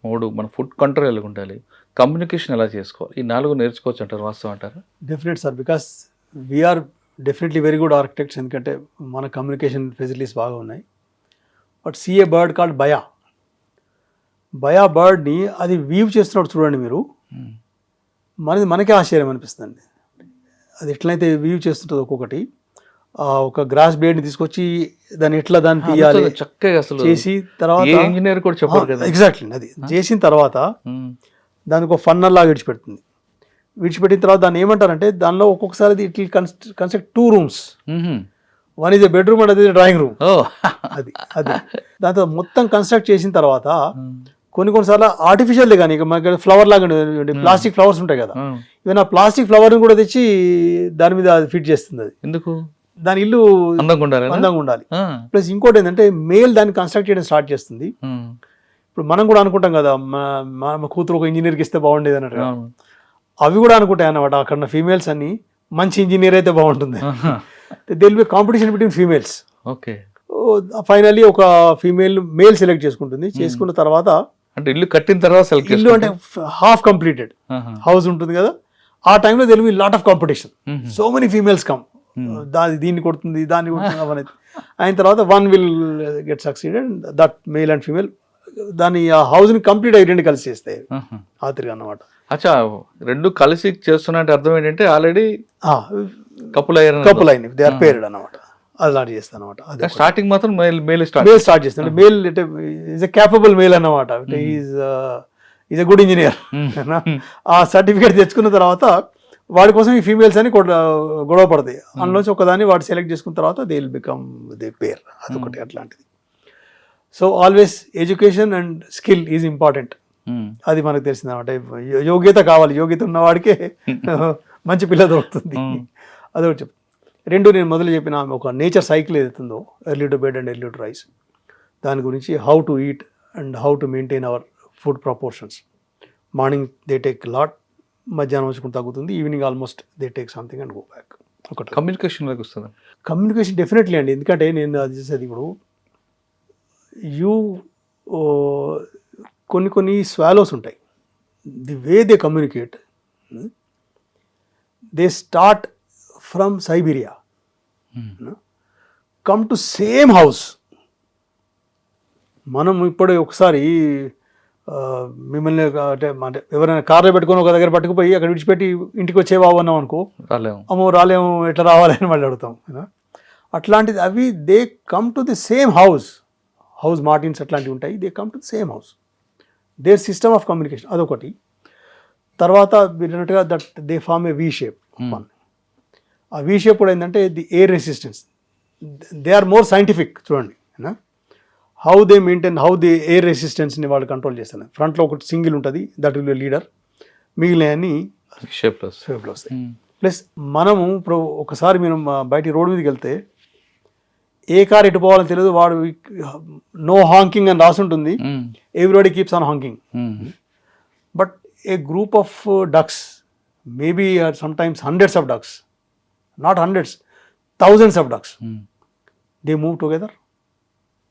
3, మన ఫుడ్ కంట్రోల్ ఎలా ఉండాలి. కమ్యూనికేషన్ ఎలా చేసుకోవాలి. ఈ 4 నేర్చుకోవచ్చు అంటారు, వాస్తవం అంటారా? Definite sir, because we're definitely very good architects. ఎందుకంటే మన కమ్యూనికేషన్ ఫెసిలిటీస్ బాగా ఉన్నాయి. But see a bird called baya బర్డ్ని అది వీవ్ చేస్తున్నప్పుడు చూడండి మీరు, మనకే ఆశ్చర్యం అనిపిస్తుంది. అది ఎట్లయితే వీవ్ చేస్తుంటుంది ఒక్కొక్కటి. ఒక గ్రాస్ బ్లేడ్ని తీసుకొచ్చి దాన్ని ఎట్లా దాన్ని తీయాలి చక్కగా అసలు చేసి తర్వాత ఇంజనీర్ కూడా చెప్పారు కదా. ఎగ్జాక్ట్లీ. అది చేసిన తర్వాత దానికి ఒక ఫన్నర్ లాగా విడిచిపెట్టిన తర్వాత దాన్ని ఏమంటారంటే దానిలో ఒక్కొక్కసారి it will construct 2 rooms. One is a bedroom and అది డ్రాయింగ్ రూమ్. అది దాంతో మొత్తం కన్స్ట్రక్ట్ చేసిన తర్వాత కొన్నిసార్లు ఆర్టిఫిషియల్ కానీ మనకి ఫ్లవర్ లాగా ప్లాస్టిక్ ఫ్లవర్స్ ఉంటాయి కదా, ఈవెన్ ఆ ప్లాస్టిక్ ఫ్లవర్ని కూడా తెచ్చి దాని మీద ఫిట్ చేస్తుంది. అది ఎందుకు? దాని ఇల్లు అందంగా ఉండాలి. ప్లస్ ఇంకోటి ఏంటంటే మేల్ దాన్ని కన్స్ట్రక్ట్ చేయడం స్టార్ట్ చేస్తుంది. ఇప్పుడు మనం కూడా అనుకుంటాం కదా మా కూతురు ఒక ఇంజనీర్కి ఇస్తే బాగుండేది అన్నట్టు, అవి కూడా అనుకుంటాయి అన్నమాట. అక్కడ ఫీమేల్స్ అన్ని మంచి ఇంజనీర్ అయితే బాగుంటుంది. They will be competition between females. Okay. Finally ఒక మేల్ సెలెక్ట్ చేసుకుంటుంది. చేసుకున్న తర్వాత అంటే ఇల్లు కట్టిన తర్వాత ఇల్లు అంటే హాఫ్ కంప్లీటెడ్ హౌస్ ఉంటుంది కదా, ఆ టైంలో they will be lot of competition. So many females come, దీన్ని కొడుతుంది దాన్ని కొడుతుంది అవన్నీ. అయిన తర్వాత one will get succeeded, that male and female దాన్ని ఆ హౌస్ని కంప్లీట్ అయ్యి 2 కలిసి చేస్తాయి ఆఖరిగా అన్నమాట. అచ్చా, 2 కలిసి చేస్తున్నట్టు అర్థం ఏంటంటే ఆల్రెడీ కపుల్ అయిన దే ఆర్ పేర్డ్ అన్నమాట. అలాంటి చేస్తాను అనమాట. స్టార్టింగ్ మాత్రం మేల్ స్టార్ట్ చేస్తాను. మేల్ అంటే ఈజ్ ఎ క్యాపబుల్ మేల్ అన్నమాట. Is a good engineer. ఆ సర్టిఫికేట్ తెచ్చుకున్న తర్వాత వాడి కోసం ఈ ఫీమేల్స్ అని గొడవ పడతాయి. అందులోంచి ఒకదాన్ని వాడు సెలెక్ట్ చేసుకున్న తర్వాత దే విల్ బికమ్ దే పేర్. అదొకటి అట్లాంటిది. So always education and skill is important. అది మనకు తెలిసింది అనమాట. యోగ్యత కావాలి, యోగ్యత ఉన్నవాడికే మంచి పిల్ల దొరుకుతుంది. అదొకటి చెప్పు. 2 నేను మొదలు చెప్పిన ఒక నేచర్ సైకిల్ ఏదైతుందో, early to bed and early to rice, దాని గురించి how to eat and how to maintain our food proportions. Morning they take lot, మధ్యాహ్నం వచ్చుకుని తగ్గుతుంది, evening almost they take something and go back. ఒకటి కమ్యూనికేషన్లోకి వస్తుంది. Communication definitely అండి. ఎందుకంటే నేను అది చేసేది ఇప్పుడు కొన్ని స్వాలోస్ ఉంటాయి, the way they communicate, they start from Siberia, come to same house. మనం ఇప్పుడు ఒకసారి మిమ్మల్ని అంటే ఎవరైనా కార్లో పెట్టుకొని ఒక దగ్గర పట్టుకుపోయి అక్కడ విడిచిపెట్టి ఇంటికి వచ్చేవావు అన్నాం అనుకో, అమ్మో రాలేము, ఎట్లా రావాలి అని మళ్ళీ అడుగుతాం. అట్లాంటిది అవి they come to the same house martins అట్లాంటివి ఉంటాయి. They come to the same house, their system of communication. అదొకటి. తర్వాత వీళ్ళన్నట్టుగా that they form a V shape. ఆ వీ షేప్ కూడా ఏంటంటే the air resistance, they are more scientific. చూడండి how they maintain, how the air రెసిస్టెన్స్ని వాళ్ళు control చేస్తారు. ఫ్రంట్లో ఒకటి సింగిల్ ఉంటుంది, దట్ విల్ లీడర్, మిగిలినవన్నీ షేప్లో వస్తాయి. ప్లస్ మనము ఇప్పుడు ఒకసారి మీరు బయట రోడ్డు మీదకి వెళ్తే ఏ కార్ ఎటు పోవాలని తెలియదు, వాడు నో హాంకింగ్ అని రాసి ఉంటుంది, everybody keeps on Hawking. But A group of ducks, maybe sometimes hundreds of ducks, not hundreds, thousands of ducks, they move together,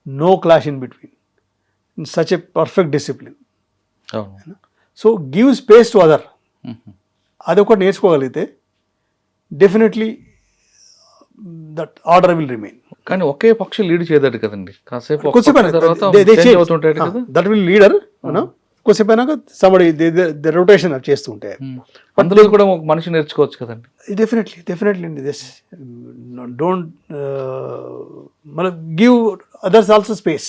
no clash in between, in such a perfect discipline. So give space to other, అదొకటి నేర్చుకోగలిగితే definitely that order will remain. కానీ ఒకే పక్షి lead చేయదట కదండి, కాసేపు that will leader, కొద్దిసేపు అయినాక somebody rotation చేస్తూ ఉంటాయి. అందులో కూడా ఒక మనిషి నేర్చుకోవచ్చు కదండి. డెఫినెట్లీ దిస్ డోంట్ మనం give others also space,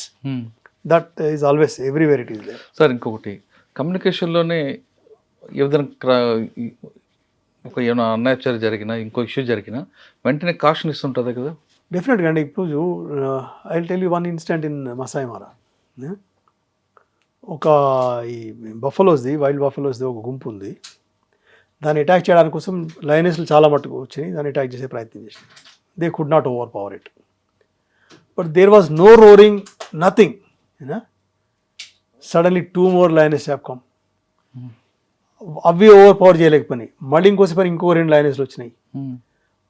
that is always everywhere it is there. Sir ఇంకొకటి, కమ్యూనికేషన్లోనే ఏదైనా ఒక ఏమైనా అన్యాచురల్ జరిగినా, ఇంకో ఇష్యూ జరిగినా వెంటనే కాషన్ ఇస్తుంటుంది కదా. డెఫినెట్గా అండి. ఇప్పుడు I will tell you one incident in Masai Mara. ఒక ఈ బఫలోస్ది, వైల్డ్ బఫలోస్ది ఒక గుంపు ఉంది. దాన్ని అటాక్ చేయడానికి కోసం లయనెస్లు చాలా మట్టుకు వచ్చి దాన్ని అటాక్ చేసే ప్రయత్నం చేసింది. They could not overpower it, but there was no roaring, nothing. Suddenly 2 more lioness have come. అవి ఓవర్ పవర్ చేయలేకపోయినాయి. మళ్ళీ ఇంకోసేపు ఇంకో 2 లయనెస్లు వచ్చినాయి.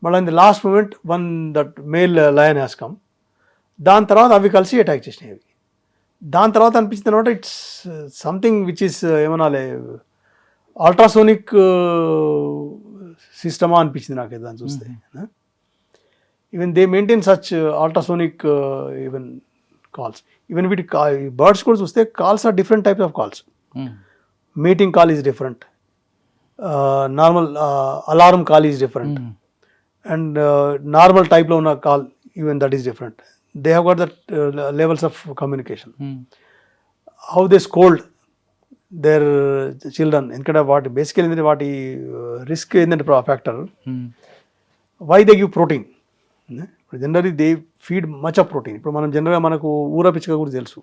మళ్ళీ in the last moment one that male lion has come. దాని తర్వాత అవి కలిసి అటాక్ చేసినాయి. అవి దాని తర్వాత అనిపించింది అనమాట, ఇట్స్ సంథింగ్ విచ్ ఇస్ ఏమనాలే అల్ట్రాసోనిక్ సిస్టమా అనిపించింది నాకు దాన్ని చూస్తే. Even they maintain such ultrasonic even calls. Even వీటి బర్డ్స్ కూడా చూస్తే calls are different types of calls. Meeting call is different, normal alarm call is different, and normal టైప్లో ఉన్న call even that is different. They have got that levels of communication. How they scold their children, ఎందుకంటే వాటి బేసికల్ ఏంటంటే వాటి risk ఏంటంటే factor, why they give protein. Generally they feed much of protein. ఇప్పుడు మనం జనరల్గా మనకు ఊర పిచ్చుక కూడా తెలుసు,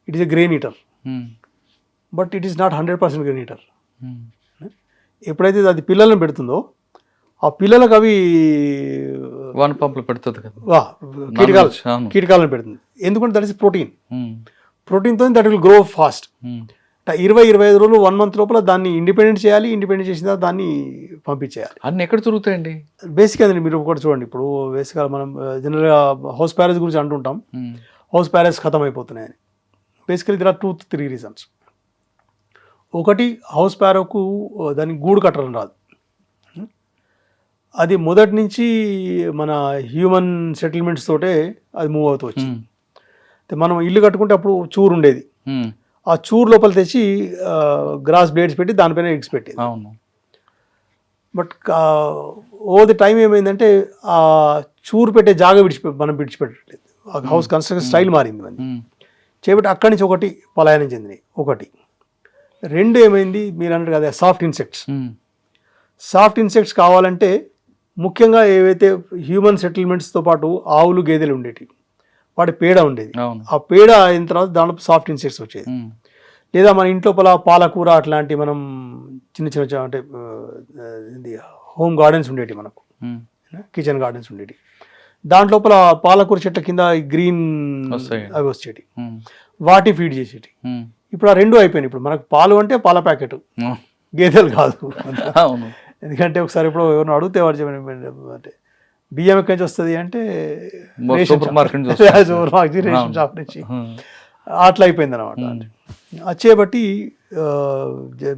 it is a grain eater, but it is not 100% grain eater. ఎప్పుడైతే అది పిల్లలను పెడుతుందో ఆ పిల్లలకు అవి పంపులు పెడుతుంది కదా, కీటకాలను పెడుతుంది. ఎందుకంటే దట్ ఈస్ ప్రోటీన్. ప్రోటీన్తో దట్ విల్ గ్రో ఫాస్ట్. 20-25 రోజులు 1 month లోపల దాన్ని ఇండిపెండెంట్ చేయాలి. ఇండిపెండెంట్ చేసిన తర్వాత దాన్ని పంపించేయాలి. అన్ని ఎక్కడ తిరుగుతాయండి? బేసిక్గా అండి మీరు ఒకటి చూడండి, ఇప్పుడు బేసిక్గా మనం జనరల్గా హౌస్ ప్యారెస్ గురించి అంటుంటాం, హౌస్ ప్యారెస్ ఖతం అయిపోతున్నాయని. Basically there are 2-3 reasons. ఒకటి, హౌస్ ప్యారోకు దానికి గూడు కట్టడం రాదు. అది మొదటి నుంచి మన హ్యూమన్ సెటిల్మెంట్స్ తోటే అది మూవ్ అవుతూ వచ్చింది. మనం ఇల్లు కట్టుకుంటే అప్పుడు చూరు ఉండేది, ఆ చూరు లోపల తెచ్చి గ్రాస్ బ్లేడ్స్ పెట్టి దానిపైన ఎగ్స్ పెట్టేది. బట్ ఓవర్ ది టైం ఏమైందంటే ఆ చూరు పెట్టే జాగా మనం విడిచిపెట్టలేదు. ఆ హౌస్ కన్స్ట్రక్షన్ స్టైల్ మారింది అని చేపట్టి అక్కడి నుంచి ఒకటి పలాయనం చెందినాయి. ఒకటి. 2 ఏమైంది, మీరు అన్నట్టు కదా సాఫ్ట్ ఇన్సెక్ట్స్. సాఫ్ట్ ఇన్సెక్ట్స్ కావాలంటే ముఖ్యంగా ఏవైతే హ్యూమన్ సెటిల్మెంట్స్తో పాటు ఆవులు గేదెలు ఉండేవి, వాటి పేడ ఉండేది. ఆ పేడ అయిన తర్వాత దాంట్లో సాఫ్ట్ ఇన్సెక్ట్స్ వచ్చేది. లేదా మన ఇంట్లో పాలకూర అట్లాంటి మనం చిన్న చిన్న అంటే హోమ్ గార్డెన్స్ ఉండేవి, మనకు కిచెన్ గార్డెన్స్ ఉండేవి. దాంట్లోపల పాలకూర చెట్ల కింద గ్రీన్ అవి వచ్చేటి, వాటి ఫీడ్ చేసేటి. ఇప్పుడు ఆ 2 అయిపోయినాయి. ఇప్పుడు మనకు పాలు అంటే పాల ప్యాకెట్, గేదెలు కాదు. ఎందుకంటే ఒకసారి ఇప్పుడు ఎవరిని అడిగితే వాడు అంటే బియ్యం ఎక్కడి నుంచి వస్తుంది అంటే సూపర్ మార్కెట్ రేషన్ షాప్ నుంచి, అట్లా అయిపోయింది అనమాట. వచ్చేబట్టి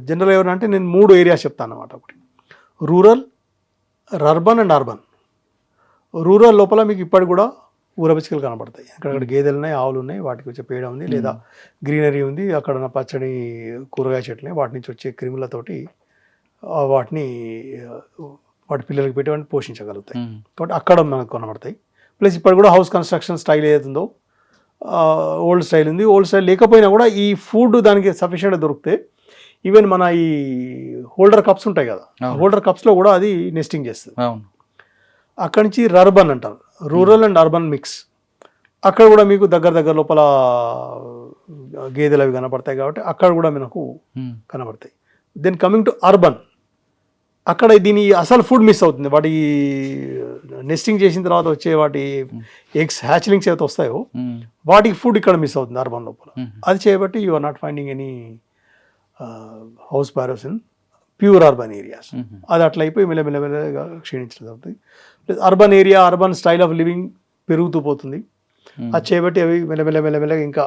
జనరల్ ఎవరు అంటే నేను 3 ఏరియాస్ చెప్తాను అనమాట. ఒకటి rural, urban and urban. Rural లోపల మీకు ఇప్పటికి కూడా ఊరపిచ్చుకలు కనబడతాయి. అక్కడ గేదెలు ఉన్నాయి, ఆవులు ఉన్నాయి, వాటికి వచ్చే పేడ ఉంది, లేదా గ్రీనరీ ఉంది, అక్కడ ఉన్న పచ్చడి కూరగాయ చెట్లు, వాటి నుంచి వచ్చే క్రిములతోటి వాటిని వాటి పిల్లలకి పెట్టి వాటిని పోషించగలుగుతాయి. కాబట్టి అక్కడ మనకు కనబడతాయి. ప్లస్ ఇప్పుడు కూడా హౌస్ కన్స్ట్రక్షన్ స్టైల్ ఏదైతుందో ఓల్డ్ స్టైల్ ఉంది. ఓల్డ్ స్టైల్ లేకపోయినా కూడా ఈ ఫుడ్ దానికి సఫిషియెంట్గా దొరికితే ఈవెన్ మన ఈ హోల్డర్ కప్స్ ఉంటాయి కదా, హోల్డర్ కప్స్లో కూడా అది నెస్టింగ్ చేస్తుంది. అక్కడి నుంచి రర్బన్ అంటారు, రూరల్ అండ్ అర్బన్ మిక్స్. అక్కడ కూడా మీకు దగ్గర లోపల గేదెలు అవి కనపడతాయి కాబట్టి అక్కడ కూడా మనకు కనబడతాయి. దెన్ కమింగ్ టు అర్బన్, అక్కడ దీని అసలు ఫుడ్ మిస్ అవుతుంది. వాటి నెస్టింగ్ చేసిన తర్వాత వచ్చే వాటి ఎగ్స్ హ్యాచ్లింగ్స్ ఏవైతే వస్తాయో వాటికి ఫుడ్ ఇక్కడ మిస్ అవుతుంది అర్బన్ లోపల. అది చేయబట్టి you are not finding any house sparrows in pure urban areas. అది అట్లా అయిపోయి మెల్లమెల్లగా క్షీణించడం అవుతుంది. Plus urban area, urban style of living పెరుగుతూ పోతుంది. అది చేయబట్టి అవి మెల్లమెల్లగా ఇంకా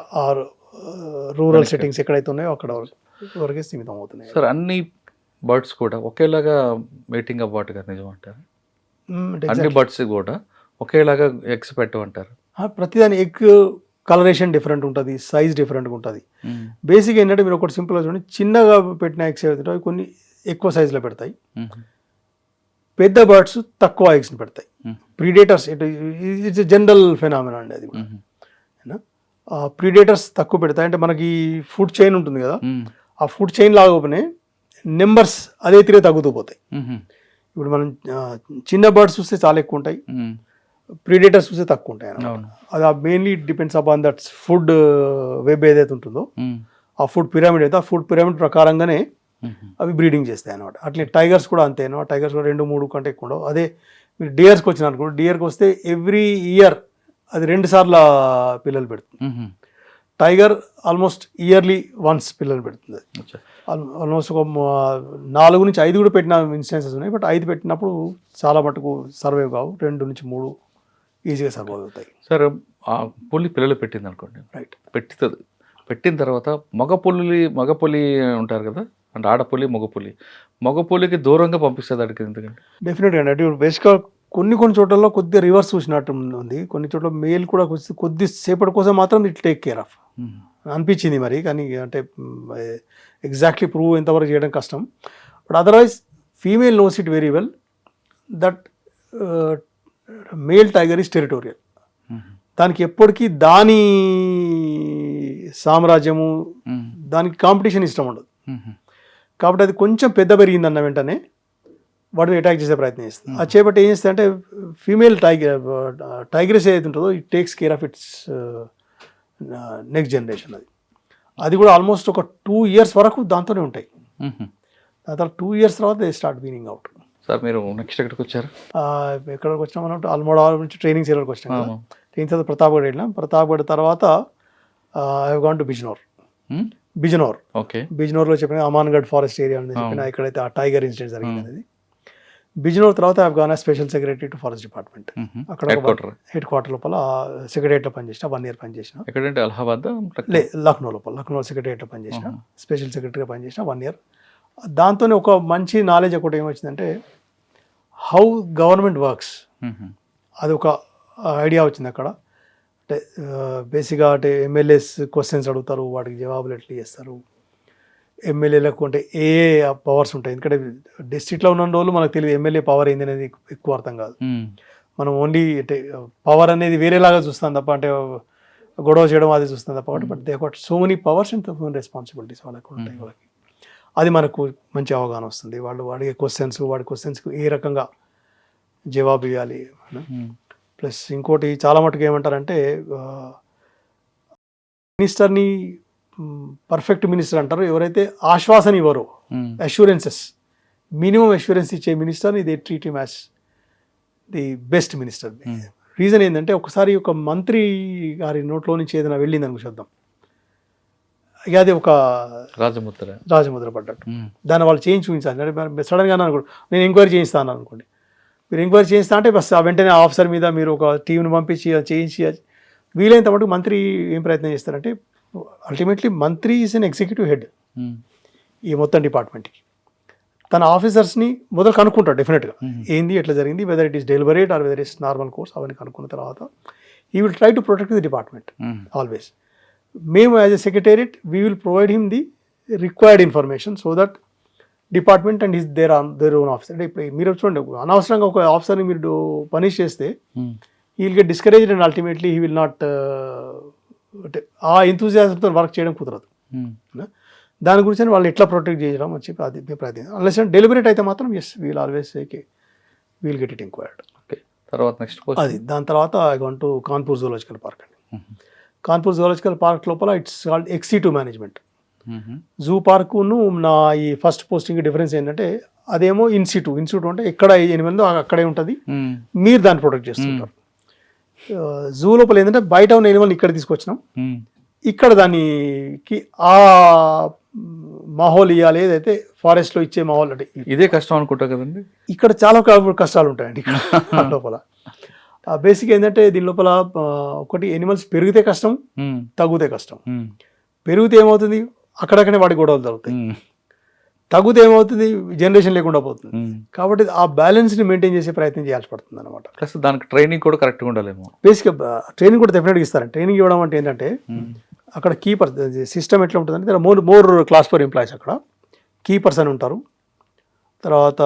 రూరల్ సెట్టింగ్స్ ఎక్కడైతే ఉన్నాయో అక్కడ వరకే సీమితం అవుతున్నాయి. సార్ అన్ని బర్డ్స్ కూడా ఒకేలాగా మీటింగ్ అవ్వట్టుగా నిజం అంటారు? అన్ని బర్డ్స్ కూడా ఒకేలాగా ఎగ్స్ పెట్టమంటారు? ప్రతిదాని ఎగ్ కలరేషన్ డిఫరెంట్ ఉంటుంది, సైజ్ డిఫరెంట్గా ఉంటుంది. బేసిక్గా ఏంటంటే మీరు ఒకటి సింపుల్గా చూడండి, చిన్నగా పెట్టిన ఎగ్స్ ఏవైతే అవి కొన్ని ఎక్కువ సైజులో పెడతాయి, పెద్ద బర్డ్స్ తక్కువ ఎగ్స్ని పెడతాయి. ప్రీడేటర్స్ ఇట్స్ జనరల్ ఫెనామినా అండి అది కూడా. ప్రీడేటర్స్ తక్కువ పెడతాయి అంటే మనకి ఫుడ్ చైన్ ఉంటుంది కదా, ఆ ఫుడ్ చైన్ లాగానే నెంబర్స్ అదే తిరిగి తగ్గుతూ పోతాయి. ఇప్పుడు మనం చిన్న బర్డ్స్ చూస్తే చాలా ఎక్కువ ఉంటాయి, ప్రీడేటర్స్ చూస్తే తక్కువ ఉంటాయి అన్నమాట. అది mainly depends upon that food web ఏదైతే ఉంటుందో, ఆ ఫుడ్ పిరమిడ్ అయితే ఆ ఫుడ్ పిరమిడ్ ప్రకారంగానే అవి బ్రీడింగ్ చేస్తాయి అన్నమాట. అట్లే టైగర్స్ కూడా అంతేనో, టైగర్స్ కూడా 2-3 కంటే ఎక్కువ ఉండవు. అదే మీరు డియర్స్కి వచ్చిన అనుకోండి, డియర్కి వస్తే ఎవ్రీ ఇయర్ అది 2 సార్లు పిల్లలు పెడుతుంది. టైగర్ ఆల్మోస్ట్ ఇయర్లీ వన్స్ పిల్లలు పెడుతుంది. ఆల్మోస్ట్ ఒక 4 నుంచి 5 కూడా పెట్టిన ఇన్స్టెన్సెస్ ఉన్నాయి. బట్ 5 పెట్టినప్పుడు చాలా మటుకు సర్వైవ్ కావు, 2 నుంచి 3 ఈజీగా సర్వైవ్ అవుతాయి. సార్ ఆ పులి పిల్లలు పెట్టింది అనుకోండి, రైట్, పెట్టిన తర్వాత మగ పులి ఉంటారు కదా, అంటే ఆడపులి మగపులికి దూరంగా పంపిస్తుంది అడిగి. ఎందుకంటే డెఫినెట్గా అండి, అంటే బేసిక్గా కొన్ని చోట్లలో కొద్దిగా రివర్స్ చూసినట్టు ఉంది. కొన్ని చోట్ల మేల్ కూడా కొద్దిసేపటి కోసం మాత్రం ఇట్ టేక్ కేర్ ఆఫ్ అనిపించింది మరి. కానీ అంటే ఎగ్జాక్ట్లీ ప్రూవ్ ఎంతవరకు చేయడం కష్టం. But otherwise female knows it very well that male tiger is territorial. దానికి ఎప్పటికీ దాని సామ్రాజ్యము, దానికి కాంపిటీషన్ ఇష్టం ఉండదు. కాబట్టి అది కొంచెం పెద్ద పెరిగిందన్న వెంటనే వాడు అటాక్ చేసే ప్రయత్నం చేస్తుంది. అది చేపట్టి ఏం చేస్తుంది అంటే ఫీమేల్ టైగర్స్ ఏదైతే ఉంటుందో it takes care of it's next generation. అది కూడా ఆల్మోస్ట్ ఒక 2 years వరకు దాంతోనే ఉంటాయి. దాని తర్వాత 2 years తర్వాత they start weaning out. Sir మీరు నెక్స్ట్ ఎక్కడికి వచ్చారు? ఎక్కడికి వచ్చినాం మనం ఆల్మోడా నుంచి ట్రైనింగ్ సెంటర్కి వచ్చినాం కదా. ట్రైనింగ్ తర్వాత ప్రతాప్గఢ్ వెళ్ళాం. ప్రతాప్గఢ్ తర్వాత I have gone to Bijnor. Okay, బిజ్నోర్లో చెప్పిన అమాన్గఢ్ ఫారెస్ట్ ఏరియా అని చెప్పిన, ఎక్కడైతే ఆ టైగర్ ఇన్సిడెంట్ జరిగింది అనేది. బిజ్నోర్ తర్వాత I gone special secretary to forest department. అక్కడ హెడ్ క్వార్టర్ లోపల సెక్రటరీలో పనిచేసిన 1 year పనిచేసిన. ఎక్కడంటే అలహాబాద్ లక్నో లోపల, లక్నో సెక్రటరీలో పనిచేసిన, స్పెషల్ సెక్రటరీగా పనిచేసిన 1 year. దాంతోనే ఒక మంచి నాలెడ్జ్ ఒకటి ఏమొచ్చిందంటే హౌ గవర్నమెంట్ వర్క్స్, అది ఒక ఐడియా వచ్చింది అక్కడ. అంటే బేసిక్గా అంటే ఎమ్మెల్యేస్ క్వశ్చన్స్ అడుగుతారు, వాటికి జవాబులు ఎట్లా చేస్తారు, ఎమ్మెల్యేలకు అంటే ఏ పవర్స్ ఉంటాయి. ఎందుకంటే డిస్ట్రిక్ట్లో ఉన్న రోజులు మనకు తెలియదు ఎమ్మెల్యే పవర్ ఏంది అనేది ఎక్కువ అర్థం కాదు. మనం ఓన్లీ అంటే పవర్ అనేది వేరేలాగా చూస్తాం తప్ప, అంటే గొడవ చేయడం అది చూస్తాం తప్ప. But they got so many powers and so many responsibilities వాళ్ళకు ఉంటాయి. వాళ్ళకి అది మనకు మంచి అవగాహన వస్తుంది. వాళ్ళు అడిగే వాడి క్వశ్చన్స్కి ఏ రకంగా జవాబు ఇవ్వాలి. ప్లస్ ఇంకోటి చాలా మటుకు ఏమంటారంటే మినిస్టర్ని పర్ఫెక్ట్ మినిస్టర్ అంటారు ఎవరైతే ఆశ్వాసన ఇవ్వరో, అష్యూరెన్సెస్, మినిమం అష్యూరెన్స్ ఇచ్చే మినిస్టర్ని they treat him as the best minister. Reason ఏంటంటే ఒకసారి ఒక మంత్రి గారి నోట్లో నుంచి ఏదైనా వెళ్ళింది అనుకో చూద్దాం, ఇక అది ఒక రాజముద్ర పడ్డట్టు. దాన్ని వాళ్ళు చేంజ్ చూపించాలి. అంటే సడన్గా అనుకోండి నేను ఎంక్వైరీ చేయిస్తాను అనుకోండి, మీరు ఎంక్వైరీ చేయిస్తా అంటే బస్ వెంటనే ఆఫీసర్ మీద మీరు ఒక టీంని పంపించి చేయించి, వీలైనంత మటుకు మంత్రి ఏం ప్రయత్నం చేస్తారంటే అల్టిమేట్లీ మంత్రి ఈజ్ అన్ ఎగ్జిక్యూటివ్ హెడ్ ఈ మొత్తం డిపార్ట్మెంట్కి. తన ఆఫీసర్స్ని మొదలు కనుక్కుంటాడు డెఫినెట్గా, ఏంది ఎట్లా జరిగింది, whether it is deliberate or whether it's normal course, అవన్నీ కనుక్కున్న తర్వాత he will try to protect the department always. మేము as a secretariat we will provide him the required information so that department and his their own officer. అంటే ఇప్పుడు మీరు చూడండి, అనవసరంగా ఒక ఆఫీసర్ని మీరు పనిష్ చేస్తే he will get discouraged and ultimately he will not, అంటే ఆ ఎంతూజియాజంతో వర్క్ చేయడం కుదరదు. దాని గురించి వాళ్ళు ఎట్లా ప్రొటెక్ట్ చేయడం అని చెప్పి అది ప్రయత్నం. అన్లెస్ డెలిబరేట్ అయితే మాత్రం yes we'll always we'll get it enquired. తర్వాత నెక్స్ట్ అది దాని తర్వాత I want to Kanpur zoological park అండి. కాన్పూర్ జూలాజికల్ పార్క్ లోపల it's called XC2 management. Zoo పార్కును నా ఈ ఫస్ట్ పోస్టింగ్ డిఫరెన్స్ ఏంటంటే అదేమో ఇన్స్టిట్యూట్ అంటే ఎక్కడ ఎనిమిది అక్కడే ఉంటుంది, మీరు దాన్ని ప్రొటెక్ట్ చేస్తుంటారు. జూ లోపల ఏంటంటే బయట ఉన్న ఎనిమల్ని ఇక్కడ తీసుకొచ్చినాం, ఇక్కడ దానికి ఆ మాహోల్ ఇవ్వాలి, ఏదైతే ఫారెస్ట్లో ఇచ్చే మాహోల్ అంటే ఇదే కష్టం అనుకుంటా కదండి. ఇక్కడ చాలా కష్టాలు ఉంటాయండి ఇక్కడ లోపల. బేసిక్ ఏంటంటే దీని లోపల ఒకటి ఎనిమల్స్ పెరిగితే కష్టం, తగ్గితే కష్టం. పెరిగితే ఏమవుతుంది, అక్కడక్కడే వాడి గొడవలు జరుగుతాయి. తగ్గితే ఏమవుతుంది, జనరేషన్ లేకుండా పోతుంది. కాబట్టి ఆ బ్యాలెన్స్ని మెయింటైన్ చేసే ప్రయత్నం చేయాల్సి పడుతుంది అనమాట. ప్లస్ దానికి ట్రైనింగ్ కూడా కరెక్ట్గా ఉండాలేమో. బేసిక్గా ట్రైనింగ్ కూడా డెఫినెట్గా ఇస్తారండి. ట్రైనింగ్ ఇవ్వడం అంటే ఏంటంటే అక్కడ కీపర్ సిస్టమ్ ఎట్లా ఉంటుందంటే మోర్ క్లాస్ 4 ఎంప్లాయీస్. అక్కడ కీపర్స్ అని ఉంటారు, తర్వాత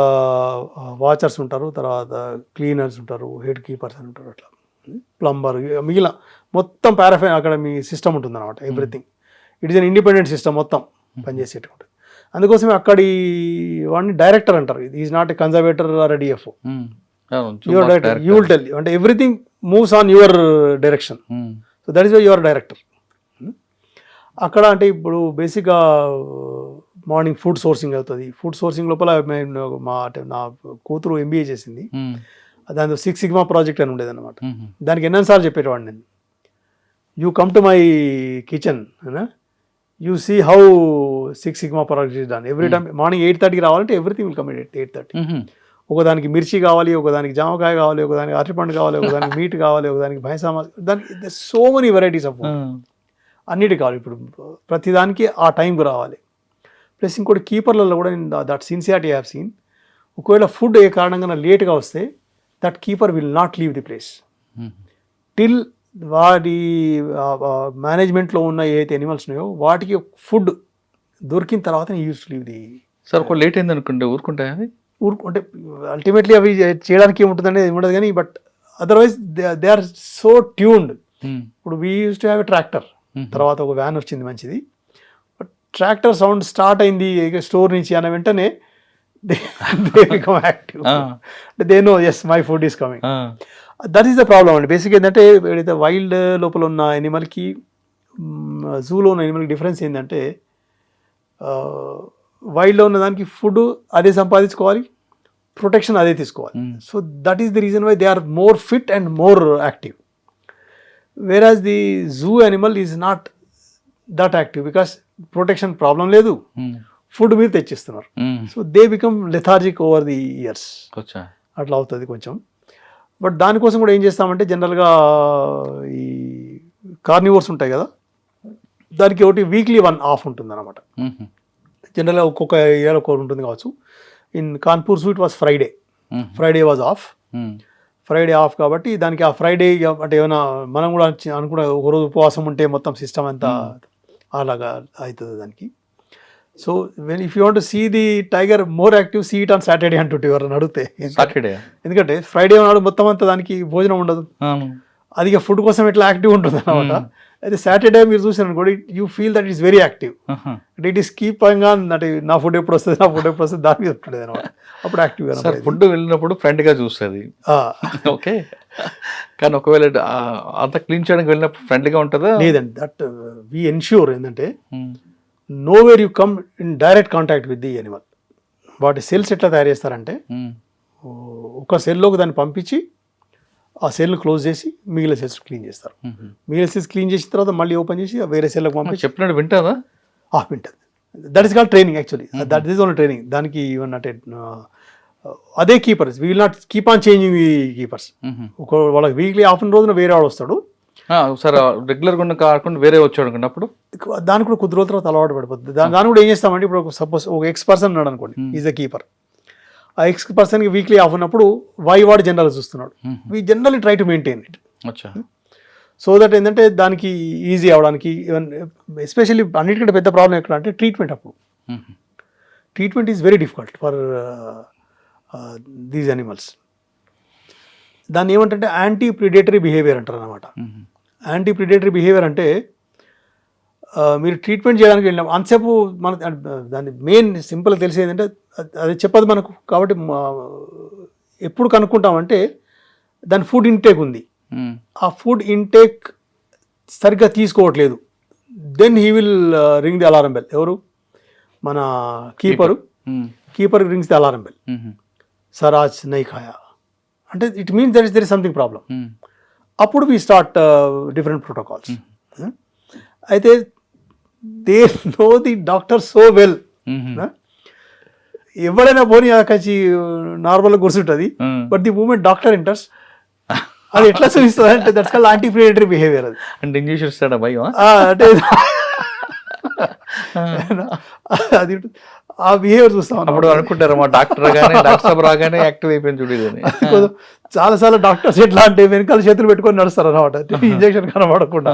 వాచర్స్ ఉంటారు, తర్వాత క్లీనర్స్ ఉంటారు, హెడ్ కీపర్స్ అని ఉంటారు, అట్లా ప్లంబర్, మిగిలిన మొత్తం పారాఫైన్ అక్కడ మీ సిస్టమ్ ఉంటుంది అనమాట. Everything it is an independent system, మొత్తం పనిచేసేటువంటి. అందుకోసమే అక్కడి వాడిని డైరెక్టర్ అంటారు. Is not a conservator or DFO, your director. You will tell అంటే everything moves on your direction. So that is your director. అక్కడ అంటే ఇప్పుడు బేసిక్గా మార్నింగ్ ఫుడ్ సోర్సింగ్ అవుతుంది. ఫుడ్ సోర్సింగ్ లోపల నా కూతురు ఎంబీఏ చేసింది, దాని 6 సిగ్మా ప్రాజెక్ట్ అని ఉండేది అనమాట. దానికి ఎన్నోసార్లు చెప్పేటవాడిని నేను, you come to my kitchen, you see how 6 sigma project is done. Every time morning 8:30కి రావాలంటే ఎవ్రీథింగ్ విల్ కమ్ ఎట్ 8:30. ఒకదానికి మిర్చి కావాలి, ఒకదానికి జామకాయ కావాలి, ఒకదానికి అరటిపండు కావాలి, ఒకదానికి మీట్ కావాలి, ఒకదానికి భైసామా, దానికి so many varieties of food అన్నిటి కావాలి. ఇప్పుడు ప్రతిదానికి ఆ టైంకి రావాలి. ప్లస్ ఇంకోటి కీపర్లలో కూడా నేను దట్ సిన్సియారిటీ హ్యావ్ సీన్. ఒకవేళ ఫుడ్ ఏ కారణంగా లేట్గా వస్తే that keeper will not leave the place till వాటి మేనేజ్మెంట్లో ఉన్న ఏదైతే ఎనిమల్స్ ఉన్నాయో వాటికి ఫుడ్ దొరికిన తర్వాత use to leave the. Sir ఒక లేట్ అయింది అనుకుంటే ఊరుకుంటాయా? అంటే అల్టిమేట్లీ అవి చేయడానికి ఏముంటుందంటే ఉండదు కానీ, but otherwise they are so tuned. ఇప్పుడు we use to have a tractor, తర్వాత ఒక వ్యాన్ వచ్చింది మంచిది. బట్ ట్రాక్టర్ సౌండ్ స్టార్ట్ అయింది స్టోర్ నుంచి అన్న వెంటనే they become active. They know yes my food is coming. That is the problem అండి. బేసిక్ ఏంటంటే ఏదైతే వైల్డ్ లోపల ఉన్న ఎనిమల్కి జూలో ఉన్న ఎనిమల్కి డిఫరెన్స్ ఏంటంటే వైల్డ్లో ఉన్న దానికి ఫుడ్ అదే సంపాదించుకోవాలి, ప్రొటెక్షన్ అదే తీసుకోవాలి. So that is the reason why they are more fit and more active. whereas the zoo animal is not that active because protection problem లేదు, ఫుడ్ మీరు తెచ్చిస్తున్నారు. So they become lethargic over the years, అట్లా అవుతుంది కొంచెం. But దానికోసం కూడా ఏం చేస్తామంటే జనరల్గా ఈ కార్నివర్స్ ఉంటాయి కదా, దానికి ఒకటి వీక్లీ 1 ఆఫ్ ఉంటుంది అనమాట. జనరల్గా ఒక్కొక్క ఏరియాలో ఒకటి ఉంటుంది కావచ్చు. In Kanpur zoo it was Friday was of. Friday of కాబట్టి దానికి ఆ ఫ్రైడే అంటే ఏమైనా మనం కూడా అనుకున్న ఒకరోజు ఉపవాసం ఉంటే మొత్తం సిస్టమ్ అంతా అలాగా అవుతుంది దానికి. So when if you want to see the tiger more active, see it on Saturday అంటుంటే ఎవరైనా అడిగితే. ఎందుకంటే ఫ్రైడే నాడు మొత్తం అంతా దానికి భోజనం ఉండదు, అది ఫుడ్ కోసం ఎట్లా యాక్టివ్ ఉంటుంది అనమాట. అయితే సాటర్డే మీరు చూసారు అనుకోండి, you feel that is very active. అంటే ఇట్ ఈస్ కీపింగ్ ఆన్, అంటే నా ఫుడ్ ఎప్పుడు వస్తుంది దాని మీద ఉంటుంది అనమాట. అప్పుడు యాక్టివ్గా ఫుడ్ వెళ్ళినప్పుడు ఫ్రెండ్గా చూస్తుంది. ఓకే, కానీ ఒకవేళ అంత క్లీన్ చేయడానికి వెళ్ళినప్పుడు ఫ్రెండ్లీగా ఉంటుందా? లేదండి, దట్ వీ ఎన్ష్యూర్ ఏంటంటే know where you come in direct contact with the Animal. వాటి సెల్స్ ఎట్లా తయారు చేస్తారంటే ఒక సెల్లోకి దాన్ని పంపించి ఆ సెల్ క్లోజ్ చేసి మిగిలిన సెల్స్ క్లీన్ చేస్తారు. మిగిలిన సెల్స్ క్లీన్ చేసిన తర్వాత మళ్ళీ ఓపెన్ చేసి వేరే సెల్లోకి పంపించి చెప్పినట్టు వింటుందా? వింటుంది. That is called training actually. That is only training. దానికి ఈవెన్ అంటే అదే keepers we will not keep on changing the keepers. వాళ్ళకి వీక్లీ ఆఫ్ రోజున వేరే వాడు వస్తాడు. సార్ రెగ్యులర్గా కాకుండా వేరే వచ్చాడు అనుకున్నప్పుడు దానికి కూడా కొద్ది రోజుల తర్వాత అలవాటు పడిపోతుంది. దాన్ని కూడా ఏం చేస్తామంటే ఇప్పుడు సపోజ్ ఒక ఎక్స్-పర్సన్ ఉన్నాడు అనుకోండి, ఈజ్ ద కీపర్. ఆ ఎక్స్-పర్సన్కి వీక్లీ ఆఫ్ ఉన్నప్పుడు వాడు జనరల్ చూస్తున్నాడు. We generally try to maintain it so that ఏంటంటే దానికి ఈజీ అవడానికి. ఈవెన్ ఎస్పెషల్లీ అన్నిటికంటే పెద్ద ప్రాబ్లం ఎక్కడ అంటే ట్రీట్మెంట్. అప్పుడు treatment is very difficult for these animals. దాన్ని ఏమంటే యాంటీ ప్రిడేటరీ బిహేవియర్ అంటారు అనమాట. యాంటీ ప్రిడేటరీ బిహేవియర్ అంటే మీరు ట్రీట్మెంట్ చేయడానికి వెళ్ళిన అంతసేపు మన దాని మెయిన్ సింపుల్గా తెలిసేది ఏంటంటే అది చెప్పదు మనకు. కాబట్టి ఎప్పుడు కనుక్కుంటామంటే దాని ఫుడ్ ఇంటేక్ ఉంది, ఆ ఫుడ్ ఇంటేక్ సరిగ్గా తీసుకోవట్లేదు, then he will ring the alarm bell. ఎవరు? మన keeper rings the alarm bell. Sir ఆజ్ నై ఖాయా అంటే it means that is there is something problem. అప్పుడు వీ స్టార్ట్ డిఫరెంట్ ప్రోటోకాల్స్. అయితే they know the doctor so well. ఎవరైనా పోనీ అక్కడి నార్మల్గా కూర్చుంటుంది, but the moment doctor enters అది ఎట్లా చూపిస్తుంది అంటే that's called anti predatory behaviour. అది అంటే ఇంగ్లీష్ ఇస్తాడా భయం? అంటే అది ఆ బిహేవియర్ చూస్తాం. అప్పుడు అనుకుంటారు మా డాక్టర్ రాగానే యాక్టివ్ అయిపోయింది చూడేదని. చాలా సార్లు డాక్టర్స్ ఎట్లా అంటే వెనకాల చేతులు పెట్టుకొని నడుస్తారు అనమాట, ఇంజక్షన్ కనబడకుండా.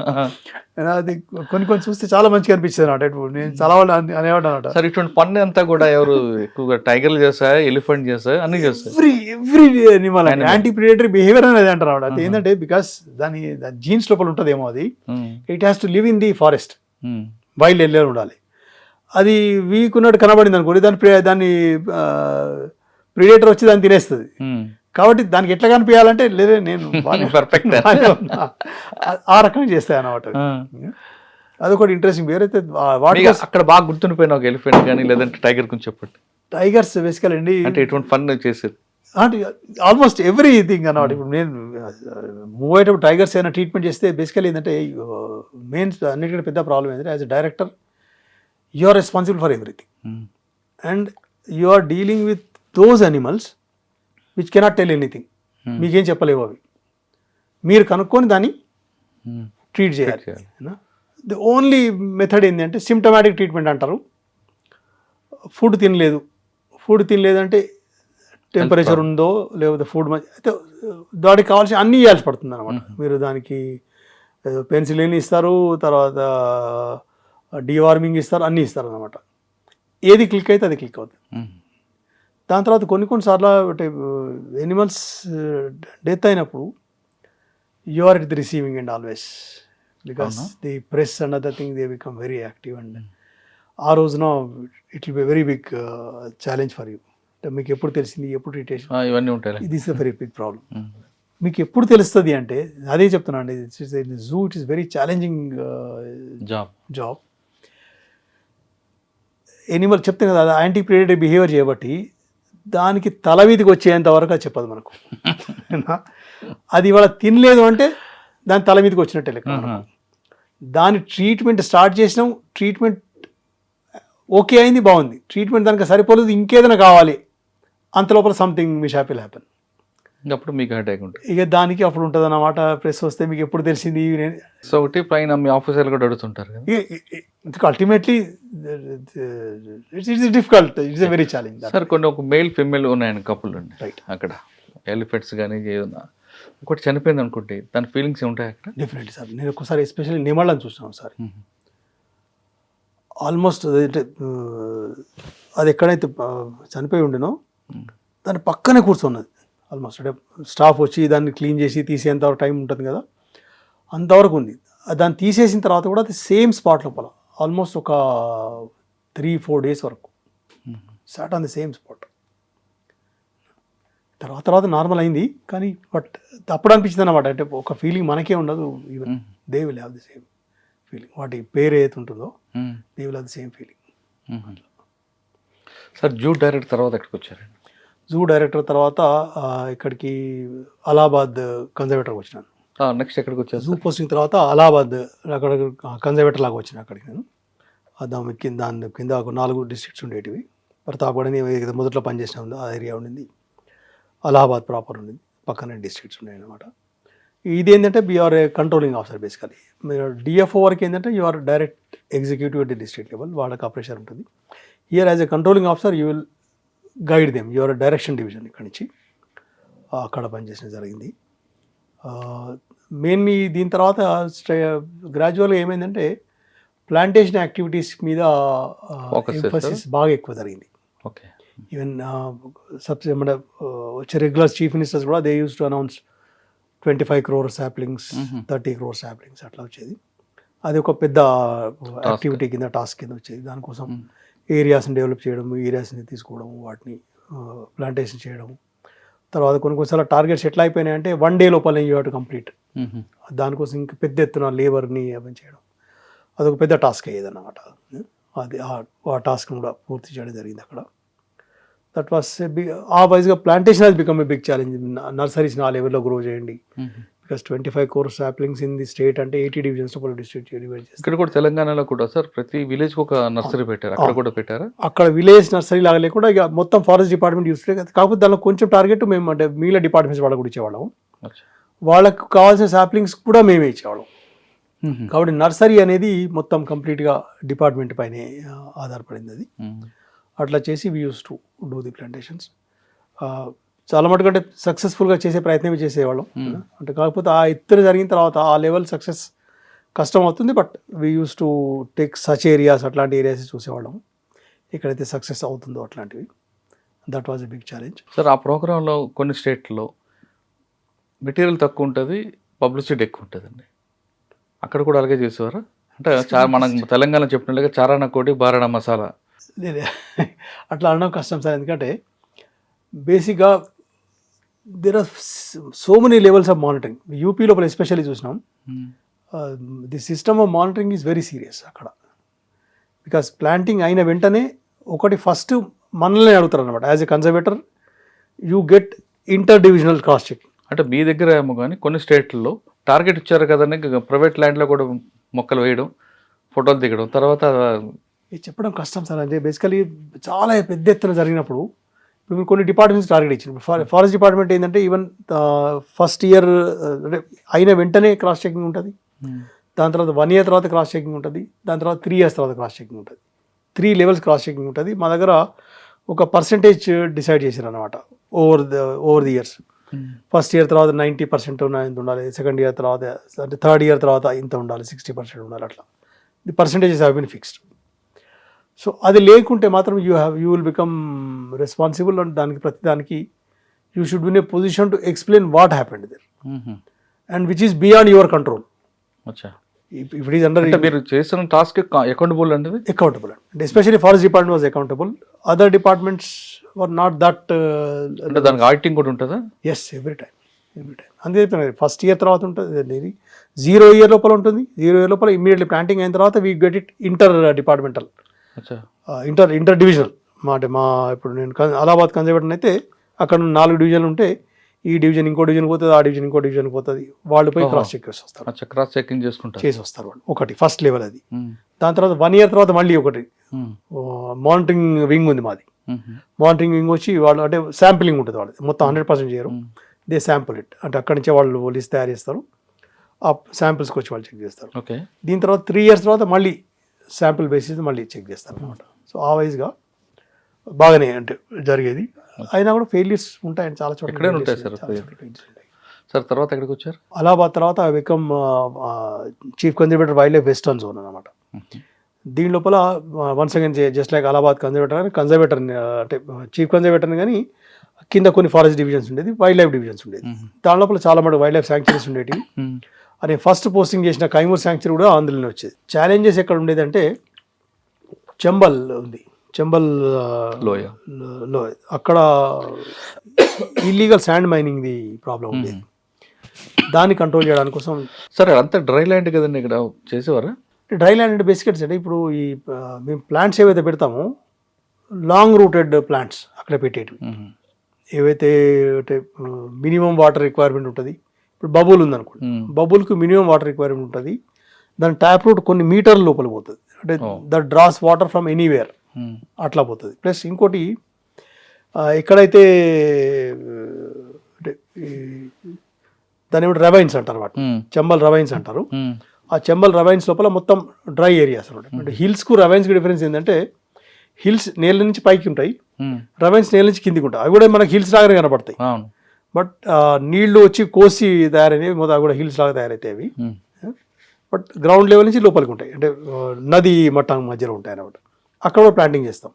అది కొన్ని చూస్తే చాలా మంచిగా అనిపించింది అనమాట. నేను చాలా వాళ్ళు అనేవాడు అనమాట. సార్ ఇటువంటి పన్ను అంతా కూడా ఎవరు ఎక్కువగా టైగర్లు చేస్తాయి, ఎలిఫెంట్ చేస్తాయి, అన్ని చేస్తాయి. Every Animal anti predatory behaviour అనేది అంటారు అనమాట. అది ఏంటంటే బికాస్ దాని జీన్స్ లోపల ఉంటుందేమో, అది it has to live in the forest, wild ఏరియాలో ఉండాలి. అది వీక్ ఉన్నట్టు కనబడింది అనుకోండి, దాన్ని ప్రిడేటర్ వచ్చి దాన్ని తినేస్తుంది. కాబట్టి దానికి ఎట్లా కనిపించాలంటే లేదే నేను పర్ఫెక్ట్ ఆ రకంగా చేస్తాయి అన్నమాట. అదొకటి ఇంట్రెస్టింగ్. వేరైతే అక్కడ బాగా గుర్తుండిపోయిన ఒక ఎలిఫెంట్ కానీ లేదంటే టైగర్ గురించి చెప్పండి. టైగర్స్ బేసికల్ అండి అంటే ఎటువంటి ఫన్ చేసేది అంటే ఆల్మోస్ట్ ఎవ్రీథింగ్ అన్నమాట. ఇప్పుడు నేను మూవ్ అయ్యేటప్పుడు టైగర్స్ అయినా ట్రీట్మెంట్ చేస్తే బేసికల్ ఏంటంటే మెయిన్ అన్నిటికంటే పెద్ద ప్రాబ్లం ఏంటంటే as a director you are responsible for everything and you are dealing with those animals which cannot tell anything. మీకేం చెప్పలేవు అవి, మీరు కనుక్కొని దాన్ని ట్రీట్ చేయాలి. ది ఓన్లీ మెథడ్ ఏంటి అంటే సిమ్టమాటిక్ ట్రీట్మెంట్ అంటారు. ఫుడ్ తినలేదు అంటే టెంపరేచర్ ఉందో లేకపోతే ఫుడ్ అయితే దానికి కావాల్సిన అన్నీ ఇవ్వాల్సి పడుతుంది అనమాట. మీరు దానికి పెన్సిలిన్ ఇస్తారు, తర్వాత డీవార్మింగ్ ఇస్తారు, అన్నీ ఇస్తారు అనమాట. ఏది క్లిక్ అయితే అది క్లిక్ అవుతుంది. దాని తర్వాత కొన్నిసార్లు అంటే ఎనిమల్స్ డెత్ అయినప్పుడు you are at the receiving and always because the press and other thing they become very active and ఆ రోజున it will be very big challenge for you. అంటే మీకు ఎప్పుడు తెలిసింది, ఎప్పుడు ట్రీటేషన్, ఇవన్నీ ఉంటాయి. ఇది is a very big problem. మీకు ఎప్పుడు తెలుస్తుంది అంటే అదే చెప్తున్నా అండి, zoo it is very challenging job. Animal చెప్తాను కదా, యాంటీ ప్రిడేటరీ బిహేవియర్ చేయబట్టి దానికి తల వీధికి వచ్చేంత వరకు అది చెప్పదు మనకు. అది ఇవాళ తినలేదు అంటే దాని తల మీదకి వచ్చినట్టే లెక్క. దాని ట్రీట్మెంట్ స్టార్ట్ చేసినాం, ట్రీట్మెంట్ ఓకే అయింది, బాగుంది. ట్రీట్మెంట్ దానికి సరిపోలేదు, ఇంకేదైనా కావాలి, అంత లోపల సంథింగ్ మిషాప్ విల్ హ్యాపెన్. అప్పుడు మీకు అటాక్ ఉంటుంది. ఇక దానికి అప్పుడు ఉంటుంది అన్నమాట. ప్రెస్ వస్తే మీకు ఎప్పుడు తెలిసింది. సో ఒకటి పైన మీ ఆఫీసర్లు కూడా అడుగుతుంటారు కదా. Ultimately it's difficult, it's a very challenge. Sir కొన్ని ఒక మేల్ ఫిమేల్ ఉన్నాయని కపుల్ అండి రైట్ అక్కడ ఎలిఫెంట్స్ కానీ ఏదన్నా ఒకటి చనిపోయింది అనుకుంటే దాని ఫీలింగ్స్ ఉంటాయి అక్కడ. Definitely sir. నేను ఒకసారి ఎస్పెషల్లీ నిమళ్ళని చూసినాను సార్. ఆల్మోస్ట్ అది ఎక్కడైతే చనిపోయి ఉండినో దాని పక్కనే కూర్చున్నది. ఆల్మోస్ట్ అంటే స్టాఫ్ వచ్చి దాన్ని క్లీన్ చేసి తీసేంతవరకు టైం ఉంటుంది కదా, అంతవరకు ఉంది. దాన్ని తీసేసిన తర్వాత కూడా అది సేమ్ స్పాట్ లోపల ఆల్మోస్ట్ ఒక 3-4 days వరకు sat on the same spot. తర్వాత నార్మల్ అయింది, కానీ బట్ అప్పుడు అనిపించింది అనమాట. అంటే ఒక ఫీలింగ్ మనకే ఉండదు, even they will have the same feeling. వాటి పేరు ఏదైతే ఉంటుందో they will have the same feeling. Sir zoo director తర్వాత ఎక్కడికి వచ్చారండి? జూ డైరెక్టర్ తర్వాత ఇక్కడికి అలహాబాద్ కన్జర్వేటర్కి వచ్చినాను. నెక్స్ట్ ఎక్కడికి వచ్చాను? జూ పోస్టింగ్ తర్వాత అలహాబాద్ అక్కడ కన్జర్వేటర్ లాగా వచ్చిన అక్కడికి నేను. దాని కింద ఒక 4 districts ఉండేటివి. ప్రతాప్గఢ్ ఏదైతే మొదట్లో పనిచేసిన ఉందో ఆ ఏరియా ఉండింది, అలహాబాద్ ప్రాపర్ ఉండింది, పక్కనే డిస్ట్రిక్ట్స్ ఉన్నాయి అన్నమాట. ఇది ఏంటంటే you are a controlling officer basically. DFO వరకు ఏంటంటే you are direct executive at the district level, వాళ్ళకి ఆ ప్రెషర్ ఉంటుంది. Here as a controlling officer you will guide them, your direction division ఇక్కడి నుంచి అక్కడ పనిచేసిన జరిగింది. మెయిన్లీ దీని తర్వాత గ్రాడ్యువల్గా ఏమైందంటే ప్లాంటేషన్ యాక్టివిటీస్ మీద ఎంఫసిస్ బాగా ఎక్కువ జరిగింది. ఓకే. ఈవెన్ మన వచ్చే రెగ్యులర్ చీఫ్ మినిస్టర్స్ కూడా they use to announce 25 crore saplings, 30 crore saplings అట్లా వచ్చేది. అది ఒక పెద్ద యాక్టివిటీ కింద, టాస్క్ కింద వచ్చేది. దానికోసం ఏరియాస్ని డెవలప్ చేయడం, ఏరియాస్ని తీసుకోవడం, వాటిని ప్లాంటేషన్ చేయడం. తర్వాత కొన్నిసార్లు టార్గెట్స్ ఎట్లా అయిపోయినాయంటే 1 day లోపల యూ హ్యావ్ టు కంప్లీట్. దానికోసం ఇంకా పెద్ద ఎత్తున లేబర్ని అవన్నీ చేయడం. అదొక పెద్ద టాస్క్ అయ్యేది అన్నమాట. అది ఆ టాస్క్ కూడా పూర్తి చేయడం జరిగింది అక్కడ. దట్ వాస్ ఆ వైజ్గా plantation has become a big challenge. నర్సరీస్ని ఆ లెవెల్లో గ్రో చేయండి. Because 25 crore saplings in the state అంటే 80 డివిజన్స్ డిస్ట్రిక్ట్ డివైడ్ చేస్తారు. ఇక్కడ కూడా తెలంగాణలో కూడా సార్ ప్రతి విలేజ్ కి ఒక నర్సరీ పెట్టారు, అక్కడ కూడా పెట్టారా? అక్కడ విలేజ్ నర్సరీ లాగా లేకుండా ఇక మొత్తం ఫారెస్ట్ డిపార్ట్మెంట్ యూస్ లేదు. కాకపోతే దానిలో కొంచెం టార్గెట్ మేము అంటే మిగిలిన డిపార్ట్మెంట్స్ వాళ్ళకు కూడా ఇచ్చేవాళ్ళం. వాళ్ళకు కావాల్సిన సాప్లింగ్స్ కూడా మేమే ఇచ్చేవాళ్ళం. కాబట్టి నర్సరీ అనేది మొత్తం కంప్లీట్గా డిపార్ట్మెంట్ పైనే ఆధారపడింది అది. అట్లా చేసి we use to do the plantations. చాలా మటుకు అంటే సక్సెస్ఫుల్గా చేసే ప్రయత్నమే చేసేవాళ్ళం. అంటే కాకపోతే ఆ ఎత్తున జరిగిన తర్వాత ఆ లెవెల్ సక్సెస్ కష్టం అవుతుంది. But we use to take such areas, అట్లాంటి ఏరియాస్ చూసేవాళ్ళం ఎక్కడైతే సక్సెస్ అవుతుందో అట్లాంటివి. That was a big challenge. Sir ఆ ప్రోగ్రాంలో కొన్ని స్టేట్లో మెటీరియల్ తక్కువ ఉంటుంది, పబ్లిసిటీ ఎక్కువ ఉంటుందండి. అక్కడ కూడా అలాగే చేసేవారా? అంటే మనం తెలంగాణ చెప్పినట్టుగా చారాన కోటి బారాణ మసాలా అట్లా అనడం కష్టం సార్. ఎందుకంటే బేసిక్గా there are so many levels of monitoring. UP లోపల ఎస్పెషల్లీ చూసినాం. The system of monitoring is very serious అక్కడ. బికాస్ ప్లాంటింగ్ అయిన వెంటనే ఒకటి ఫస్ట్ మనల్ని అడుగుతారు అనమాట. As a conservator you get inter divisional cross checking. అంటే మీ దగ్గర ఏమో కానీ కొన్ని స్టేట్లలో టార్గెట్ ఇచ్చారు కదండి, ప్రైవేట్ ల్యాండ్లో కూడా మొక్కలు వేయడం, ఫోటోలు దిగడం, తర్వాత ఇది చెప్పడం కష్టం సార్. అంటే బేసికలీ చాలా పెద్ద ఎత్తున జరిగినప్పుడు ఇప్పుడు కొన్ని డిపార్ట్మెంట్స్ టార్గెట్ ఇచ్చింది. ఫారెస్ట్ డిపార్ట్మెంట్ ఏంటంటే ఈవెన్ ఫస్ట్ ఇయర్ అంటే అయిన వెంటనే క్రాస్ చెకింగ్ ఉంటుంది. దాని తర్వాత 1 year తర్వాత క్రాస్ చెకింగ్ ఉంటుంది. దాని తర్వాత 3 years తర్వాత క్రాస్ చెకింగ్ ఉంటుంది. 3 levels క్రాస్ చెకింగ్ ఉంటుంది. మా దగ్గర ఒక పర్సంటేజ్ డిసైడ్ చేశారు అనమాట over the years. First year తర్వాత 90% ఇంత ఉండాలి, సెకండ్ ఇయర్ తర్వాత అంటే థర్డ్ ఇయర్ తర్వాత ఇంత ఉండాలి, 60% ఉండాలి. అట్లా the percentages have been fixed. So అది లేకుంటే మాత్రం you will become responsible. And ప్రతి దానికి you should be in a position to explain what happened there and which is beyond your control. ఇప్పుడు ఈజ్ అండర్ మీరు చేసిన టాస్క్ అకౌంటబుల్ అండి. Accountable and especially forest department was accountable. Other departments were not that. అంటే దానికి auditing కూడా ఉంటుందా? Yes, every time. అందుకే first year తర్వాత ఉంటుంది, 0 year లోపల ఉంటుంది. 0 year లోపల ఇమీడియట్లీ ప్లాంటింగ్ అయిన తర్వాత we get it inter departmental, inter divisional. మా ఇప్పుడు నేను అలహాబాద్ కన్జర్వేటర్ అయితే అక్కడ 4 divisions ఉంటే ఈ డివిజన్ ఇంకో డివిజన్ పోతుంది, ఆ డివిజన్ ఇంకో డివిజన్ పోతుంది. వాళ్ళు పోయి క్రాస్ చెక్ చేసి వస్తారు, క్రాస్ చెకింగ్ చేసి వస్తారు వాళ్ళు. ఒకటి ఫస్ట్ లెవెల్ అది. దాని తర్వాత 1 year తర్వాత మళ్ళీ ఒకటి మానిటరింగ్ వింగ్ ఉంది మాది. మానిటరింగ్ వింగ్ వచ్చి వాళ్ళు అంటే శాంపిలింగ్ ఉంటుంది. వాళ్ళు మొత్తం 100% చేయరు, దే శాంపుల్ ఇట్. అంటే అక్కడి నుంచే వాళ్ళు లిస్ట్ తయారు చేస్తారు, ఆ శాంపిల్స్కి వచ్చి వాళ్ళు చెక్ చేస్తారు. దీని తర్వాత 3 years తర్వాత మళ్ళీ శాంపిల్ బేసిస్ మళ్ళీ చెక్ చేస్తారు అనమాట. సో ఆ వైజ్గా బాగానే అంటే జరిగేది. అయినా కూడా ఫెయిల్యూర్స్ ఉంటాయని చాలా చోట్ల ఉంటాయి సార్. సార్ తర్వాత ఎక్కడికి వచ్చారు? అలహాబాద్ తర్వాత become chief conservator wild life western zone అనమాట. దీని లోపల once again just like Allahabad conservator అంటే చీఫ్ కన్జర్వేటర్ని కానీ కింద కొన్ని ఫారెస్ట్ డివిజన్స్ ఉండేది, వైల్డ్ లైఫ్ డివిజన్స్ ఉండేది. దాని లోపల చాలా మంది వైల్డ్ లైఫ్ శాంక్చురీస్ ఉండేవి. అనే ఫస్ట్ పోస్టింగ్ చేసిన కైమూర్ శాంక్చురీ కూడా అందులోనే వచ్చేది. ఛాలెంజెస్ ఎక్కడ ఉండేదంటే చంబల్ ఉంది, చంబల్ లోయ, అక్కడ illegal sand mining the problem ఉండేది. దాన్ని కంట్రోల్ చేయడానికి కోసం. సరే, అంతా డ్రై ల్యాండ్ కదండి ఇక్కడ చేసేవారా? డ్రై ల్యాండ్ అంటే బేసిక్గా అంటే ఇప్పుడు ఈ మేము ప్లాంట్స్ ఏవైతే పెడతామో లాంగ్ రూటెడ్ ప్లాంట్స్ అక్కడ పెట్టేటివి, ఏవైతే అంటే మినిమం వాటర్ రిక్వైర్మెంట్ ఉంటుంది. ఇప్పుడు బబుల్ ఉందనుకోండి, బబుల్కి మినిమం వాటర్ రిక్వైర్మెంట్ ఉంటుంది. దాని ట్యాప్ రూట్ కొన్ని మీటర్ల లోపల పోతుంది, అంటే that draws water from anywhere అట్లా పోతుంది. ప్లస్ ఇంకోటి ఎక్కడైతే అంటే దాని ఏమిటి రవైన్స్ అంటారు, వాటి చంబల్ రవైన్స్ అంటారు. ఆ చంబల్ రవైన్స్ లోపల మొత్తం డ్రై ఏరియాస్ అనమాట. అంటే హిల్స్కు రవైన్స్కి డిఫరెన్స్ ఏంటంటే హిల్స్ నేల నుంచి పైకి ఉంటాయి, రవైన్స్ నేల నుంచి కిందికి ఉంటాయి. అవి కూడా మనకి హిల్స్ లాగానే కనపడతాయి. బట్ నీళ్లు వచ్చి కోసి తయారైనవి మొత్తం అవి కూడా హిల్స్ లాగా తయారైతాయి అవి. బట్ గ్రౌండ్ లెవెల్ నుంచి లోపలికి ఉంటాయి, అంటే నది మట్టం మధ్యలో ఉంటాయి అన్నమాట. అక్కడ కూడా ప్లాంటింగ్ చేస్తాం.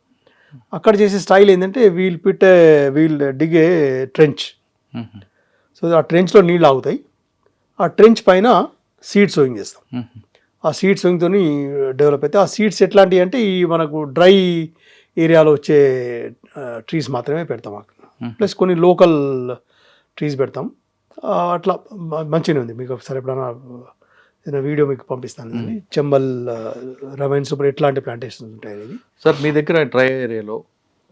అక్కడ చేసే స్టైల్ ఏంటంటే వీల్ డిగ్ ఏ ట్రెంచ్. సో ఆ ట్రెంచ్లో నీళ్ళు ఆగుతాయి, ఆ ట్రెంచ్ పైన సీడ్ సోయింగ్ చేస్తాం. ఆ సీడ్ సోయింగ్తో డెవలప్ అయితే ఆ సీడ్స్ ఎట్లాంటివి అంటే ఈ మనకు డ్రై ఏరియాలో వచ్చే ట్రీస్ మాత్రమే పెడతాం. ప్లస్ కొన్ని లోకల్ ట్రీస్ పెడతాం. అట్లా మంచిగానే ఉంది. మీకు ఒకసారి ఎప్పుడైనా ఏదైనా వీడియో మీకు పంపిస్తాను. చెంబల్ రవైన్ సూపర్ ఎట్లాంటి ప్లాంటేషన్స్ ఉంటాయి అనేది. సార్ మీ దగ్గర డ్రై ఏరియాలో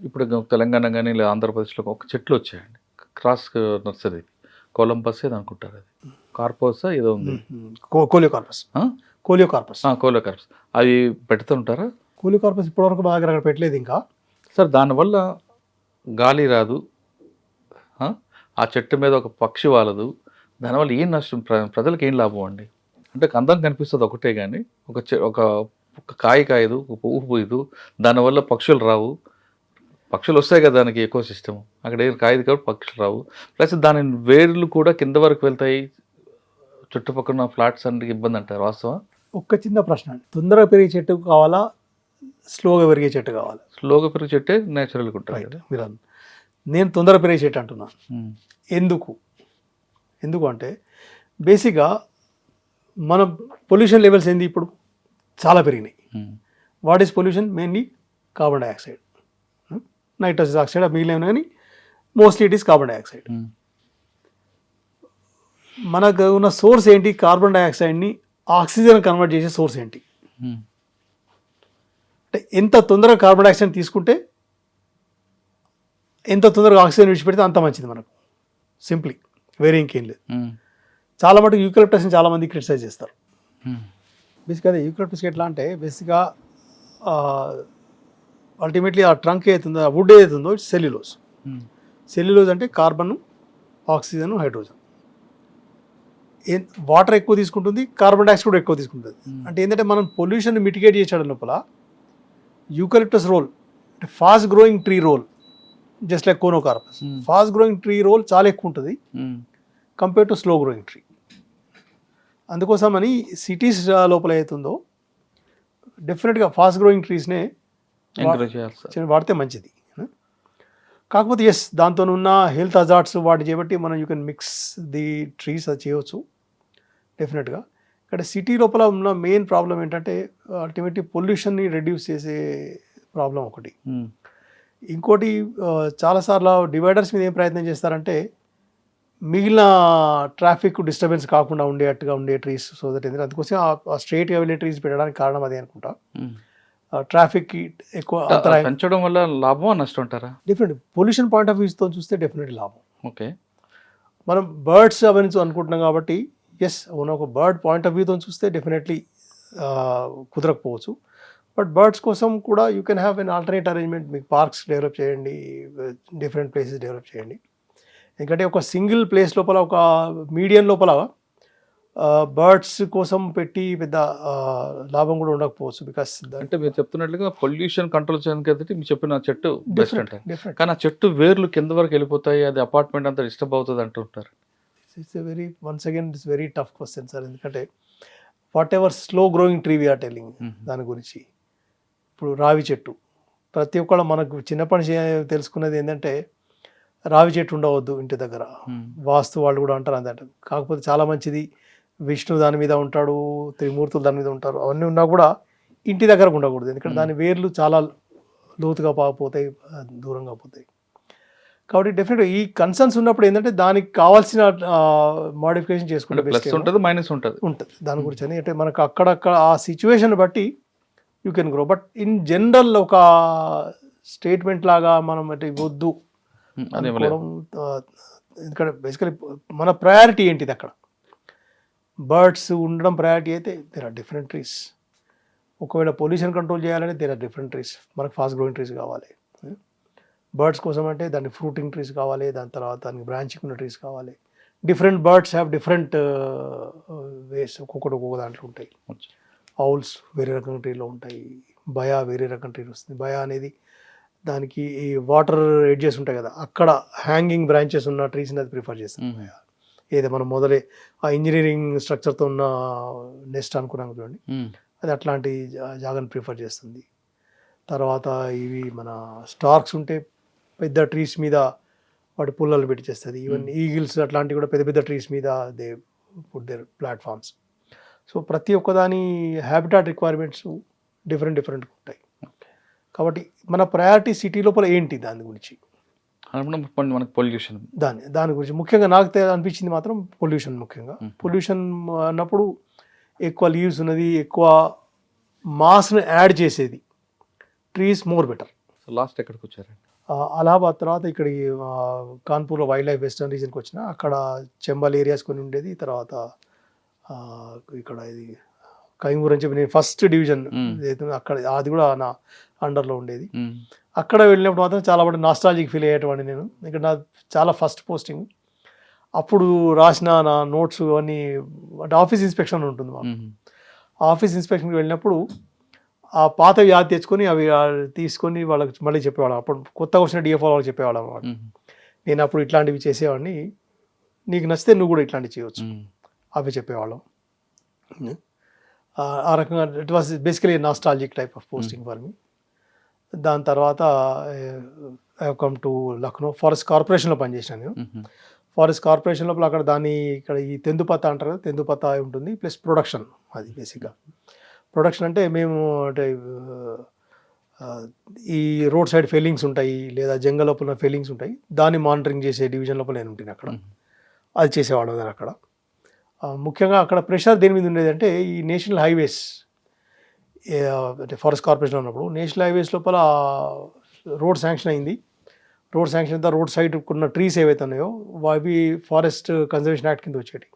ఇప్పుడు తెలంగాణ కానీ లేదా ఆంధ్రప్రదేశ్లో ఒక చెట్లు వచ్చాయండి, క్రాస్ నర్సరీ, కొలంబస్ ఏదో అనుకుంటారు, అది కార్పోసా ఏదో ఉంది, కోలియోకార్పస్. కోలియోకార్పస్ అవి పెడుతుంటారా? కోలియోకార్పస్ ఇప్పటివరకు మా దగ్గర అక్కడ పెట్టలేదు ఇంకా. సార్ దానివల్ల గాలి రాదు, ఆ చెట్టు మీద ఒక పక్షి వాలదు, దానివల్ల ఏం నష్టం, ప్రజలకు ఏం లాభం అండి? అంటే అందం కనిపిస్తుంది ఒకటే కానీ ఒక కాయ కాయదు, ఒక పువ్వు పోయదు, దానివల్ల పక్షులు రావు. పక్షులు వస్తాయి కదా దానికి ఎకో సిస్టమ్, అక్కడ ఏం కాయదు కాబట్టి పక్షులు రావు. ప్లస్ దాని వేర్లు కూడా కింద వరకు వెళ్తాయి, చుట్టుపక్కల ఫ్లాట్స్ అన్నిటికి ఇబ్బంది అంటారు, వాస్తవం? ఒక్క చిన్న ప్రశ్న అండి, తొందరగా పెరిగే చెట్టు కావాలా స్లోగా పెరిగే చెట్టు కావాలా? స్లోగా పెరిగే చెట్టే న్యాచురల్గా ఉంటుంది. మీరు నేను తొందరగా పెరిగే చెట్టు అంటున్నాను. ఎందుకు అంటే బేసిక్గా మన పొల్యూషన్ లెవెల్స్ ఏంది ఇప్పుడు చాలా పెరిగినాయి. What is pollution? Mainly carbon dioxide, nitrous oxide మిగిలిన, కానీ mostly it is carbon dioxide. మనకు ఉన్న సోర్స్ ఏంటి? కార్బన్ డైఆక్సైడ్ని ఆక్సిజన్ కన్వర్ట్ చేసే సోర్స్ ఏంటి? అంటే ఎంత తొందరగా కార్బన్ డైఆక్సైడ్ తీసుకుంటే ఎంత తొందరగా ఆక్సిజన్ విడిచిపెడితే అంత మంచిది మనకు. సింప్లీ, వేరే ఇంకేం లేదు. చాలా మటుకు యూకలిప్టస్ని చాలామంది క్రిటిసైజ్ చేస్తారు. బేసిక్గా యూకలిప్టస్కి ఎట్లా అంటే బేసిక్గా అల్టిమేట్లీ ఆ ట్రంక్ ఏదైతుందో, ఆ వుడ్ ఏదైతుందో ఇట్స్ సెల్యులోజ్. సెల్యులోజ్ అంటే కార్బన్, ఆక్సిజన్, హైడ్రోజన్. వాటర్ ఎక్కువ తీసుకుంటుంది, కార్బన్ డైఆక్సైడ్ కూడా ఎక్కువ తీసుకుంటుంది. అంటే ఏంటంటే మనం పొల్యూషన్ మిటిగేట్ చేసేయడం లోపల యూకలిప్టస్ రోల్, అంటే fast growing tree role, just like conocarpus, fast growing tree role చాలా ఎక్కువ ఉంటుంది compare to slow growing tree. అందుకోసమని సిటీస్ లోపల అవుతుందో డెఫినెట్గా ఫాస్ట్ గ్రోయింగ్ ట్రీస్నే వాడితే మంచిది. కాకపోతే ఎస్, దాంతో ఉన్న హెల్త్ హజార్డ్స్ వాటి చేపట్టి మనం you can mix the trees, అది చేయవచ్చు డెఫినెట్గా. ఇక్కడ సిటీ లోపల ఉన్న మెయిన్ ప్రాబ్లం ఏంటంటే అల్టిమేట్లీ పొల్యూషన్ని రెడ్యూస్ చేసే ప్రాబ్లం ఒకటి. ఇంకోటి చాలాసార్లు డివైడర్స్ మీద ఏం ప్రయత్నం చేస్తారంటే మిగిలిన ట్రాఫిక్ డిస్టర్బెన్స్ కాకుండా ఉండేట్టుగా ఉండే ట్రీస్, సో దట్ ఎందుకంటే అందుకోసం ఆ స్ట్రైట్గా వెళ్ళే ట్రీస్ పెట్టడానికి కారణం అదే అనుకుంటా. ట్రాఫిక్ ఎక్కువ పెంచడం వల్ల లాభమా నష్టం అంటారా? డిఫరెంట్ పొల్యూషన్ పాయింట్ ఆఫ్ వ్యూతో చూస్తే డెఫినెట్లీ లాభం. ఓకే, మనం బర్డ్స్ అవన్నీ అనుకుంటున్నాం కాబట్టి ఎస్, ఒక బర్డ్ పాయింట్ ఆఫ్ వ్యూతో చూస్తే డెఫినెట్లీ కుదరకపోవచ్చు. బట్ బర్డ్స్ కోసం కూడా you can have an alternate arrangement. మీకు పార్క్స్ డెవలప్ చేయండి, డిఫరెంట్ ప్లేసెస్ డెవలప్ చేయండి. ఎందుకంటే ఒక సింగిల్ ప్లేస్ లోపల, ఒక మీడియం లోపల బర్డ్స్ కోసం పెట్టి పెద్ద లాభం కూడా ఉండకపోవచ్చు. బికాస్ అంటే మీరు చెప్తున్నట్లుగా పొల్యూషన్ కంట్రోల్ చేయడానికి మీరు చెప్పిన చెట్టు బెస్ట్ అంటారు, కానీ ఆ చెట్టు వేర్లు కింద వరకు వెళ్ళిపోతాయి, అది అపార్ట్మెంట్ అంతా డిస్టర్బ్ అవుతుంది అంటుంటారు. It's once again it's very tough question sir. ఎందుకంటే whatever slow growing tree we are telling దాని గురించి. ఇప్పుడు రావి చెట్టు, ప్రతి ఒక్కళ్ళు మనకు చిన్నప్పటి నుంచి తెలుసుకున్నది ఏంటంటే రావి చెట్టు ఉండవద్దు ఇంటి దగ్గర, వాస్తు వాళ్ళు కూడా అంటారు అందంట. కాకపోతే చాలా మంచిది, విష్ణు దాని మీద ఉంటాడు, త్రిమూర్తులు దాని మీద ఉంటారు, అవన్నీ ఉన్నా కూడా ఇంటి దగ్గర ఉండకూడదు. ఎందుకంటే దాని వేర్లు చాలా లోతుగా పోతాయి, దూరంగా పోతాయి. కాబట్టి డెఫినెట్గా ఈ కన్సర్న్స్ ఉన్నప్పుడు ఏంటంటే దానికి కావాల్సిన మోడిఫికేషన్ చేసుకుంటే ఉంటుంది దాని గురించి అని. అంటే మనకు అక్కడక్కడ ఆ సిచ్యువేషన్ బట్టి you can grow. But in general ఒక స్టేట్మెంట్ లాగా మనం అంటే వద్దు అనుకోవడం, ఎందుకంటే బేసికలీ మన ప్రయారిటీ ఏంటిది అక్కడ. బర్డ్స్ ఉండడం ప్రయారిటీ అయితే దేర్ ఆర్ డిఫరెంట్ ట్రీస్. ఒకవేళ పొల్యూషన్ కంట్రోల్ చేయాలంటే దేర్ ఆర్ డిఫరెంట్ ట్రీస్. మనకు ఫాస్ట్ గ్రోయింగ్ ట్రీస్ కావాలి. బర్డ్స్ కోసం అంటే దానికి ఫ్రూటింగ్ ట్రీస్ కావాలి, దాని తర్వాత దానికి బ్రాంచింగ్ ఉన్న ట్రీస్ కావాలి. Different birds have different ways, ఒక్కొక్క దాంట్లో ఉంటాయి. ఔల్స్ వేరే రకం ట్రీలో ఉంటాయి, బయా వేరే రకం ట్రీ వస్తుంది. బయా అనేది దానికి ఈ వాటర్ ఎడ్జెస్ ఉంటాయి కదా, అక్కడ హ్యాంగింగ్ బ్రాంచెస్ ఉన్న ట్రీస్ని అది ప్రిఫర్ చేస్తుంది. బయా ఏదో మనం మొదలే ఆ ఇంజనీరింగ్ స్ట్రక్చర్తో ఉన్న నెస్ట్ అనుకున్నాం చూడండి, అది అట్లాంటి జాగాను ప్రిఫర్ చేస్తుంది. తర్వాత ఇవి మన స్టార్క్స్ ఉంటే పెద్ద ట్రీస్ మీద వాటి పుల్లలు పెట్టి చేస్తుంది. ఈవెన్ ఈగిల్స్ అట్లాంటివి కూడా పెద్ద పెద్ద ట్రీస్ మీద they put there platforms. So ప్రతి ఒక్కదాని హ్యాబిటాట్ రిక్వైర్మెంట్స్ డిఫరెంట్గా ఉంటాయి. కాబట్టి మన ప్రయారిటీ సిటీ లోపల ఏంటి దాని గురించి, మనకు పొల్యూషన్, దాని గురించి ముఖ్యంగా నాకు అనిపించింది మాత్రం పొల్యూషన్. ముఖ్యంగా పొల్యూషన్ అన్నప్పుడు ఎక్కువ లీవ్స్ ఉన్నది, ఎక్కువ మాస్ని యాడ్ చేసేది. Trees more better. So last ఎక్కడికి వచ్చారండి? అలహాబాద్ తర్వాత ఇక్కడికి కాన్పూర్లో వైల్డ్ లైఫ్ వెస్టర్న్ రీజన్కి వచ్చిన. అక్కడ చెంబల్ ఏరియాస్ కొన్ని ఉండేది. తర్వాత ఇక్కడ ఇది కైమూర్ అని చెప్పి నేను ఫస్ట్ డివిజన్ అక్కడ, అది కూడా నా అండర్లో ఉండేది. అక్కడ వెళ్ళినప్పుడు మాత్రం చాలా బాగా నాస్టాలజిక్ ఫీల్ అయ్యేటువంటి నేను. ఇక్కడ నా చాలా ఫస్ట్ పోస్టింగ్. అప్పుడు రాసిన నా నోట్స్ అన్నీ అంటే ఆఫీస్ ఇన్స్పెక్షన్ ఉంటుంది మాకు. ఆఫీస్ ఇన్స్పెక్షన్కి వెళ్ళినప్పుడు ఆ పాత యాద తెచ్చుకొని అవి తీసుకొని వాళ్ళకి మళ్ళీ చెప్పేవాళ్ళం. అప్పుడు కొత్తగా వచ్చిన డిఎఫ్ఓ వాళ్ళకి చెప్పేవాళ్ళం అన్నమాట. నేను అప్పుడు ఇట్లాంటివి చేసేవాడిని, నీకు నచ్చితే నువ్వు కూడా ఇట్లాంటివి చేయవచ్చు అవి చెప్పేవాళ్ళం. ఆ రకంగా it was basically nostalgic type of posting for me. దాని తర్వాత I come to Lucknow. Forest కార్పొరేషన్లో పనిచేసాను నేను. ఫారెస్ట్ కార్పొరేషన్ లోపల అక్కడ దాన్ని ఇక్కడ ఈ తెందుపత్త అంటారు కదా, తెందుపత్త ఉంటుంది ప్లస్ ప్రొడక్షన్. అది బేసిక్గా ప్రొడక్షన్ అంటే మేము అంటే ఈ రోడ్ సైడ్ ఫెయిలింగ్స్ ఉంటాయి లేదా జంగల్ లోపల ఫెయిలింగ్స్ ఉంటాయి, దాన్ని మానిటరింగ్ చేసే డివిజన్ లోపల నేను ఉంటాను అక్కడ. అది చేసేవాడు అక్కడ. ముఖ్యంగా అక్కడ ప్రెషర్ దేని మీద ఉండేది అంటే ఈ నేషనల్ హైవేస్ అంటే ఫారెస్ట్ కార్పొరేషన్ ఉన్నప్పుడు నేషనల్ హైవేస్ లోపల రోడ్ శాంక్షన్ అయింది. రోడ్ శాంక్షన్ అంతా రోడ్ సైడ్ ఉన్న ట్రీస్ ఏవైతే ఉన్నాయో అవి ఫారెస్ట్ కన్జర్వేషన్ యాక్ట్ కింద వచ్చేటి.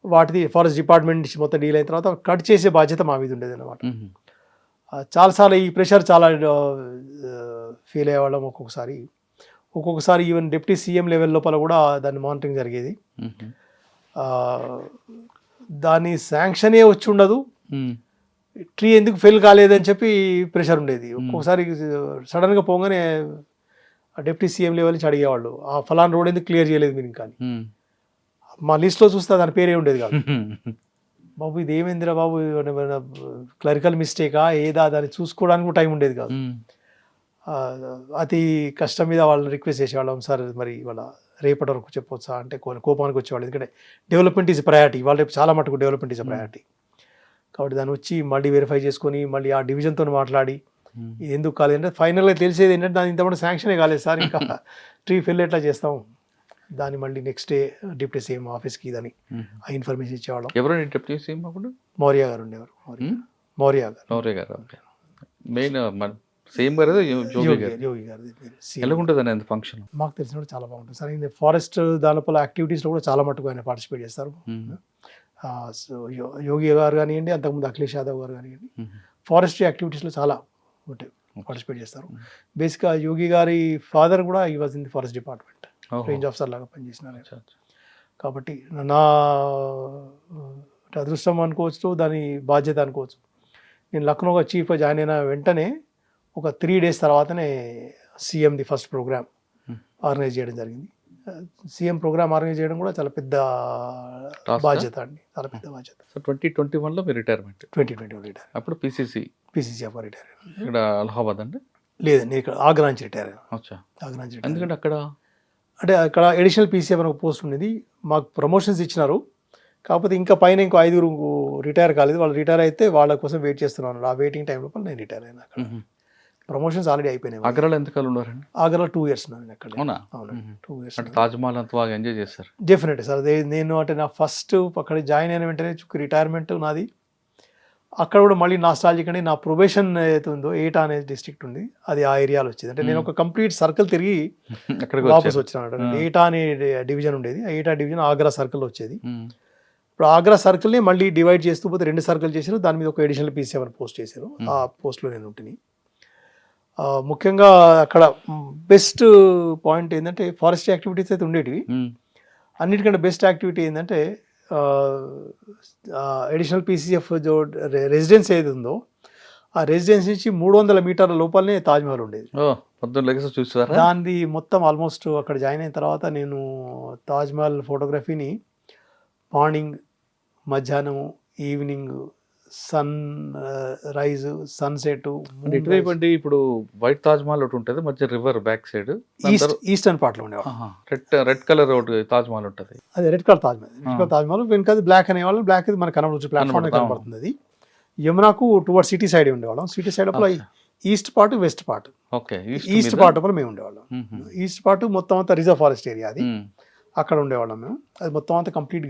వాటిది ఫారెస్ట్ డిపార్ట్మెంట్ నుంచి మొత్తం డీల్ అయిన తర్వాత కట్ చేసే బాధ్యత మా మీద ఉండేది అనమాట. చాలాసార్లు ఈ ప్రెషర్ చాలా ఫీల్ అయ్యేవాళ్ళం. ఒక్కొక్కసారి ఈవెన్ డిప్యూటీ సీఎం లెవెల్ లోపల కూడా దాన్ని మానిటరింగ్ జరిగేది. దాని శాంక్షనే వచ్చి ఉండదు, ట్రీ ఎందుకు ఫెయిల్ కాలేదని చెప్పి ప్రెషర్ ఉండేది. ఒక్కొక్కసారి సడన్గా పోగానే డిప్యూటీ సీఎం లెవెల్ నుంచి అడిగేవాళ్ళు, ఆ ఫలానా రోడ్ ఎందుకు క్లియర్ చేయలేదు మీరు ఇంకా అని. మా లిస్ట్లో చూస్తే దాని పేరే ఉండేది కాదు. బాబు ఇది ఏమైందిరా బాబు, క్లరికల్ మిస్టేకా ఏదా, దాన్ని చూసుకోవడానికి టైం ఉండేది కాదు. అతి కష్టం మీద వాళ్ళని రిక్వెస్ట్ చేసేవాళ్ళం, సార్ మరి వాళ్ళ రేపటి వరకు చెప్పవచ్చా అంటే కోపానికి వచ్చేవాళ్ళు. ఎందుకంటే డెవలప్మెంట్ ఈజ్ ప్రయారిటీ, వాళ్ళ రేపు చాలా మటుకు డెవలప్మెంట్ ఈజ్ ప్రయారిటీ. కాబట్టి దాన్ని వచ్చి మళ్ళీ వెరిఫై చేసుకొని మళ్ళీ ఆ డివిజన్తో మాట్లాడి ఇది ఎందుకు కాలేదు అంటే ఫైనల్గా తెలిసేది ఏంటంటే దాని ఇంతమంది శాంక్షనే కాలేదు సార్, ఇంకా ట్రీ ఫెయిల్ ఎట్లా చేస్తాం. దాన్ని మళ్ళీ నెక్స్ట్ డే డిప్యూటీ సీఎం ఆఫీస్కి దాన్ని ఆ ఇన్ఫర్మేషన్ ఇచ్చేవాళ్ళం. ఎవరు డిప్యూటీ సీఎం అప్పుడు? మౌర్య గారు ఉండేవారు. మౌర్య గారు మెయిన్ సీఎం గారు యోగి గారు. ఎలా ఉంటుంది అండి ఫంక్షన్? మాకు తెలిసిన చాలా బాగుంటుంది సార్. ఇది ఫారెస్ట్ దానిపల యాక్టివిటీస్లో కూడా చాలా మటుకు ఆయన పార్టిసిపేట్ చేస్తారు. సో యోగి గారు కానివ్వండి, అంతకుముందు అఖిలేష్ యాదవ్ గారు కానివ్వండి, ఫారెస్ట్రీ యాక్టివిటీస్లో చాలా పార్టిసిపేట్ చేస్తారు. బేసిక్గా యోగి గారి ఫాదర్ కూడా ఈ was in the forest department, range officer లాగా పనిచేసినారు. కాబట్టి నా అదృష్టం అనుకోవచ్చు, దాని బాధ్యత అనుకోవచ్చు. నేను లక్నోగా చీఫ్గా జాయిన్ అయిన వెంటనే ఒక 3 days తర్వాతనే CM the first programme organise చేయడం జరిగింది. సీఎం ప్రోగ్రామ్ ఆర్గనైజ్ చేయడం కూడా చాలా పెద్ద బాధ్యత అండి, చాలా పెద్ద బాధ్యత. సో 2021లో మీరు రిటైర్మెంట్? 2021 రిటైర్. అప్పుడు పీసీసీ అప్పుడు రిటైర్. ఇక్కడ అలహాబాద్ అండి? లేదండి, నేను ఇక్కడ ఆగ్రా నుంచి రిటైర్ అయ్యాను. ఆగ్రా నుంచి. ఎందుకంటే అక్కడ అడిషనల్ పీసీఎం అని ఒక పోస్ట్ ఉండేది, మాకు ప్రమోషన్స్ ఇచ్చినారు. కాకపోతే ఇంకా పైన ఇంకో 5 రిటైర్ కాలేదు. వాళ్ళు రిటైర్ అయితే వాళ్ళ కోసం వెయిట్ చేస్తున్నాను. ఆ వెయిటింగ్ టైం లోపల నేను రిటైర్ అయినా. అక్కడ ప్రమోషన్స్ ఆల్రెడీ అయిపోయినాయి. ఆగ్రాలో ఎంతకాలం ఉన్నారండి? ఆగ్రాలో 2 years ఉన్నాను అక్కడ. అవునండి, 2 years. తాజ్మహల్ అంత బాగా ఎంజాయ్ చేస్తారు? Definite sir. నేను అంటే నా ఫస్ట్ అక్కడ జాయిన్ అయిన వెంటనే రిటైర్మెంట్ నాది. అక్కడ కూడా మళ్ళీ నాస్టాలజిక్ అని నా ప్రొబేషన్ ఏదైతే ఉందో ఏటా అనే డిస్ట్రిక్ట్ ఉంది, అది ఆ ఏరియాలో వచ్చేది. అంటే నేను ఒక కంప్లీట్ సర్కిల్ తిరిగి వాపస్ వచ్చినాను. ఏటా అనే డివిజన్ ఉండేది, ఆ ఏటా డివిజన్ ఆగ్రా సర్కిల్లో వచ్చేది. ఇప్పుడు ఆగ్రా సర్కిల్ని మళ్ళీ డివైడ్ చేస్తూ పోతే 2 circles చేశారు. దాని మీద ఒక అడిషనల్ పీసీఎం పోస్ట్ చేశారు. ఆ పోస్ట్లో నేను ఉంటుంది. ముఖ్యంగా అక్కడ బెస్ట్ పాయింట్ ఏంటంటే ఫారెస్ట్ యాక్టివిటీస్ అయితే ఉండేటివి. అన్నిటికంటే బెస్ట్ యాక్టివిటీ ఏంటంటే అడిషనల్ పీసీఎఫ్ రెసిడెన్స్ ఏది ఉందో ఆ రెసిడెన్స్ నుంచి 300 meterల లోపలనే తాజ్మహల్ ఉండేది. దాన్ని మొత్తం ఆల్మోస్ట్ అక్కడ జాయిన్ అయిన తర్వాత నేను తాజ్మహల్ ఫోటోగ్రఫీని మార్నింగ్, మధ్యాహ్నం, ఈవినింగ్, సన్ రైజ్, సన్సెట్. అంటే ఇప్పుడు వైట్ తాజ్మహల్ ఒకటి ఉంటుంది, మధ్య river back side eastern part లో ఉండేవాళ్ళు. రెడ్ కలర్ ఒకటి తాజ్మహల్ ఉంటుంది, అది రెడ్ కలర్ తాజ్మహల్. వెనుక బ్లాక్ అనేవాళ్ళు, బ్లాక్ అది మనకు కనబడచ్చు, ప్లాట్ఫామ్ కనబడుతుంది. అది యమునాకు టువర్డ్ సిటీ సైడ్ ఉండేవాళ్ళం. సిటీ సైడ్ లోపల east part, west part. East part లోపల మేము ఉండేవాళ్ళం. ఈస్ట్ పార్ట్ మొత్తం అంతా రిజర్వ్ ఫారెస్ట్ ఏరియా, అది అక్కడ ఉండేవాళ్ళం మేము. అది మొత్తం అంతా కంప్లీట్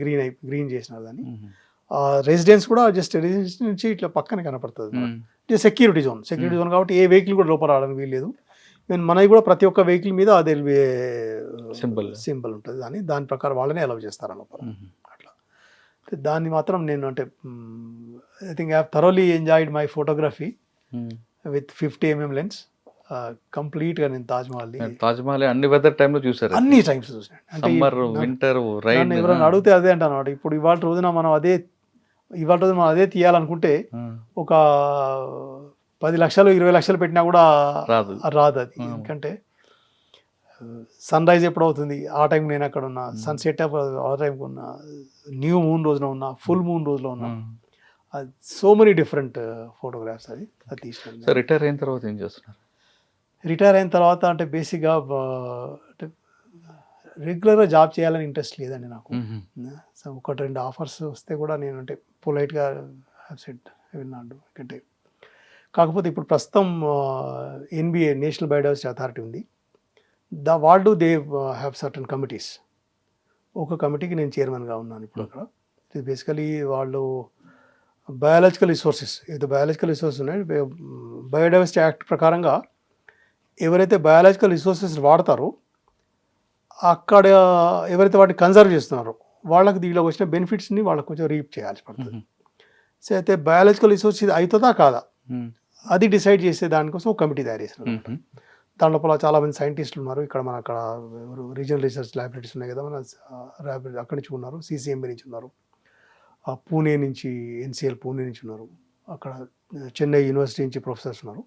గ్రీన్ చేసినారు దాన్ని. రెసిడెన్స్ కూడా జస్ట్ రెసిడెన్స్ నుంచి ఇట్లా పక్కనే కనపడుతుంది. సెక్యూరిటీ జోన్ కాబట్టి ఏ వెహికల్ కూడా లోపల రావడానికి వీల్లేదు. ఈవెన్ మనది కూడా ప్రతి ఒక్క వెహికల్ మీద అది సింబల్ ఉంటుంది, దాని ప్రకారం వాళ్ళనే అలౌ చేస్తారు లోపల. అట్లా దాన్ని మాత్రం నేను అంటే I think I have thoroughly enjoyed my photography with 50 mm lens. Complete గా నేను తాజ్మహల్ అన్ని వెదర్ టైంలో చూసారు, అన్ని టైమ్స్ చూసాను. Summer, winter, rain. ఎవరైనా అడిగితే అదే అంటాను. ఇప్పుడు ఇవాళ రోజున మనం అదే తీయాలనుకుంటే ఒక 10 లక్షలు 20 లక్షలు పెట్టినా కూడా రాదు అది. ఎందుకంటే సన్ రైజ్ ఎప్పుడు అవుతుంది ఆ టైం నేను అక్కడ ఉన్నా, సన్సెట్ ఆ టైంకి ఉన్నా, న్యూ మూన్ రోజున ఉన్నా, ఫుల్ మూన్ రోజులో ఉన్నా, సో మెనీ డిఫరెంట్ ఫోటోగ్రాఫ్స్ అది తీసినాను. రిటైర్ అయిన తర్వాత ఏం చేస్తున్నారు? రిటైర్ అయిన తర్వాత అంటే బేసిక్గా రెగ్యులర్గా జాబ్ చేయాలని ఇంట్రెస్ట్ లేదండి నాకు. సో 1-2 ఆఫర్స్ వస్తే కూడా నేను అంటే పొలైట్గా సెట్ విన్నాడు. ఎందుకంటే కాకపోతే ఇప్పుడు ప్రస్తుతం NBA నేషనల్ బయోడైవర్సిటీ అథారిటీ ఉంది, వాళ్ళు దే హ్యావ్ సర్టన్ కమిటీస్. ఒక కమిటీకి నేను చైర్మన్గా ఉన్నాను ఇప్పుడు అక్కడ. ఇది బేసికలీ వాళ్ళు బయాలజికల్ రిసోర్సెస్ ఉన్నాయి, బయోడైవర్సిటీ యాక్ట్ ప్రకారంగా ఎవరైతే బయాలజికల్ రిసోర్సెస్ వాడతారో అక్కడ ఎవరైతే వాటిని కన్జర్వ్ చేస్తున్నారో వాళ్ళకి దీనిలో వచ్చిన బెనిఫిట్స్ని వాళ్ళకి కొంచెం రీప్ చేయాల్సి పడుతుంది. సో అయితే బయాలజికల్ రిసోర్స్ ఇది అవుతుందా కాదా అది డిసైడ్ చేసే దానికోసం ఒక కమిటీ తయారు చేసినారు. దాని లోపల చాలామంది సైంటిస్టులు ఉన్నారు. ఇక్కడ మన అక్కడ రీజనల్ రీసెర్చ్ ల్యాబొరేటరీస్ ఉన్నాయి కదా, మన అక్కడి నుంచి ఉన్నారు, CCMB నుంచి ఉన్నారు, పూణే నుంచి NCL పూణే నుంచి ఉన్నారు, అక్కడ చెన్నై యూనివర్సిటీ నుంచి ప్రొఫెసర్స్ ఉన్నారు.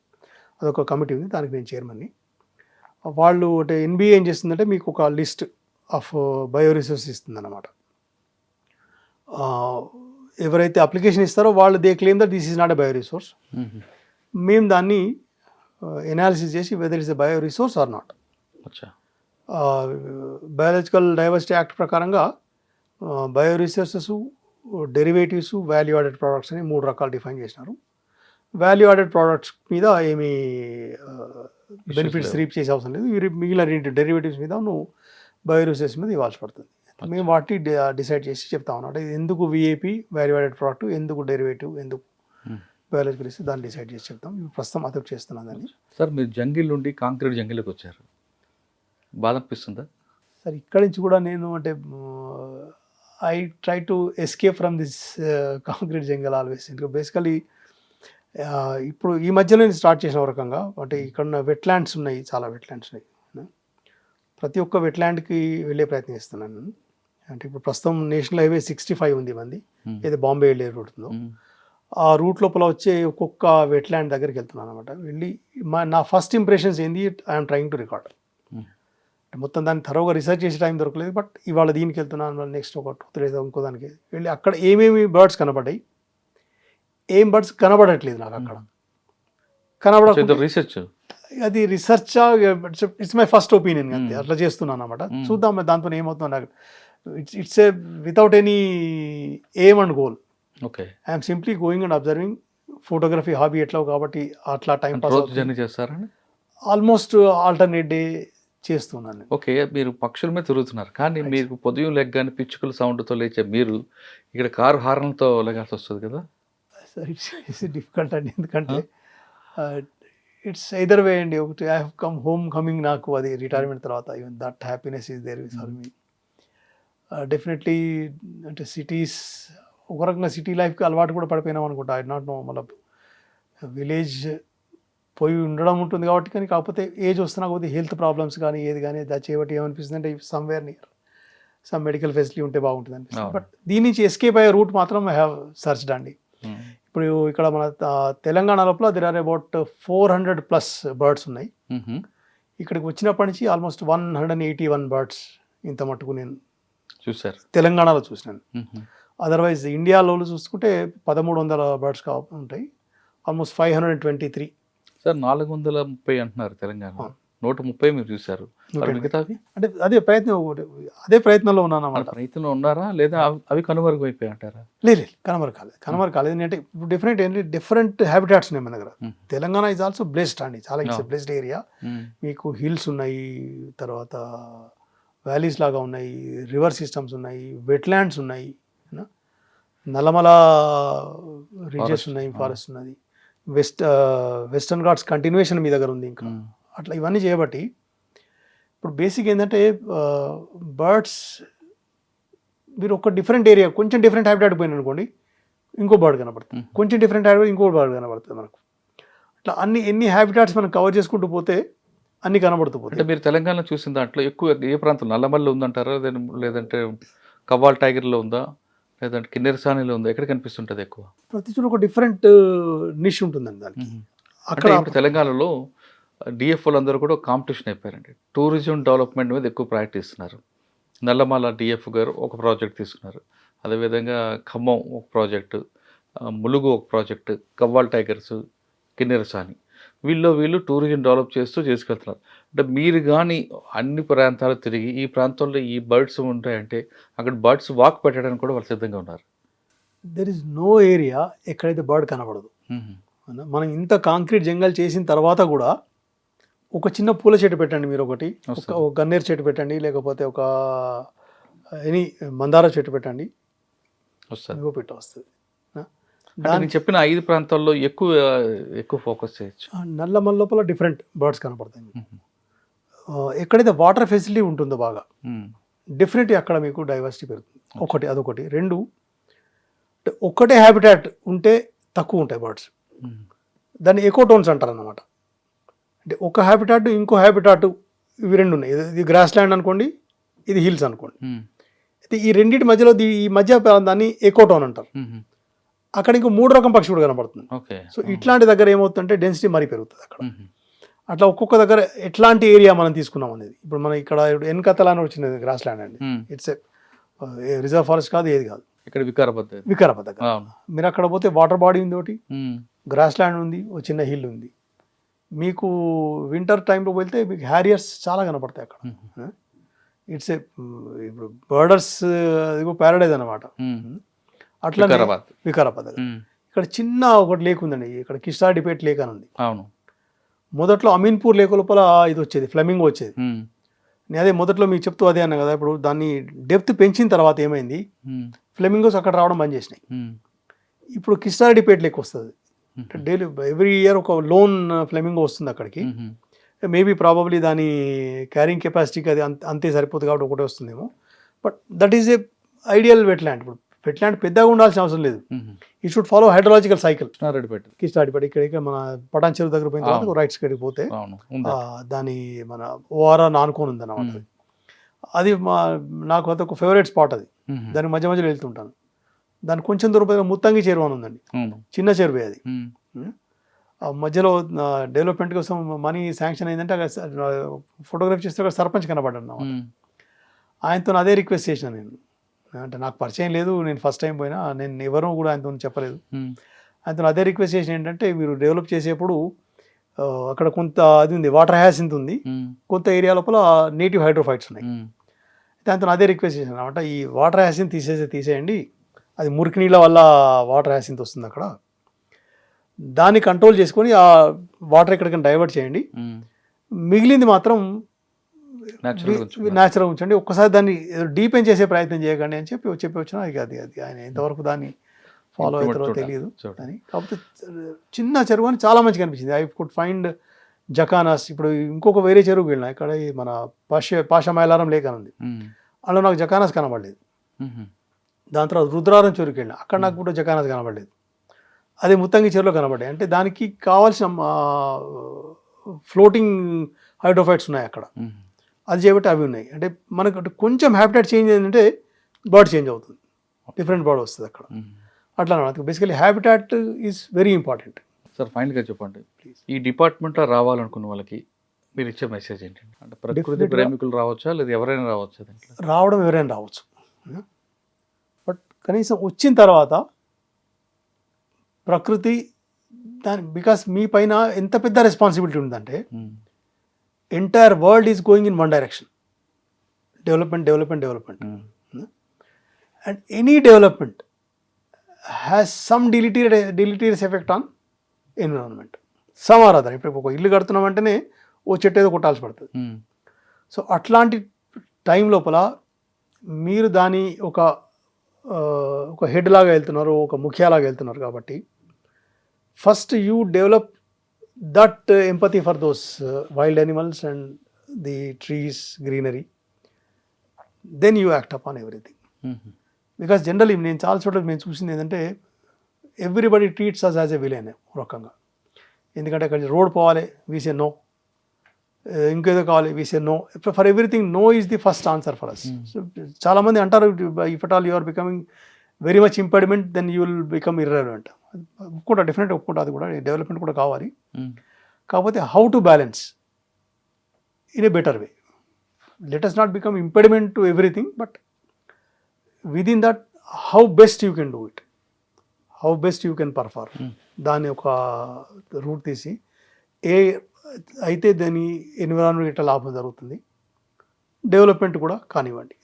అదొక కమిటీ ఉంది, దానికి నేను చైర్మన్ని. వాళ్ళు అంటే NBA ఏం చేస్తుందంటే మీకు ఒక లిస్ట్ ఆఫ్ బయో రిసోర్స్ ఇస్తుంది అన్నమాట. ఎవరైతే అప్లికేషన్ ఇస్తారో వాళ్ళు they claim that this is not a bio resource. మేము దాన్ని ఎనాలిసిస్ చేసి whether is a bio resource or not. Biological diversity act ప్రకారంగా bio resources, derivatives, value added products అని 3 రకాలు డిఫైన్ చేసినారు. వాల్యూ యాడెడ్ ప్రోడక్ట్స్ మీద ఏమీ బెనిఫిట్స్ రీప్ చేసే అవసరం లేదు. మిగిలిన డెరివేటివ్స్ మీద నువ్వు బయో రిసోర్సెస్ మీద ఇవ్వాల్సి పడుతుంది. మేము వాటిని డిసైడ్ చేసి చెప్తా ఉన్నాం. అంటే ఎందుకు VIP వాల్యూ యాడెడ్ ప్రోడక్ట్, ఎందుకు డెరివేటివ్, ఎందుకు బయాలజికల్ రిసోర్స్, దాన్ని డిసైడ్ చేసి చెప్తాం. ప్రస్తుతం అదొకటి చేస్తున్నాం దాన్ని. సార్ మీరు జంగిల్ నుండి కాంక్రీట్ జంగిల్కి వచ్చారు, బాధ అనిపిస్తుందా? సార్ ఇక్కడి నుంచి కూడా నేను అంటే I try to escape from this concrete jungle always. ఇంకా బేసికలీ ఇప్పుడు ఈ మధ్యలో నేను స్టార్ట్ చేసిన రకంగా అంటే ఇక్కడ ఉన్న వెట్లాండ్స్ ఉన్నాయి, చాలా వెట్లాండ్స్ ఉన్నాయి. ప్రతి ఒక్క వెట్లాండ్కి వెళ్ళే ప్రయత్నం చేస్తున్నాను నేను. అంటే ఇప్పుడు ప్రస్తుతం నేషనల్ హైవే 65 ఉంది మంది, ఏదో బాంబే వెళ్ళే రూట్ ఉందో ఆ రూట్ లోపల వచ్చే ఒక్కొక్క వెట్లాండ్ దగ్గరికి వెళ్తున్నాను అనమాట. వెళ్ళి నా ఫస్ట్ ఇంప్రెషన్స్ ఏంది, ఐఎమ్ ట్రయింగ్ టు రికార్డ్. మొత్తం దాన్ని థరోగా రీసెర్చ్ చేసే టైం దొరకలేదు, బట్ ఇవాళ దీనికి వెళ్తున్నాను, నెక్స్ట్ ఒక 2-3 days ఇంకో దానికి వెళ్ళి అక్కడ ఏమేమి బర్డ్స్ కనబడ్డాయి, ఏం బర్డ్స్ కనబడట్లేదు నాకు అక్కడ కనబడ రీసెర్చ్. అది research it's my first opinion అంతే, అట్లా చేస్తున్నాను అనమాట. చూద్దాం దాంతో ఏమవుతుందో నాకు. It's a without any aim and goal. Okay, I'm simply going and observing. Photography hobby ఎట్లా కాబట్టి అట్లా టైం పాస్ జర్నీ చేస్తారని ఆల్మోస్ట్ ఆల్టర్నేట్ డే చేస్తున్నాను. ఓకే, మీరు పక్షుల మీద తిరుగుతున్నారు, కానీ మీకు పొద్దున లెగ్గానే పిచ్చుకల సౌండ్తో లేచే మీరు ఇక్కడ కారు హార్న్తో లెగాల్సి వస్తుంది కదా. ఇట్స్ డిఫికల్ట్ అండి, ఎందుకంటే ఇట్స్ ఎయిదర్ వే అండి. ఒకటి I have come home coming, నాకు అది రిటైర్మెంట్ తర్వాత even that happiness is there for me. Definitely అంటే సిటీస్ ఒక రకంగా సిటీ లైఫ్కి అలవాటు కూడా పడిపోయినాం అనుకుంటా. ఐ నాట్ నో, మళ్ళీ విలేజ్ పోయి ఉండడం ఉంటుంది కాబట్టి. కానీ కాకపోతే ఏజ్ వస్తున్నా కొద్దిగా హెల్త్ ప్రాబ్లమ్స్ కానీ ఏది కానీ అది చేయబట్టి ఏమనిపిస్తుంది అంటే somewhere near some medical facility ఉంటే బాగుంటుంది అనిపిస్తుంది. బట్ దీని నుంచి ఎస్కేప్ అయ్యే రూట్ మాత్రం ఐ హ్యావ్ సర్చ్డ్ అండి. ఇప్పుడు ఇక్కడ మన తెలంగాణ లోపల దెర్ ఆర్ అబౌట్ 400+ బర్డ్స్ ఉన్నాయి. ఇక్కడికి వచ్చినప్పటి నుంచి ఆల్మోస్ట్ 181 బర్డ్స్ ఇంత మట్టుకు నేను చూసారు, తెలంగాణలో చూసినాను. అదర్వైజ్ ఇండియాలో చూసుకుంటే 1300 బర్డ్స్ ఉంటాయి, ఆల్మోస్ట్ 523. సార్ 430 అంటున్నారు తెలంగాణ, 130 మీరు చూసారు. మిగతావి అంటే అదే ప్రయత్నంలో ఉన్నాను అన్నమాట. ప్రయత్నంలో ఉన్నారా లేదా అవి కనుమరుగు అయిపోయి అంటారా? లేదు, కనుమరు కాలేదు. అంటే ఇప్పుడు డిఫరెంట్ హ్యాబిటాట్స్ ఉన్నాయి మన దగ్గర. తెలంగాణ ఈజ్ ఆల్సో బ్లెస్డ్ అండి, చాలా ఇట్స్ బ్లెస్డ్ ఏరియా. మీకు హిల్స్ ఉన్నాయి, తర్వాత వ్యాలీస్ లాగా ఉన్నాయి, రివర్ సిస్టమ్స్ ఉన్నాయి, వెట్లాండ్స్ ఉన్నాయి. నల్లమల రీజెస్ ఉన్నాయి, ఫారెస్ట్ ఉన్నది, వెస్టర్న్ ఘాట్స్ కంటిన్యూషన్ మీ దగ్గర ఉంది ఇంకా. అట్లా ఇవన్నీ చేయబట్టి ఇప్పుడు బేసిక్ ఏంటంటే బర్డ్స్ మీరు ఒక డిఫరెంట్ ఏరియా కొంచెం డిఫరెంట్ హ్యాబిటాట్ పోయిన అనుకోండి ఇంకో బర్డ్ కనబడుతుంది, కొంచెం డిఫరెంట్ హ్యాబిటాట్ ఇంకో బర్డ్ కనబడుతుంది మనకు. అట్లా ఎన్ని హ్యాబిటాట్స్ మనం కవర్ చేసుకుంటూ పోతే అన్ని కనబడుతూ పోతాయి. అంటే మీరు తెలంగాణలో చూసిన దాంట్లో ఎక్కువ ఏ ప్రాంతం నల్లమల్లి ఉందంటారా, లేదంటే కవ్వాల్ టైగర్లో ఉందా, లేదంటే కిన్నెరసానిలో ఉందా, ఎక్కడ కనిపిస్తుంటుంది ఎక్కువ? ప్రతి చోట ఒక డిఫరెంట్ నిష్ ఉంటుందండి దానికి. అక్కడ ఇప్పుడు తెలంగాణలో డిఎఫ్ఓలు అందరూ కూడా కాంపిటీషన్ అయిపోయారండి. టూరిజం డెవలప్మెంట్ మీద ఎక్కువ ప్రయారిటీ ఇస్తున్నారు. నల్లమల డిఎఫ్ గారు ఒక ప్రాజెక్ట్ తీసుకున్నారు, అదేవిధంగా ఖమ్మం ఒక ప్రాజెక్టు, ములుగు ఒక ప్రాజెక్టు, కవ్వాల్ టైగర్స్, కిన్నెరసాని, వీళ్ళు టూరిజం డెవలప్ చేస్తూ చేసుకెళ్తున్నారు. అంటే మీరు కానీ అన్ని ప్రాంతాలు తిరిగి ఈ ప్రాంతంలో ఈ బర్డ్స్ ఉంటాయంటే అక్కడ బర్డ్స్ వాక్ పెట్టడానికి కూడా వాళ్ళు సిద్ధంగా ఉన్నారు. దెర్ ఇస్ నో ఏరియా ఎక్కడైతే బర్డ్ కనబడదు. మనం ఇంత కాంక్రీట్ జంగల్ చేసిన తర్వాత కూడా ఒక చిన్న పూల చెట్టు పెట్టండి, మీరు ఒకటి ఒక గన్నేరు చెట్టు పెట్టండి, లేకపోతే ఒక ఎనీ మందార చెట్టు పెట్టండి, వస్తుంది పెట్ట వస్తుంది. నేను చెప్పిన 5 ప్రాంతాల్లో ఎక్కువ ఫోకస్ చేయొచ్చు. నల్లమల లోపల డిఫరెంట్ బర్డ్స్ కనపడతాయి. ఎక్కడైతే వాటర్ ఫెసిలిటీ ఉంటుందో బాగా డెఫినెట్లీ అక్కడ మీకు డైవర్సిటీ పెరుగుతుంది. అదొకటి. 2 ఒక్కటే హ్యాబిటాట్ ఉంటే తక్కువ ఉంటాయి బర్డ్స్, దాన్ని ఎకోటోన్స్ అంటారు అన్నమాట. అంటే ఒక హ్యాబిటాట్ ఇంకో హ్యాబిటాట్ ఇవి 2 ఉన్నాయి. ఇది గ్రాస్ ల్యాండ్ అనుకోండి, ఇది హిల్స్ అనుకోండి. అయితే ఈ రెండింటి మధ్యలో ఈ మధ్య దాన్ని ఎకోటోన్ అంటారు. అక్కడ ఇంకో 3 రకం పక్షి కూడా కనబడుతుంది. సో ఇట్లాంటి దగ్గర ఏమవుతుందంటే డెన్సిటీ మరీ పెరుగుతుంది అక్కడ. అట్లా ఒక్కొక్క దగ్గర ఎట్లాంటి ఏరియా మనం తీసుకున్నాం అనేది. ఇప్పుడు మనం ఇక్కడ ఎన్కతల అని వచ్చినది గ్రాస్ ల్యాండ్ అండి. ఇట్స్ రిజర్వ్ ఫారెస్ట్ కాదు, ఏది కాదు. ఇక్కడ వికారాబాద్ దగ్గర మీరు అక్కడ పోతే వాటర్ బాడీ ఉంది, ఒకటి గ్రాస్ ల్యాండ్ ఉంది, ఒక చిన్న హిల్ ఉంది. మీకు వింటర్ టైంలో వెళ్తే మీకు హ్యారియర్స్ చాలా కనపడతాయి అక్కడ. ఇట్స్ ఇప్పుడు బర్డర్స్ ప్యారడైజ్ అనమాట. అట్లా వికారాబాద్ దగ్గర ఇక్కడ చిన్న ఒకటి లేక్ ఉందండి, ఇక్కడ కిస్టాడిపేట్ లేక్ అని ఉంది. అవును, మొదట్లో అమీన్పూర్ లేక్ లోపల ఇది వచ్చేది, ఫ్లెమింగో వచ్చేది. నేను అదే మొదట్లో మీకు చెప్తూ అదే అన్నా కదా. ఇప్పుడు దాన్ని డెప్త్ పెంచిన తర్వాత ఏమైంది, ఫ్లెమింగోస్ అక్కడ రావడం బంద్ చేసినాయి. ఇప్పుడు కిస్టాడిపేట్ లేక్ వస్తుంది. డైలీ ఎవ్రీ ఇయర్ ఒక లోన్ ఫ్లెమింగో వస్తుంది అక్కడికి. మేబీ ప్రాబబ్లీ దాని క్యారింగ్ కెపాసిటీకి అది అంతే సరిపోతుంది కాబట్టి ఒకటే వస్తుందేమో. But that is a ideal wetland. ఇప్పుడు వెట్లాండ్ పెద్దగా ఉండాల్సిన అవసరం లేదు. ఈ షుడ్ ఫాలో హైడ్రాలజికల్ సైకిల్. కిస్టాడిపేట ఇక్కడ మన పటాన్ చెరువు దగ్గర పోయిన తర్వాత రైట్ సైడ్కి పోతే దాని మన ఓఆర్ఆర్ ఆనుకొని ఉంది అన్నమాట. అది నాకు అదొక ఫేవరెట్ స్పాట్. అది దాని మధ్య మధ్యలో వెళ్తుంటాను. దాని కొంచెం దూరం ముత్తంగి చెరువు అని ఉందండి, చిన్న చెరువే అది. మధ్యలో డెవలప్మెంట్ కోసం మనీ శాంక్షన్ అయిందంటే అక్కడ ఫోటోగ్రఫీ చేస్తే అక్కడ సర్పంచ్ కనబడ్డాను అన్నమాట. ఆయనతో అదే రిక్వెస్ట్ చేసిన నేను. అంటే నాకు పరిచయం లేదు, నేను ఫస్ట్ టైం పోయినా, నేను ఎవరూ కూడా ఆయనతో చెప్పలేదు. ఆయనతో అదే రిక్వెస్ట్ చేసిన ఏంటంటే, మీరు డెవలప్ చేసేప్పుడు అక్కడ కొంత అది ఉంది, వాటర్ హ్యాసింత్ ఉంది, కొంత ఏరియా లోపల నేటివ్ హైడ్రోఫైట్స్ ఉన్నాయి. దాంతో అదే రిక్వెస్ట్ చేశాను అనమాట, ఈ వాటర్ హ్యాసింత్ తీసేయండి, అది మురికి నీళ్ళ వల్ల వాటర్ హ్యాసింత్ వస్తుంది అక్కడ, దాన్ని కంట్రోల్ చేసుకొని ఆ వాటర్ ఎక్కడికైనా డైవర్ట్ చేయండి, మిగిలింది మాత్రం న్యాచురల్ ఉంచండి, ఒక్కసారి దాన్ని డీపెన్ చేసే ప్రయత్నం చేయకండి అని చెప్పి వచ్చిన. అది ఆయన ఎంతవరకు దాన్ని ఫాలో అవుతారో తెలియదు అని. కాకపోతే చిన్న చెరువు అని చాలా మంచిగా అనిపించింది. I could find jacanas. ఇప్పుడు ఇంకొక వేరే చెరువుకి వెళ్ళినా, ఇక్కడ మన పాషమైలారం లేక్ అని ఉంది, అందులో నాకు జకానాస్ కనబడలేదు. దాని తర్వాత రుద్రారం చెరువుకి వెళ్ళినా, అక్కడ నాకు కూడా జకానాస్ కనబడలేదు. అదే ముత్తంగి చెరువులో కనబడ్డాయి. అంటే దానికి కావాల్సిన ఫ్లోటింగ్ హైడ్రోఫైట్స్ ఉన్నాయి అక్కడ, అది చేయబట్టి అవి ఉన్నాయి. అంటే మనకు కొంచెం హ్యాబిటాట్ చేంజ్ అయిందంటే బర్డ్ చేంజ్ అవుతుంది, డిఫరెంట్ బర్డ్ వస్తుంది అక్కడ. అట్లా అనమాట. Basically habitat is very important. Sir ఫైనల్గా చెప్పండి, ఈ డిపార్ట్మెంట్లో రావాలనుకున్న వాళ్ళకి మీరు ఇచ్చే మెసేజ్ ఏంటంటే, అంటే ప్రకృతి ప్రేమికులు రావచ్చా, లేదా ఎవరైనా రావచ్చా? రావడం ఎవరైనా రావచ్చు, బట్ కనీసం వచ్చిన తర్వాత ప్రకృతి దాని, బికాస్ మీ పైన ఎంత పెద్ద రెస్పాన్సిబిలిటీ ఉందంటే, entire world is going in one direction, development. And any development has some deleterious effect on environment, some or other. ఇప్పుడు ఒక ఇల్లు కడుతున్నామంటేనే ఓ చెట్టు ఏదో కొట్టాల్సి పడుతుంది. సో అట్లాంటి టైం లోపల మీరు దాని ఒక ఒక హెడ్ లాగా వెళ్తున్నారు, ఒక ముఖ్యాలాగా వెళ్తున్నారు కాబట్టి first you develop that empathy for those wild animals and the trees, greenery, then you act upon everything. Because generally నేను చాలా చోట్ల మేము చూసింది ఏంటంటే everybody treats us as a villain రకంగా. ఎందుకంటే అక్కడ రోడ్ పోవాలి, వీసే నో, ఇంకేదో కావాలి, we say no, for everything no is the first answer for us. So చాలామంది అంటారు if at all you are becoming very much impediment then you will become irrelevant. కూడా definite ఒప్పుకుంటా, అది కూడా డెవలప్మెంట్ కూడా కావాలి. కాకపోతే how to balance in a better way. Let us not become impediment to everything, but within that how best you can do it, how best you can perform. దాని ఒక route తీసి అయితే దాని ఎన్విరాన్మెంట్ ఎట్లా లాభం జరుగుతుంది, డెవలప్మెంట్ కూడా కానివ్వండి,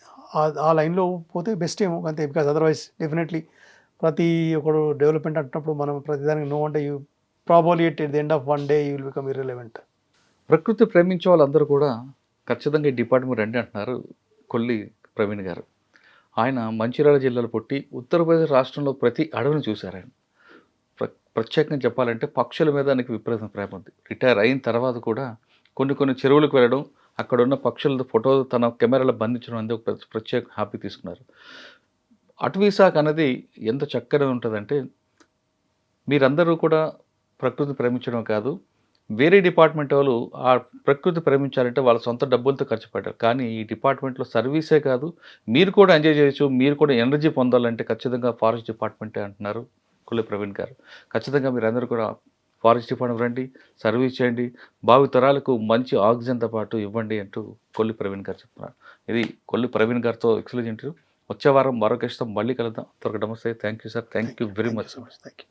ఆ లైన్లో పోతే బెస్ట్ ఏమో అంతే. బికాజ్ అదర్వైజ్ డెఫినెట్లీ ప్రతి ఒక్కడు డెవలప్మెంట్ అంటున్నప్పుడు మనం ప్రతిదానికి నో అంటే you probably at the end of one day you will become irrelevant. ప్రకృతి ప్రేమించే వాళ్ళందరూ కూడా ఖచ్చితంగా ఈ డిపార్ట్మెంట్ రండి అంటున్నారు కొల్లి ప్రవీణ్ గారు. ఆయన మంచిర్యాల జిల్లాలో పుట్టి ఉత్తరప్రదేశ్ రాష్ట్రంలో ప్రతి అడవిని చూశారు ఆయన. ప్రత్యేకంగా చెప్పాలంటే పక్షుల మీద ఆయనకి విపరీతం ప్రేమ ఉంది. రిటైర్ అయిన తర్వాత కూడా కొన్ని చెరువులకు వెళ్ళడం, అక్కడ ఉన్న పక్షుల ఫోటో తన కెమెరాలో బంధించడం అనేది ఒక ప్రత్యేక హ్యాపీ తీసుకున్నారు. అటవీ శాఖ అనేది ఎంత చక్కగా ఉంటుందంటే మీరందరూ కూడా ప్రకృతి ప్రేమించడం కాదు, వేరే డిపార్ట్మెంట్ వాళ్ళు ఆ ప్రకృతి ప్రేమించాలంటే వాళ్ళ సొంత డబ్బులతో ఖర్చు పెట్టారు. కానీ ఈ డిపార్ట్మెంట్లో సర్వీసే కాదు, మీరు కూడా ఎంజాయ్ చేయొచ్చు, మీరు కూడా ఎనర్జీ పొందాలంటే ఖచ్చితంగా ఫారెస్ట్ డిపార్ట్మెంటే అంటున్నారు కొల్లి ప్రవీణ్ గారు. ఖచ్చితంగా మీరు అందరూ కూడా ఫారెస్ట్ డిపార్ట్మెంట్ రండి, సర్వీస్ చేయండి, భావి తరాలకు మంచి ఆక్సిజన్తో పాటు ఇవ్వండి అంటూ కొల్లి ప్రవీణ్ గారు చెప్తున్నారు. ఇది కొల్లి ప్రవీణ్ గారితో ఎక్స్క్లూజివ్ ఇంటర్వ్యూ. వచ్చే వారం మరొక ఇష్టం మళ్ళీ కలుద్దాం. త్వరగా నమస్తే. Thank you sir, thank you very much. Thank you.